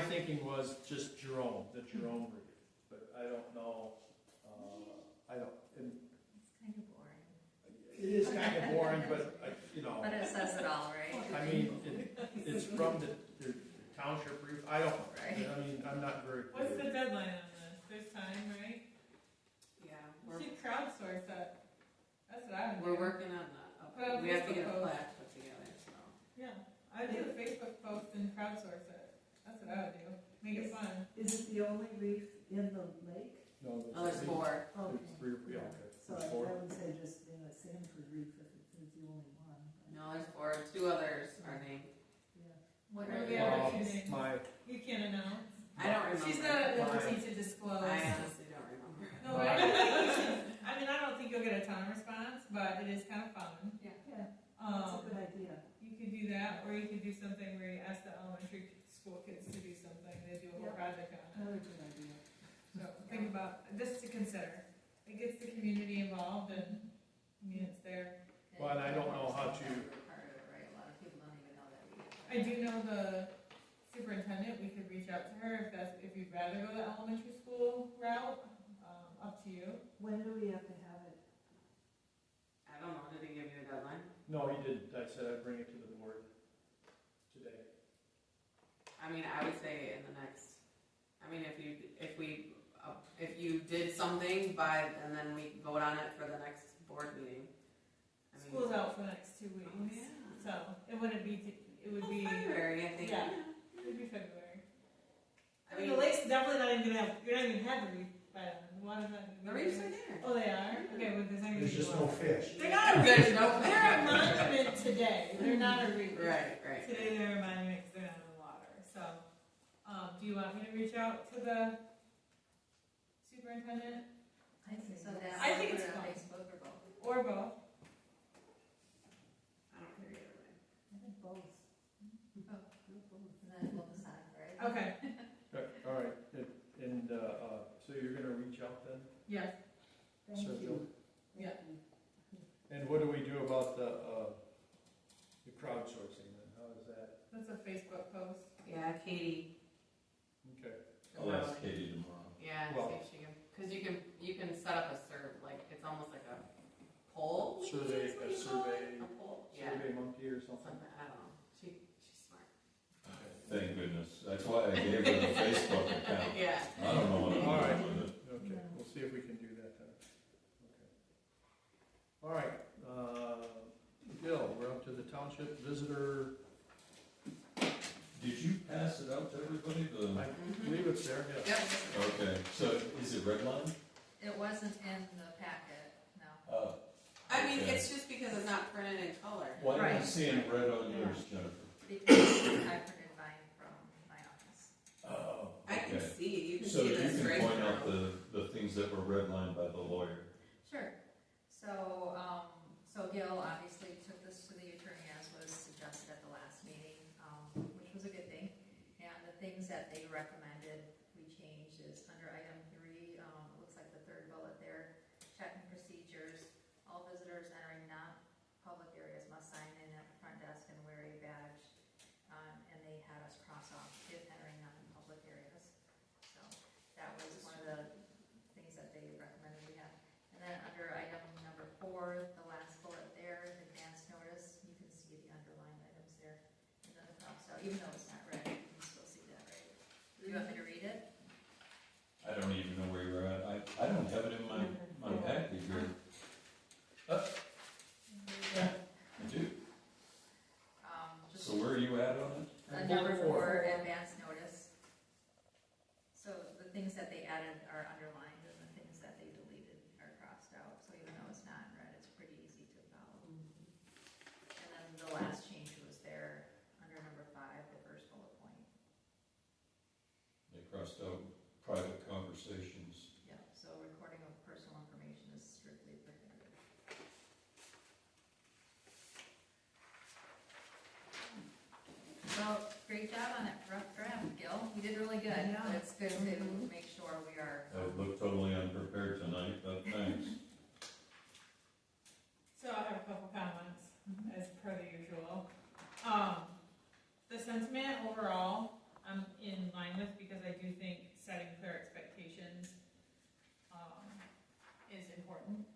thinking was just Jerome, the Jerome reef, but I don't know. And It's kind of boring. it is kind of boring, but But it says it all, right? I mean, it's from the township reef. I don't. Right. I mean, I'm not very. What's the deadline on this? There's time, right? Yeah, We should crowdsource that. That's what I would do. we're working on that. Put out a We have to get a Facebook post. plaque put together, so. Yeah, I'd do a Facebook post and crowdsource it. That's what I would do. Make it fun. Is it the only reef in the lake? No, Oh, there's 4. There's 3 or 4. Yeah, okay. So There's I 4. would say just, Sanford Reef if it's No, there's 4, 2 others are named. What What are are the the other other Um, two names? my, You can't announce. I don't remember. She's not at liberty to disclose. I honestly don't remember. No, but I mean, I don't think you'll get a ton of response, but it is kind of fun. Yeah, that's a good idea. You could do that, or you could do something where you ask the elementary school kids to do something, they do a whole Yeah. project on it. Another good idea. So think about, just to consider, it gets the community involved and, I mean, it's there. well, and I don't know how to, Part of it, right? A lot of people don't even know that we. I do know the superintendent, we could reach out to her if you'd rather go the elementary school route, up to you. When do we have to have it? I don't know, did he give you a deadline? no, he didn't, I said I'd bring it to the board today. I mean, I would say in the next, I mean, if you did something by, and then we vote on it for the next board meeting. I mean, School's out for the next 2 weeks, Oh, yeah. so it wouldn't be, it would be. February, I think. Yeah, it would be February. I I mean, mean, the lake's definitely not even gonna have, you're not even have the reef by then, the water's not the gonna be. reefs are there. Oh, they are? Okay, well, there's not gonna be. There's just no water. fish. They're not a There's reef, no they're a monument today, they're not a reef. Right. Today they're a monument because they're not in the water, so, do you want me to reach out to the superintendent? I think so. That I think put it's it on fun. Facebook or both. Or both? I don't care either way. I think both. And then we'll decide, right? Okay, All right, and, so you're gonna reach out then, yes, Thank Sergio? you. Yeah. And what do we do about the crowdsourcing then, how is that? that's a Facebook post. Yeah, Katie. Okay, I'll ask Katie tomorrow. Yeah, Well- see if she can, cause you can set up a like, it's almost like a poll. survey, Is what a you call it? survey, A poll, yeah, survey monkey or something? something, I don't know, she's smart. Thank goodness, that's why I gave her the Facebook account. Yeah. I don't know what I'm All right. doing with it. Okay, we'll see if we can do that then. Okay. All right, Gil, we're up to the township visitor, Did you pass it out to everybody, I believe it's there, yeah. Yep. Okay, so is it red line? It wasn't in the packet, no. Oh. I mean, Okay. it's just because it's not printed in color. Why am I Right. seeing red on yours, Jennifer? Because I printed mine from my office. Oh, I can okay. see, you can So see you the can straight point out through. the things that were redlined by the lawyer. Sure. So Gil obviously took this to the attorney as was suggested at the last meeting, which was a good thing. And the things that they recommended we changed is under item 3, it looks like the third bullet there, checking procedures. All visitors entering non-public areas must sign in at the front desk and wear a badge. And they had us cross off if entering non-public areas. So that was one of the things that they recommended we have. And then under item number 4, the last bullet there, advance notice, you can see the underlined items there. And then the crossed out, even though it's not red, you can still see that, right? Do you want me to read it? I don't even know where you're at. I don't have it in my package here. I do. Just So where are you at on it? number Bullet 4, advance notice. So the things that they added are underlined and the things that they deleted are crossed out. So even though it's not in red, it's pretty easy to follow. And then the last change was there under number 5, the first bullet point. They crossed out private conversations. Yeah, so recording of personal information is strictly prohibited. Well, great job on that rough draft, Gil. You did really good. Yeah. But it's good to make sure we are. I look totally unprepared tonight, but thanks. So I have a couple comments, as per the usual. The sentiment overall, I'm in line with because I do think setting clear expectations, is important.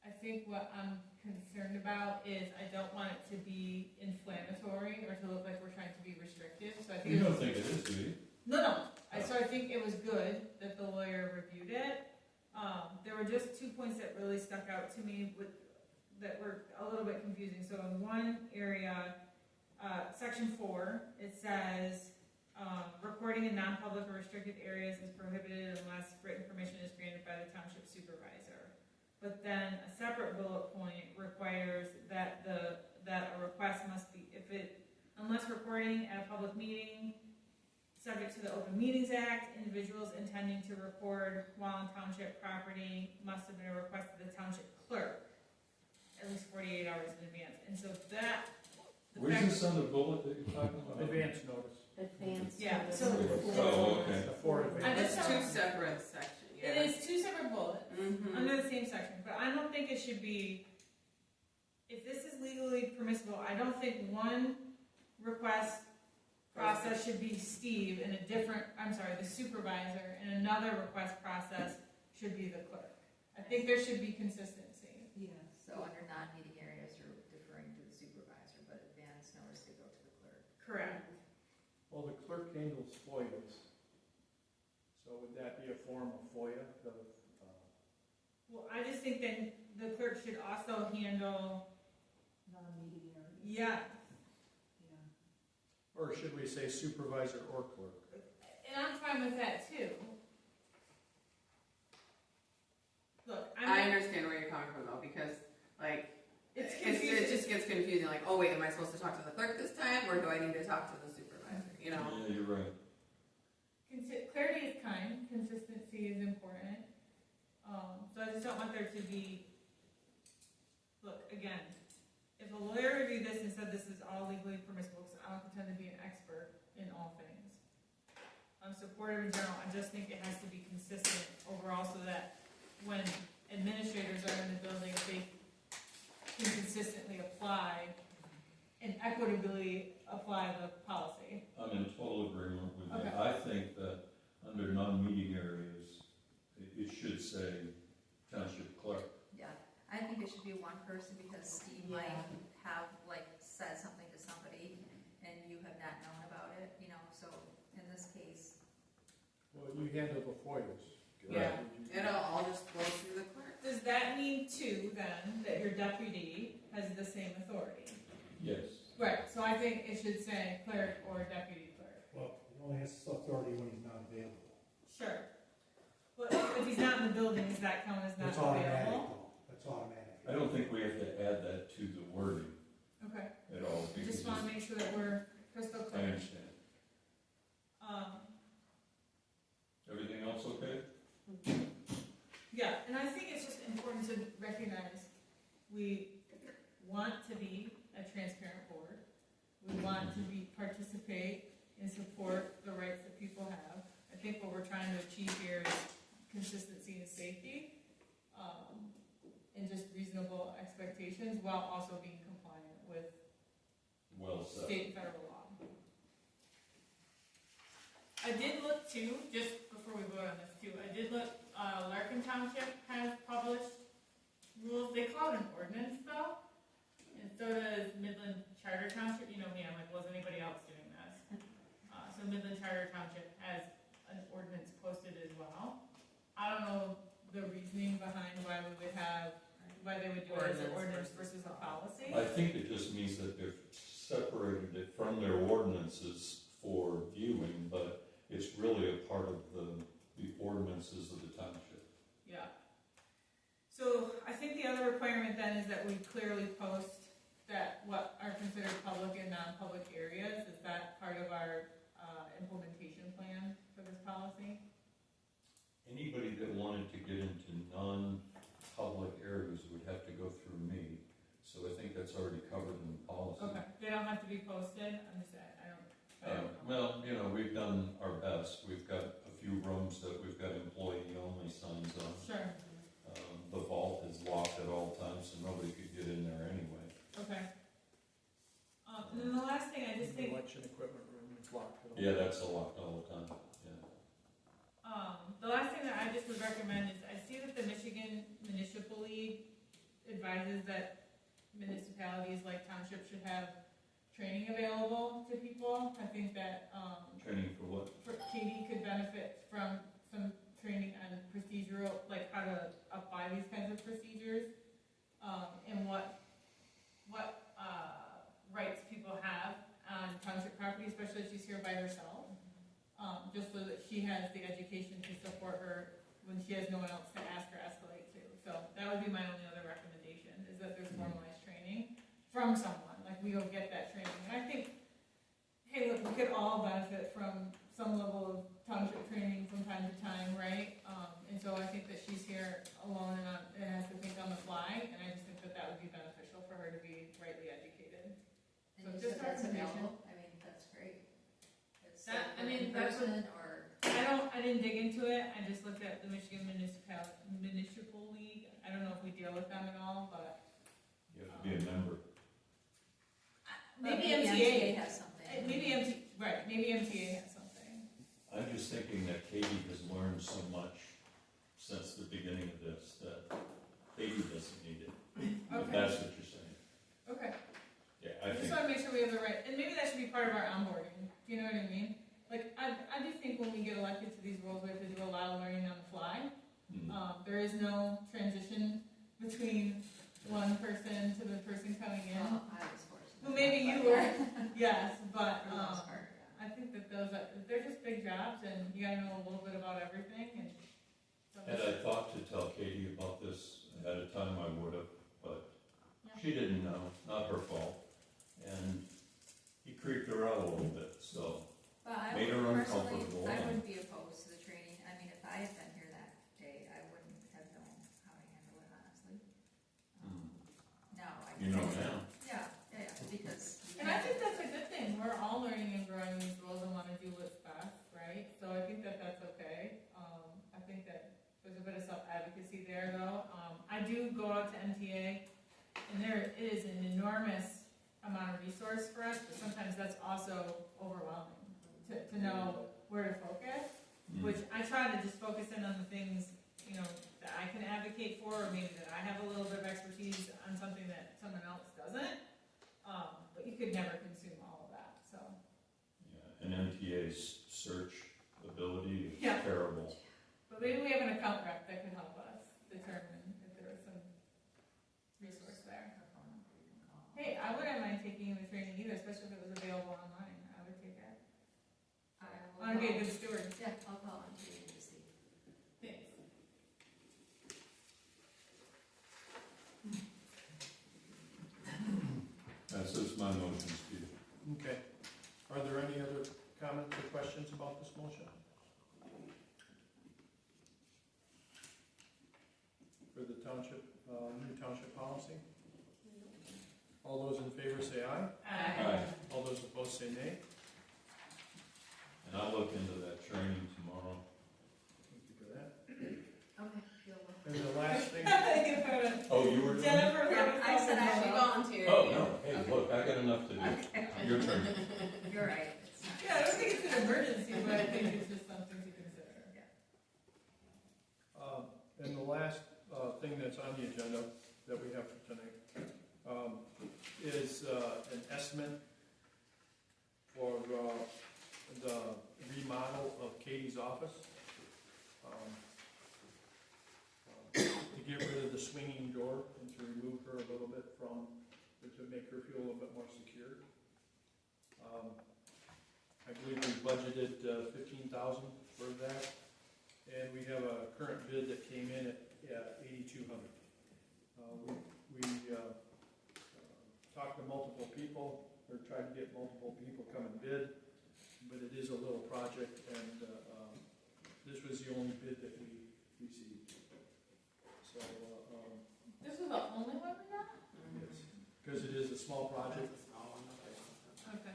I think what I'm concerned about is I don't want it to be inflammatory or to look like we're trying to be restrictive, so I think. You don't think it is, do you? No. So I think it was good that the lawyer reviewed it. There were just 2 points that really stuck out to me that were a little bit confusing. So in one area, section 4, it says, recording in non-public or restricted areas is prohibited unless written permission is granted by the township supervisor. But then a separate bullet point requires that that a request must be, unless recording at a public meeting, subject to the Open Meetings Act, individuals intending to record while on township property must submit a request to the township clerk at least 48 hours in advance. And so that, the Where's fact, this on the bullet that you're talking about? Advance notice. Advanced. Yeah, notice. so- Oh, okay. For advance. It's two separate sections, it yeah. is two separate bullets Mhm. under the same section, but I don't think it should be, if this is legally permissible, I don't think one request process should be Steve and the supervisor, and another request process should be the clerk. I think there should be consistency. Yeah. So under non-meeting areas, you're deferring to the supervisor, but advance notice to go to the clerk. Correct. Well, the clerk handles FOIAs. So would that be a form of FOIA? Well, I just think that the clerk should also handle, Non-meeting areas. yeah, Yeah. Or should we say supervisor or clerk? and I'm fine with that too. Look, I understand where you're coming from though, because like, it's it confusing. just gets confusing, like, oh wait, am I supposed to talk to the clerk this time, or do I need to talk to the supervisor, you know? Yeah, you're right. Clarity is kind, consistency is important. So I just don't want there to be, look, again, if a lawyer reviewed this and said this is all legally permissible, because I don't pretend to be an expert in all things. I'm supportive in general, I just think it has to be consistent overall so that when administrators are in the building, they can consistently apply and equitably apply the policy. I'm in total agreement with you. Okay. I think that under non-meeting areas, it should say township clerk. Yeah, I think it should be one person because Steve might have like said something to somebody and you have not known about it, you know, so in this case. Well, you handle the FOIAs. Yeah. It'll all just go through the clerk. Does that mean too, then, that your deputy has the same authority? Yes. Right, so I think it should say clerk or deputy clerk. Well, he only has authority when he's not available. Sure. But if he's not in the building, does that count as not That's automatic available? though, that's automatic. I don't think we have to add that to the wording Okay, at all. I because just wanna make sure that we're crystal I clear. understand. Everything else okay? Yeah, and I think it's just important to recognize we want to be a transparent board. We want to participate and support the rights that people have. I think what we're trying to achieve here is consistency and safety, and just reasonable expectations while also being compliant with Well said. state and federal law. I did look too, just before we vote on this too, I did look, Larkin Township has published rules, they call it an ordinance though, and so does Midland Charter Township, you know me, I'm like, was anybody else doing this? So Midland Charter Township has an ordinance posted as well. I don't know the reasoning behind why they would do it as an ordinance versus a policy. I think it just means that they've separated it from their ordinances for viewing, but it's really a part of the ordinances of the township. Yeah. So I think the other requirement then is that we clearly post that what are considered public and non-public areas. Is that part of our implementation plan for this policy? Anybody that wanted to get into non-public areas would have to go through me, so I think that's already covered in the policy. Okay, they don't have to be posted, I'm just, I don't know. Well, you know, we've done our best. We've got a few rooms that we've got employee-only signs on. Sure, The vault is locked at all times, so nobody could get in there anyway. okay. And then the last thing, I just The think, election equipment room is locked. Yeah, that's locked all the time, yeah. the last thing that I just would recommend is, I see that the Michigan Municipal League advises that municipalities like townships should have training available to people. I think that, Training for what? Katie could benefit from some training on procedural, like how to apply these kinds of procedures, and what rights people have on township property, especially if she's here by herself, just so that she has the education to support her when she has no one else to ask or escalate to. So that would be my only other recommendation, is that there's formalized training from someone, we go get that training. And I think, hey, look, we could all benefit from some level of township training from time to time, right? And so I think that she's here alone and has to think on the fly, and I just think that that would be beneficial for her to be rightly educated. And So you just said that's recommendation. available, I mean, that's great. It's That- like I mean, in that's what- person or, I didn't dig into it, I just looked at the Michigan Municipal League. I don't know if we deal with them at all, but You have to be a member. maybe MTA MTA. has something. Maybe MTA has something. I'm just thinking that Katie has learned so much since the beginning of this, that Katie doesn't need it. If Okay, that's what you're saying. okay. Yeah, I I just think, wanna make sure we have the right, and maybe that should be part of our onboarding, do you know what I mean? Like, I do think when we get elected to these roles, we have to do a lot of learning on the fly. There is no transition between one person to the person coming in. Well, I was fortunate. Well, maybe you but were, yeah, yes, but, For the most part, yeah. I think that they're just big jobs, and you gotta know a little bit about everything, and. had I thought to tell Katie about this ahead of time, I would have, but Yeah. she didn't know, not her fault. And he creeped her out a little bit, so. But I Made her would personally, uncomfortable, I and- wouldn't be opposed to the training, I mean, if I had been here that day, I wouldn't have known how to handle it, honestly. Now, I You can. know now. Yeah, because. you And I have- think that's a good thing, we're all learning and growing these roles and wanna do what's best, right? So I think that that's okay, I think that there's a bit of self-advocacy there, though. I do go out to MTA, and there is an enormous amount of resource for us, but sometimes that's also overwhelming to know where to focus, which I try to just focus in on the things, you know, that I can advocate for, or maybe that I have a little bit of expertise on something that someone else doesn't. But you could never consume all of that, so. Yeah, and MTA's search ability is Yeah. terrible. But maybe we have an account rep that could help us determine if there was some resource there. Hey, I wouldn't mind taking the training either, especially if it was available online, I would take it. I I wanna be a call- good steward. Yeah, I'll call on to you to see. Thanks. That's just my motion, Steve. Okay. Are there any other comments or questions about this motion? For the township, new township policy? All those in favor say aye. Aye. All those opposed say nay. And I'll look into that training tomorrow. Thank you for that. Okay, you'll look. And the last thing, Oh, you were doing it? Jennifer. Yeah, I said I should volunteer. Oh, no, hey, look, I got enough to do. Your turn. You're right, it's not. Yeah, I don't think it's an emergency, but I think it's just something to consider. and the last thing that's on the agenda that we have for tonight is an estimate for the remodel of Katie's office. To get rid of the swinging door and to remove her a little bit from, or to make her feel a little bit more secure. I believe we budgeted $15,000 for that, and we have a current bid that came in at $8,200. We talked to multiple people, or tried to get multiple people come and bid, but it is a little project, and this was the only bid that we received. So, This was the only one we got? yes, because it is a small project, Okay.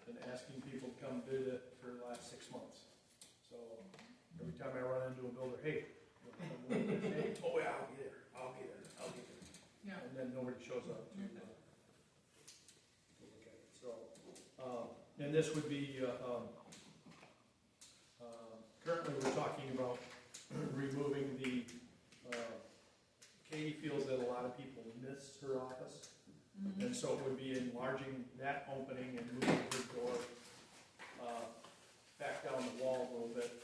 been asking people to come bid it for the last 6 months. So every time I run into a builder, hey, oh yeah, I'll be there, I'll be there, I'll be there. Yeah. And then nobody shows up to look at it. So, and this would be, currently we're talking about removing the, Katie feels that a lot of people miss her office. And so it would be enlarging that opening and moving her door back down the wall a little bit,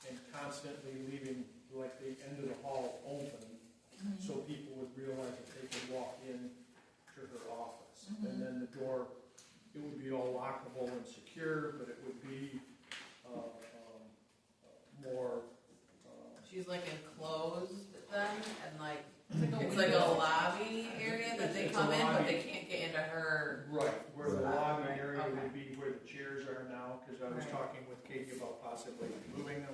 and constantly leaving like the end of the hall open, so people would realize that they could walk in to her office. And then the door, it would be all lockable and secure, but it would be more. She's like enclosed then, and like, it's like a lobby area that they It's a come in, but lobby. they can't get into her Right. possibly moving them.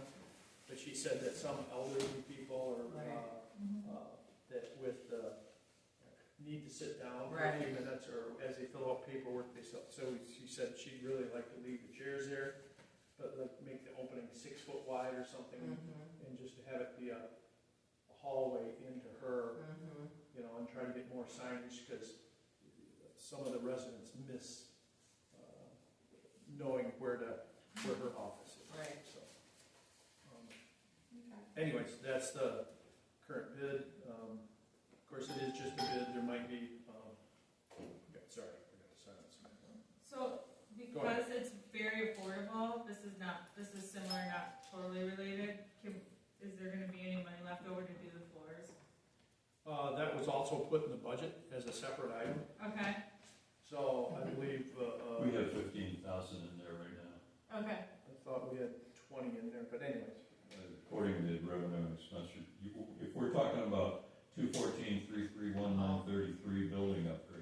But she said that some elderly people or, that with, need to sit down for a few minutes, or as they fill out paperwork, they still, so she said she'd really like to leave the chairs there, but like make the opening 6 foot wide or something, and just to have it be a hallway into her, you know, and try to get more signage, because some of the residents miss knowing where her office is. Right. So, anyways, that's the current bid. Of course, it is just a bid. There might be. Sorry, I got to silence my phone. So, because it's very affordable, this is similar, not totally related. Is there gonna be any money left over to do the floors? That was also put in the budget as a separate item. Okay, So I believe, We have 15,000 in there right now. okay. I thought we had 20 in there, but anyways. According to the revenue and expense, if we're talking about 214,331,933 building upgrade.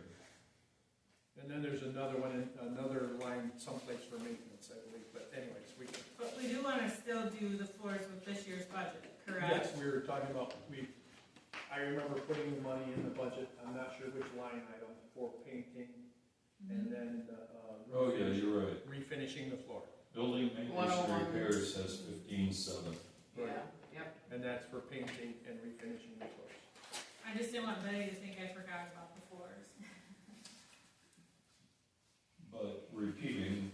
And then there's another one, another line someplace for maintenance, I believe, but anyways, But we do wanna still do the floors with this year's budget, correct? yes, we were talking about, I remember putting the money in the budget, I'm not sure which line item, for painting, and then, Oh, yeah, you're right. refinishing the floor. Building maintenance and repairs has 15,700. Yeah, yep. And that's for painting and refinishing the floors. I just didn't want Betty to think I forgot about the floors. But repeating,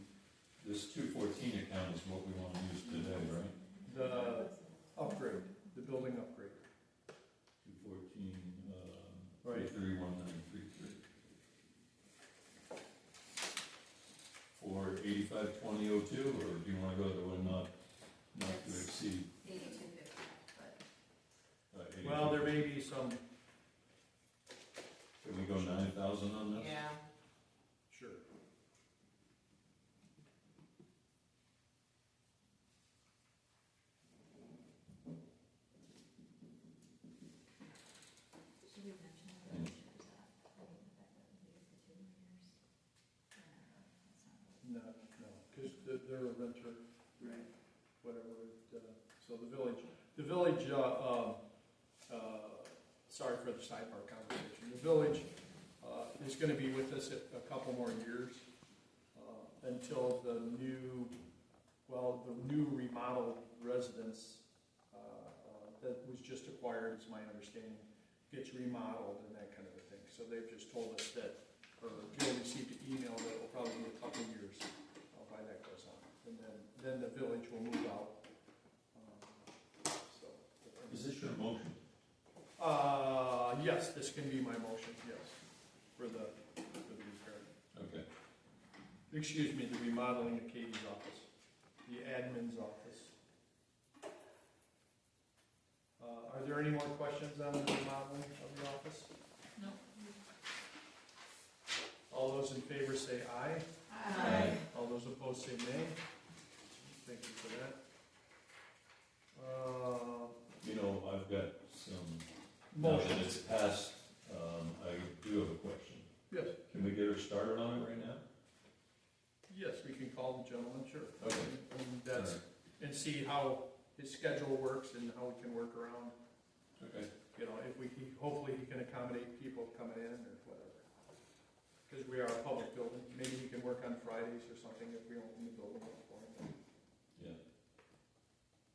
this 214 account is what we want to use today, right? The upgrade, the building upgrade. 214, Right. 331,933. For 852002, or do you want to go to a not to exceed? 8250, but 82? Well, there may be some, Can we go 9,000 on this? Yeah. sure. should we mention that the chairs up? I mean, the fact that we use the 2 meters? No, because they're a renter, Right. whatever, so the village, sorry for the sidebar conversation, the village, is gonna be with us a couple more years, until the new remodeled residence, that was just acquired, is my understanding, gets remodeled and that kind of a thing, so they've just told us that, or Jill received an email that it will probably be a couple years while that goes on, and then the village will move out. So. Is this your motion? Yes, this can be my motion, yes, for the repair. Okay. Excuse me, the remodeling of Katie's office, the admin's office. Are there any more questions on the remodeling of the office? No. All those in favor say aye. Aye. All those opposed say nay. Thank you for that. You know, I've got some, now that Motion. it's passed, I do have a question. Yes. Can we get her started on it right now? Yes, we can call the gentleman, sure. Okay. And that's, and see how his schedule works and how we can work around, Okay. you know, hopefully he can accommodate people coming in or whatever. Because we are a public building, maybe he can work on Fridays or something if we open the building up for him. Yeah.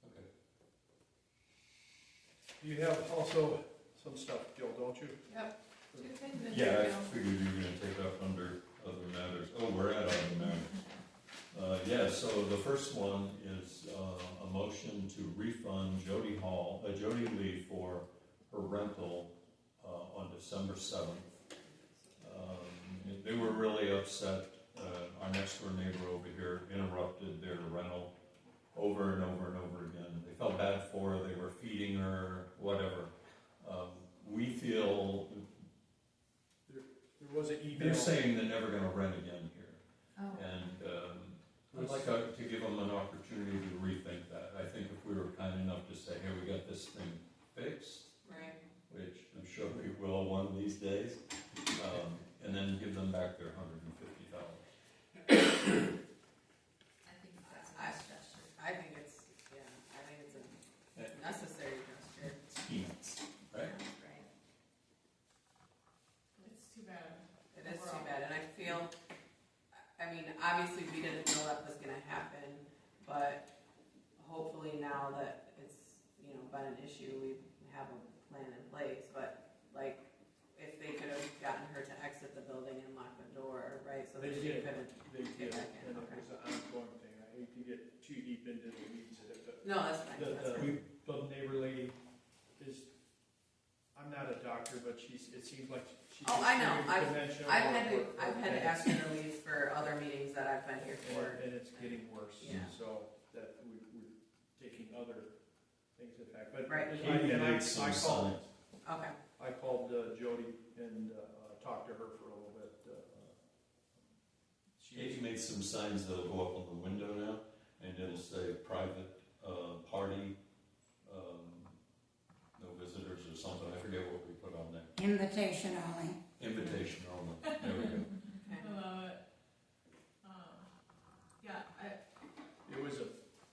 Okay. You have also some stuff, Jill, don't you? Yep. 2 things in Yeah, there. I figured you were gonna take up under other matters. Oh, we're at other matters. Yeah, so the first one is a motion to refund Jody Lee for her rental on December 7th. They were really upset. Our next door neighbor over here interrupted their rental over and over and over again. They felt bad for her, they were feeding her, whatever. We feel There was an email. they're saying they're never gonna rent again here. oh, And I'd like to give them an opportunity to rethink that. I think if we were kind enough to say, hey, we got this thing fixed, Right. which I'm sure we will one of these days, and then give them back their $150. I think that's a nice gesture. I think it's been an issue, we have a plan in place, but like, if they could have gotten her to exit the building and lock the door, right, so that They she did. couldn't They get did, back in, and it okay. was an ongoing thing. I hate to get too deep into the weeds of it, but No, that's fine, that's fine. the neighbor lady is, I'm not a doctor, but it seems like she's. Oh, I know. dementia I've or- had to ask her to leave for other meetings that I've been here for. And it's getting worse, Yeah. so that we're taking other things in fact, but. Right. Katie And I made some called, signs. Okay, I called Jody and talked to her for a little bit. Katie made some signs that'll go up on the window now, and it'll say private, party, no visitors or something, I forget what we put on there. Invitation only. Invitation only, there we go. okay. I love it. Yeah, It was a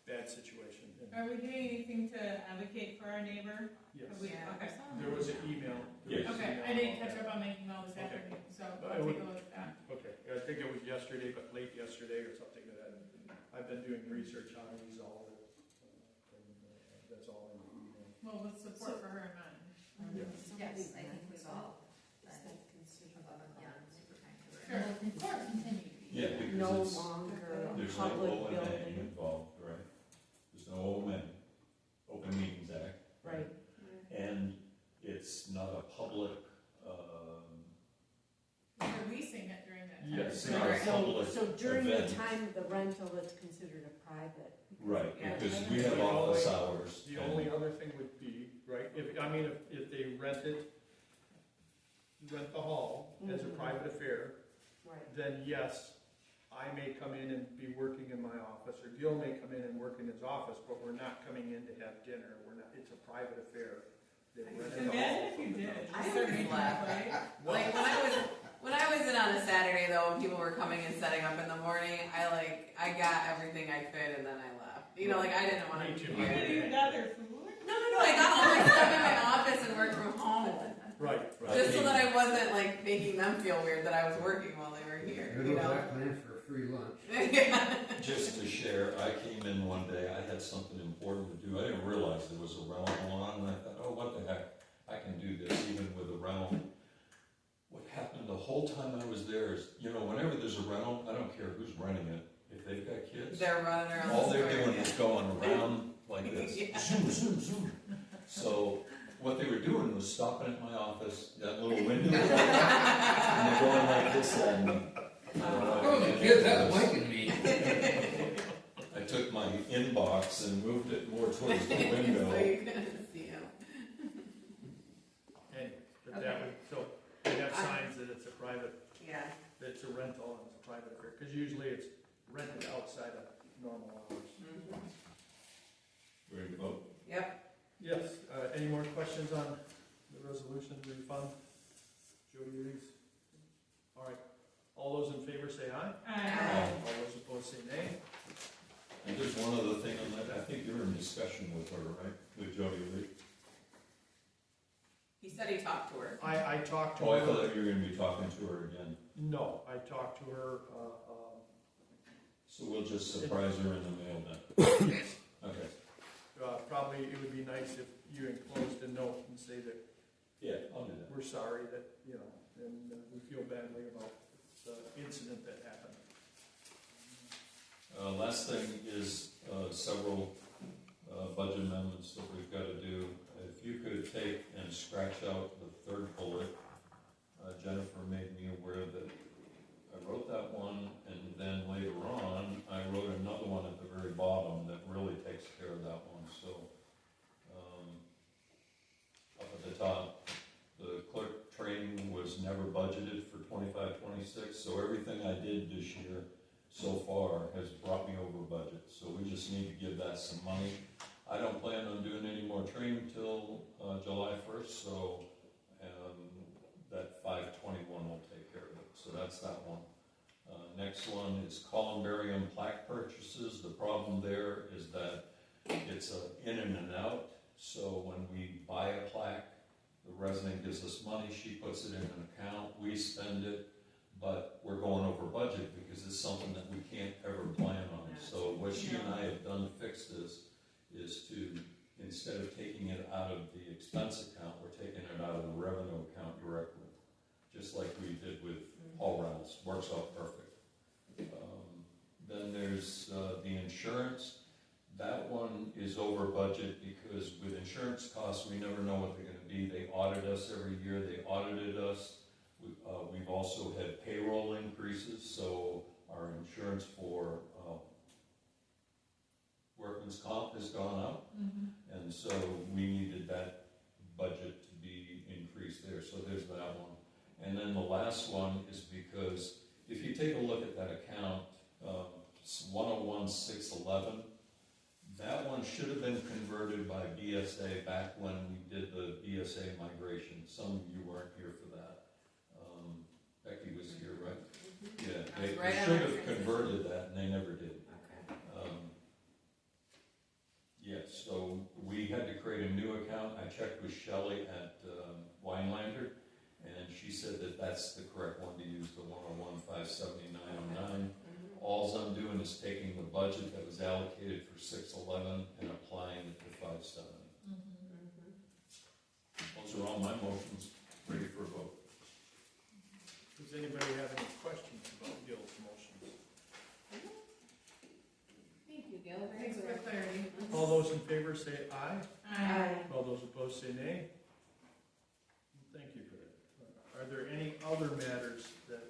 bad situation. are we doing anything to advocate for our neighbor? Yes. Have we- Yeah. okay. There was an email. Yes. Okay, I didn't catch up on making all this Okay. afternoon, so But I I'll would- take a look at that. Okay, I think it was yesterday, but late yesterday or something like that. I've been doing research on it, resolve it, and that's all in the email. Well, with support for her in mind. Yes, I think we've all Is been that considered above and a beyond, super kind to her. Sure, of course, continue to be. Yeah, no because longer a there's no public O and A building? involved, right? There's no O and A, Open Meetings Act. Right. And it's not a public, We're leasing it during that time. Yes. it's not a public So during the event. time of the rental, it's considered a private? Right, Yeah. because we have office hours. The and- only other thing would be, right, if they rent the hall as a Mhm. private affair, Right. then yes, I may come in and be working in my office, or Gil may come in and work in his office, but we're not coming in to have dinner, it's a private affair. They rented the hall. Imagine if you did. I Just always serving laugh. right? Like, when I was in on a Saturday though, and people were coming and setting up in the morning, I got everything I could and then I left. You know, like, I didn't want Me to too. be You didn't here. even got their food? No, I got all my stuff in my office and worked from home. Right. Just so that I wasn't like making them feel weird that I was working while they were here, you know? plan for a free lunch. Yeah. Just to share, I came in one day, I had something important to do, I didn't realize there was a rental going on, and I thought, oh, what the heck, I can do this even with a rental. What happened the whole time I was there is, whenever there's a rental, I don't care who's renting it, if they've got kids, They're running around all the they're store. doing is going around like this, Yeah. zoom, zoom, zoom. So, what they were doing was stopping at my office, that little window, and they're going like this at me. Oh, the kids, that's liking me. I took my inbox and moved it more towards the So window. you couldn't see 'em. Anyway, but Okay. that would, so they have signs that it's a private, Yeah. that it's a rental and it's a private affair, because usually it's rented outside of normal hours. Mhm. Ready to vote? Yep. Yes, any more questions on the resolution refund? Jody, Reeves? All right, all those in favor say aye. Aye. All those opposed say nay. And there's one other thing on that, I think you're in discussion with her, right, with Jody Lee? He said he talked to her. I talked to Oh, I her. thought you were gonna be talking to her again, No, I talked to her, so we'll just surprise her in the mail then. Okay, probably it would be nice if you enclosed a note and say that yeah, I'll do that. we're sorry that, and we feel badly about the incident that happened. Last thing is, several, budget amendments that we've gotta do. If you could take and scratch out the third bullet, Jennifer made me aware that I wrote that one, and then later on, I wrote another one at the very bottom that really takes care of that one, so, up at the top, the clerk training was never budgeted for 25-26, so everything I did this year so far has brought me over budget, so we just need to give that some money. I don't plan on doing any more training till July 1st, so that 521 will take care of it, so that's that one. Next one is columbarium plaque purchases. The problem there is that it's a in and an out, so when we buy a plaque, the resident gives us money, she puts it in an account, we spend it, but we're going over budget because it's something that we can't ever plan on. So what she and I have done to fix this is to, instead of taking it it out of the expense account, we're taking it out of the revenue account directly, just like we did with hall rentals, works out perfect. Then there's the insurance. That one is over budget because with insurance costs, we never know what they're gonna be. They audit us every year, they audited us. We've also had payroll increases, so our insurance for workman's comp has gone up. And so we needed that budget to be increased there, so there's that one. And then the last one is because if you take a look at that account, 101,611, that one should have been converted by BSA back when we did the BSA migration. Some of you weren't here for that. Becky was here, right? Yeah, they should have converted that and they never did. Yeah, so we had to create a new account. I checked with Shelley at Winelander, and she said that that's the correct one to use, the 101,579.09. All I'm doing is taking the budget that was allocated for 611 and applying it to 570. Those are all my motions, ready for a vote. Does anybody have any questions about Gil's motions? Thank you, Gil. Thanks for the clarity. All those in favor say aye. Aye. All those opposed say nay. Thank you for that. Are there any other matters that,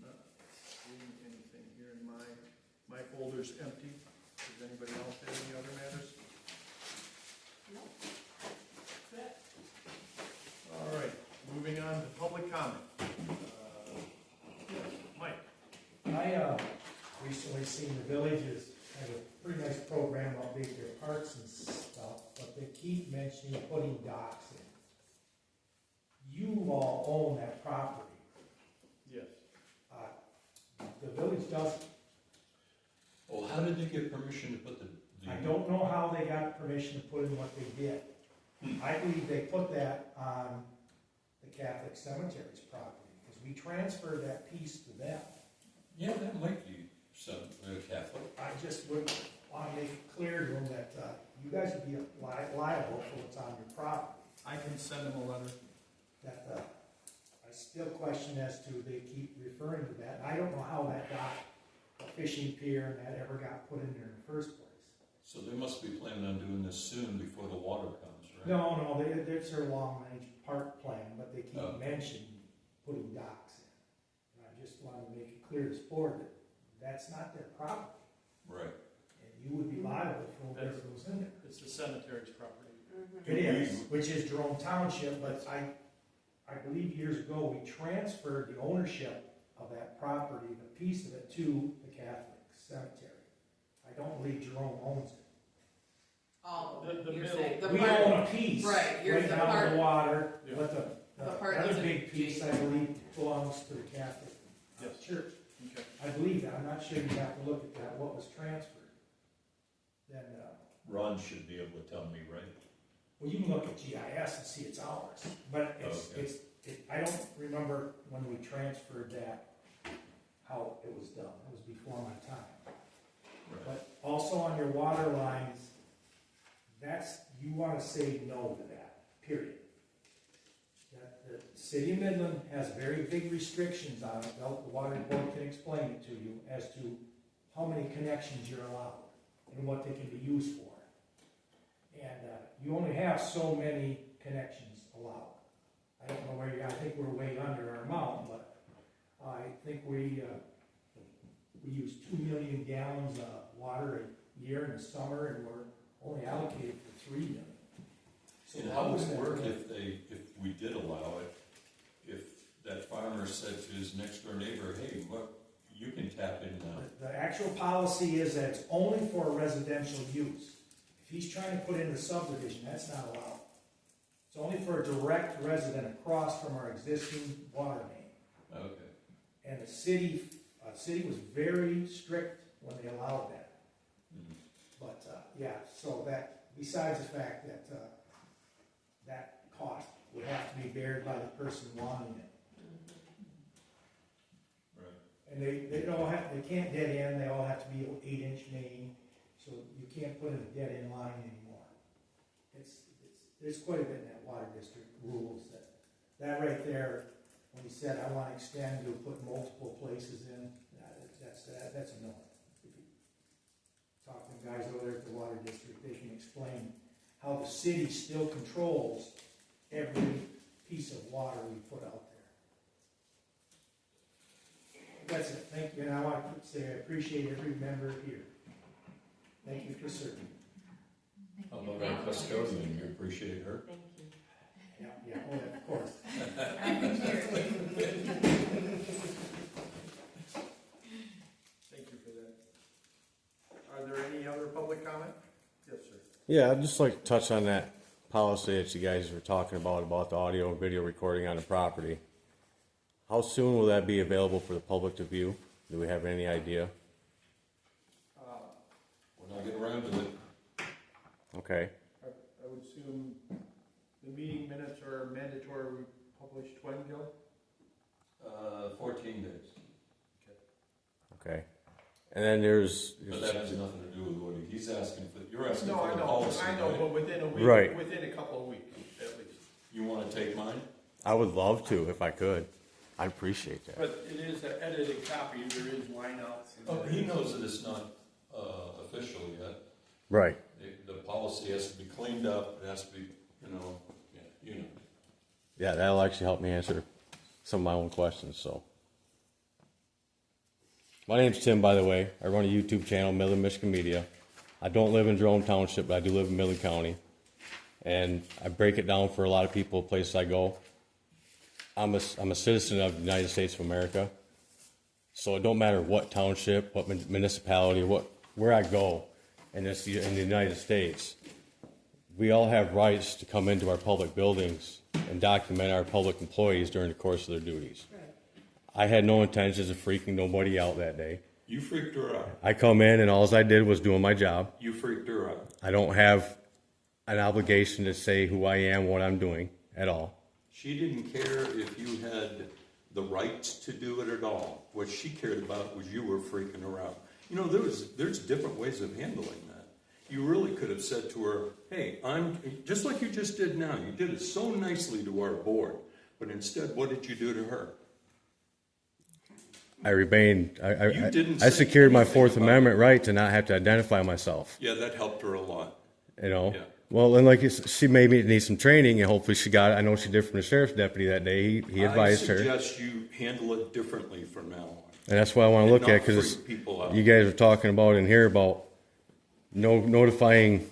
not seeing anything here in my folder's empty. Does anybody else have any other matters? That's it. All right, moving on to public comment. Yes, Mike. I recently seen the villages have a pretty nice program update their parks and stuff, but they keep mentioning putting docks in. You all own that property. Yes. The village doesn't. Oh, how did they get permission to put the I don't know how they got permission to put in what they did. I believe they put that on the Catholic Cemetery's property, because we transferred that piece to them. Yeah, that might be some Catholic. I just would want to make it clear to them that you guys would be liable for what's on your property. I can send them a letter. That I still question as to, they keep referring to that. And I don't know how that dock, a fishing pier, and that ever got put in there in the first place. So they must be planning on doing this soon before the water comes, right? No, it's their long-range park plan, but they keep mentioning putting docks in. And I just wanted to make it clear to the board that that's not their property. Right. And you would be liable for whatever goes in there. It's the cemetery's property. It is, which is Jerome Township, but I believe years ago we transferred the ownership of that property, the piece of it, to the Catholic Cemetery. I don't believe Jerome owns it. Oh, The you're middle. saying the We part, own a piece, right, you're right the down part, the water, Yeah. but the part other that's big piece, I adjacent. believe, belongs to the Catholic Yes. Church. Okay. I believe that, I'm not sure, you have to look at that, what was transferred. Then, Ron should be able to tell me, right? well, you can look at GIS and see it's ours, but Okay. I don't remember when we transferred that, how it was done, it was before my time. Right. But also on your water lines, you wanna say no to that, period. The city of Midland has very big restrictions on it, the water board can explain it to you, as to how many connections you're allowed, and what they can be used for. And, you only have so many connections allowed. I don't know where I think we're way under our amount, but I think we use 2 million gallons of water a year in the summer, and we're only allocated for 3 million. So And how would it that work work? if we did allow it? If that farmer said to his next door neighbor, hey, you can tap in now. The actual policy is that it's only for residential use. If he's trying to put in the subdivision, that's not allowed. It's only for a direct resident across from our existing water main. Okay. And the city was very strict when they allowed that. But, so that, besides the fact that, that cost would have to be bared by the person wanting it. Right. And they can't dead end, they all have to be 8-inch main, so you can't put in a dead end line anymore. There's quite a bit in that water district rules that right there, when he said, I want to extend, you'll put multiple places in, that's a no. If you talk to the guys over there at the water district, they can explain how the city still controls every piece of water we put out there. That's it, thank you, and I want to say I appreciate every member here. Thank you for serving. How about our custodian, you appreciate her? Thank you. Yeah, oh, yeah, of course. Thank you for that. Are there any other public comment? Yes, sir. Yeah, I'd just like to touch on that policy that you guys were talking about the audio and video recording on the property. How soon will that be available for the public to view? Do we have any idea? When I get around to it. Okay. I would assume the meeting minutes are mandatory published when, Joe? 14 days. Okay. And then there's But that has nothing to do with what he's asking for. You're asking No, for I the know, policy, I know, right? but within a week, Right. within a couple of weeks, at least. You want to take mine? I would love to if I could. I'd appreciate that. But it is an edited copy, there is lineouts. Oh, he knows that it's not official yet. Right. The policy has to be cleaned up, it has to be, you know. Yeah, that'll actually help me answer some of my own questions, so. My name's Tim, by the way. I run a YouTube channel, Midland, Michigan Media. I don't live in Jerome Township, but I do live in Midland County. And I break it down for a lot of people, places I go. I'm a citizen of the United States of America. So it don't matter what township, what municipality, where I go in the United States. We all have rights to come into our public buildings and document our public employees during the course of their duties. Right. I had no intentions of freaking nobody out that day. You freaked her out. I come in and all I did was doing my job. You freaked her out. I don't have an obligation to say who I am, what I'm doing at all. She didn't care if you had the rights to do it at all. What she cared about was you were freaking her out. You know, there's different ways of handling that. You really could have said to her, hey, I'm just like you just did now. You did it so nicely to our board. But instead, what did you do to her? I remained, I say secured my anything Fourth about Amendment right to not have to identify myself. Yeah, that helped her a lot. You know? Yeah. Well, and like she maybe need some training, and hopefully she got it. I know she did from the sheriff's deputy that day. He advised her. I suggest you handle it differently from now on. And that's what I want to look at, because you guys are talking about in here about notifying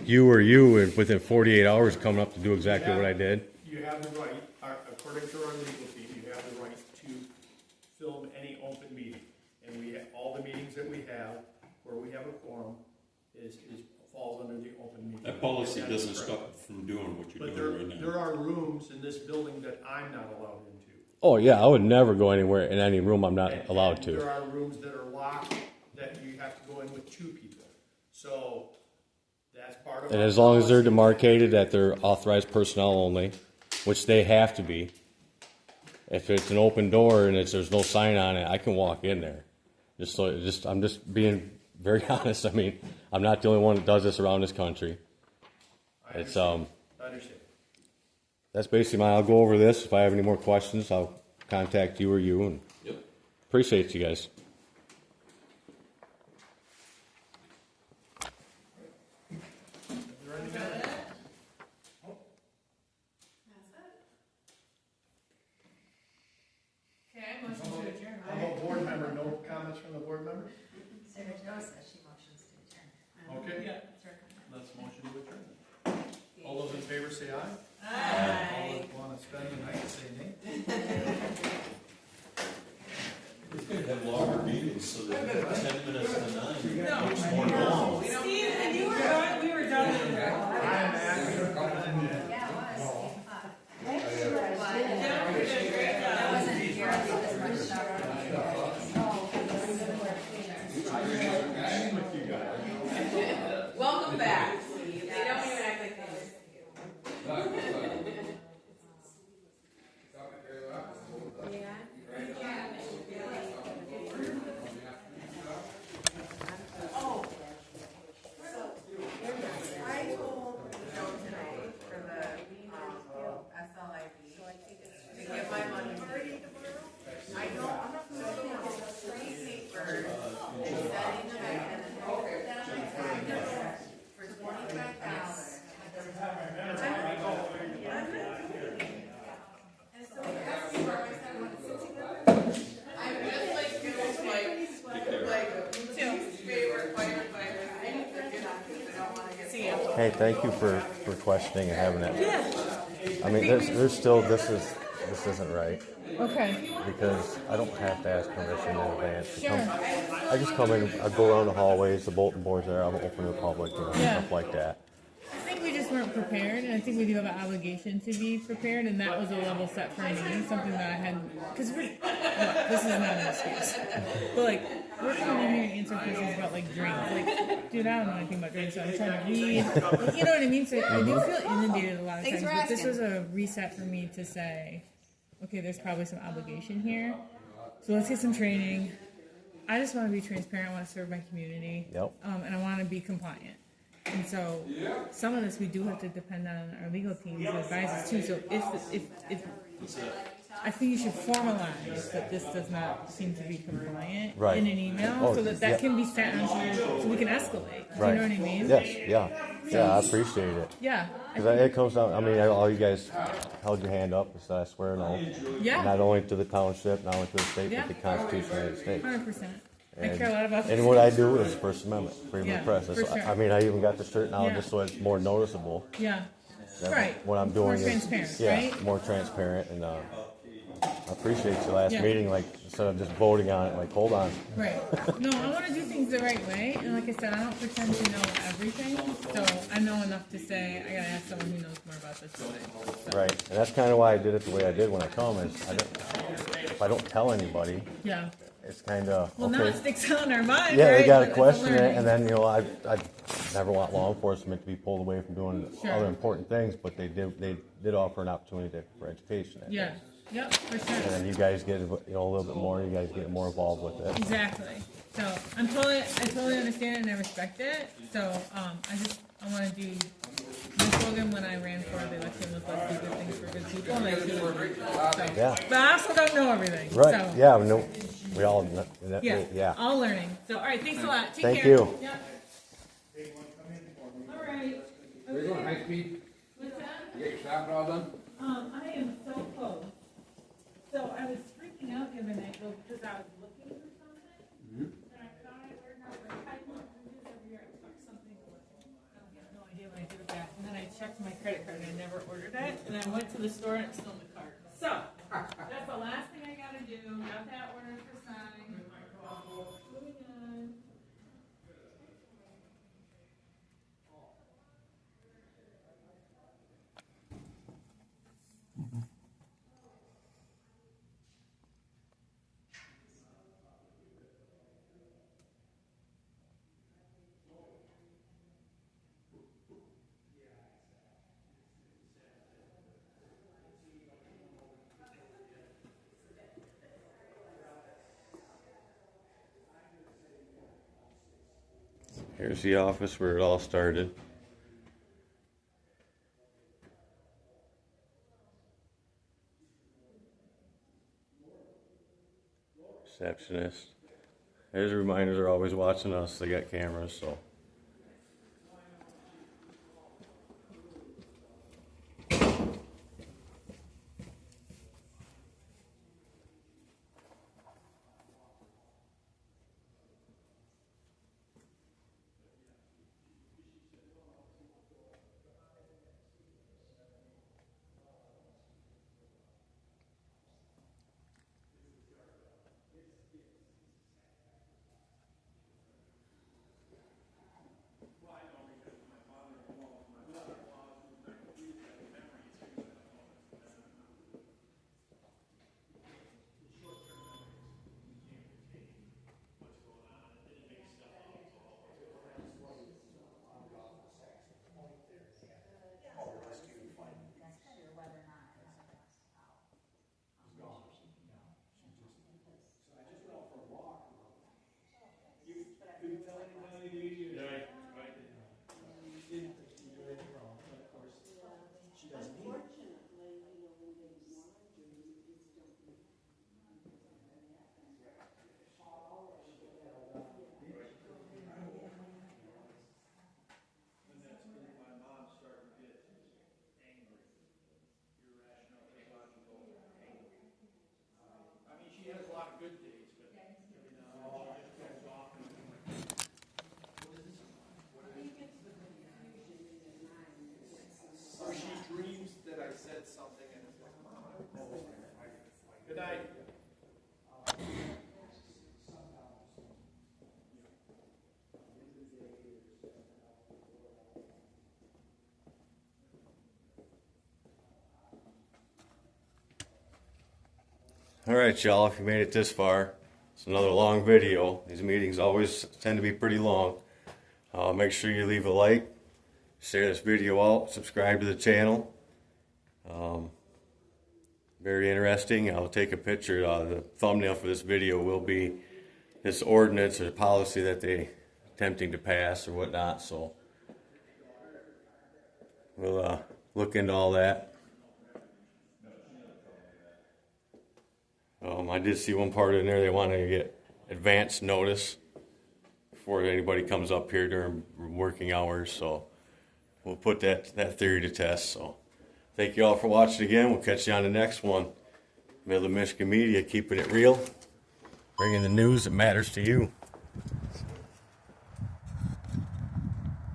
you within 48 hours coming up to do exactly what I did. You have the right, according to our legal team, you have the right to film any open meeting. And all the meetings that we have, where we have a quorum, falls under the open meeting. That policy doesn't stop from doing what you're doing right now. There are rooms in this building that I'm not allowed into. Oh yeah, I would never go anywhere in any room I'm not allowed to. There are rooms that are locked that you have to go in with 2 people. So that's part of. And as long as they're demarcated that they're authorized personnel only, which they have to be. If it's an open door and there's no sign on it, I can walk in there. I'm just being very honest. I mean, I'm not the only one that does this around this country. I understand. That's basically I'll go over this. If I have any more questions, I'll contact you or you. And Yep. Appreciate you guys. Okay, motion to adjourn, I'm right? a board member, no comments from the board member? Sarah Jo says she motions to adjourn. Okay. Yeah. Let's motion to adjourn. All those in favor say aye. Aye. All those want to spend the night say nay. We could have longer meetings so that 10 minutes to 9. No. It's more normal. Steve, and you were done, we were done with that. Yeah, it was. Jennifer did a great job. That wasn't here, I think it was rushed out. Welcome back. They don't even act like they were. see you. Hey, thank you for questioning and having that. Yeah. I mean, there's still, this isn't right. Okay. Because I don't have to ask permission in advance. Sure. I just come in, I go around the hallways, the bulletin boards there, I'm open to the public, stuff like that. I think we just weren't prepared, and I think we do have an obligation to be prepared, and that was a level set for me, something that I had, because this is not an excuse, but like, we're coming in here and answer questions about like drinks, like, dude, I don't know anything about drinks, so I'm trying to read, you know what I mean, so I do feel inundated a lot of times, but this was a reset for me to say, okay, there's probably some obligation here, so let's get some training. I just want to be transparent, I want to serve my community, and I want to be compliant. And so, some of this we do have to depend on our legal teams and advisors too. So, if I think you should formalize that this does not seem to be compliant in an email, so that can be sent on to, so we can escalate. Do you know what I mean? Yes, I appreciate it. Yeah. Because it comes down, I mean, all you guys held your hand up, so I swear no. Yeah. Not only to the township, not only to the state, but the Constitution of the United States. 100%. I care a lot about this. And what I do is First Amendment, freedom of press. For sure. I mean, I even got the shirt now just so it's more noticeable. Yeah. Right. What I'm doing more is transparent, right? more transparent, and I appreciate your last meeting. Like instead of just voting on it, like hold on. Right. No, I want to do things the right way, and like I said, I don't pretend to know everything. So I know enough to say I gotta ask someone who knows more about this than I do. So. Right, and that's kind of why I did it the way I did when I come. Is if I don't tell anybody. Yeah. It's kind of well, now it sticks out in our mind. Yeah, right? they got to question it, and then I never want law enforcement to be pulled away from doing other important things, but they did offer an opportunity for education. Yeah, yep, for sure. And then you guys get a little bit more. You guys get more involved with it. Exactly. So I totally understand it and I respect it. So I want to do. My slogan when I ran for the election was let's do good things for good people, and I do. So, but I also don't know everything. Right. So. Yeah. No. We all. Yeah. All learning. So all right. Thanks a lot. Take Thank care. you. Yep. All right. Are you going high speed? What's that? You get your shopping all done? I am so close. So I was freaking out the other night because I was looking for something, and I thought I ordered it. I look through this every year. I took something away. I have no idea when I did it back. And then I checked my credit card and I never ordered it. And I went to the store and it's still in the cart. So that's the last thing I gotta do. Got that ordered for sign. Moving on. Here's the office where it all started. Receptionist. There's reminders they're always watching us. They got cameras, so. All right, y'all, if you made it this far, it's another long video. These meetings always tend to be pretty long. Make sure you leave a like, share this video out, subscribe to the channel. Very interesting. I'll take a picture. The thumbnail for this video will be this ordinance or policy that they're attempting to pass or whatnot. So we'll look into all that. I did see one part in there, they want to get advance notice before anybody comes up here during working hours, so we'll put that theory to test. So thank you all for watching again. We'll catch you on the next one. Midland Michigan Media, keeping it real, bringing the news that matters to you.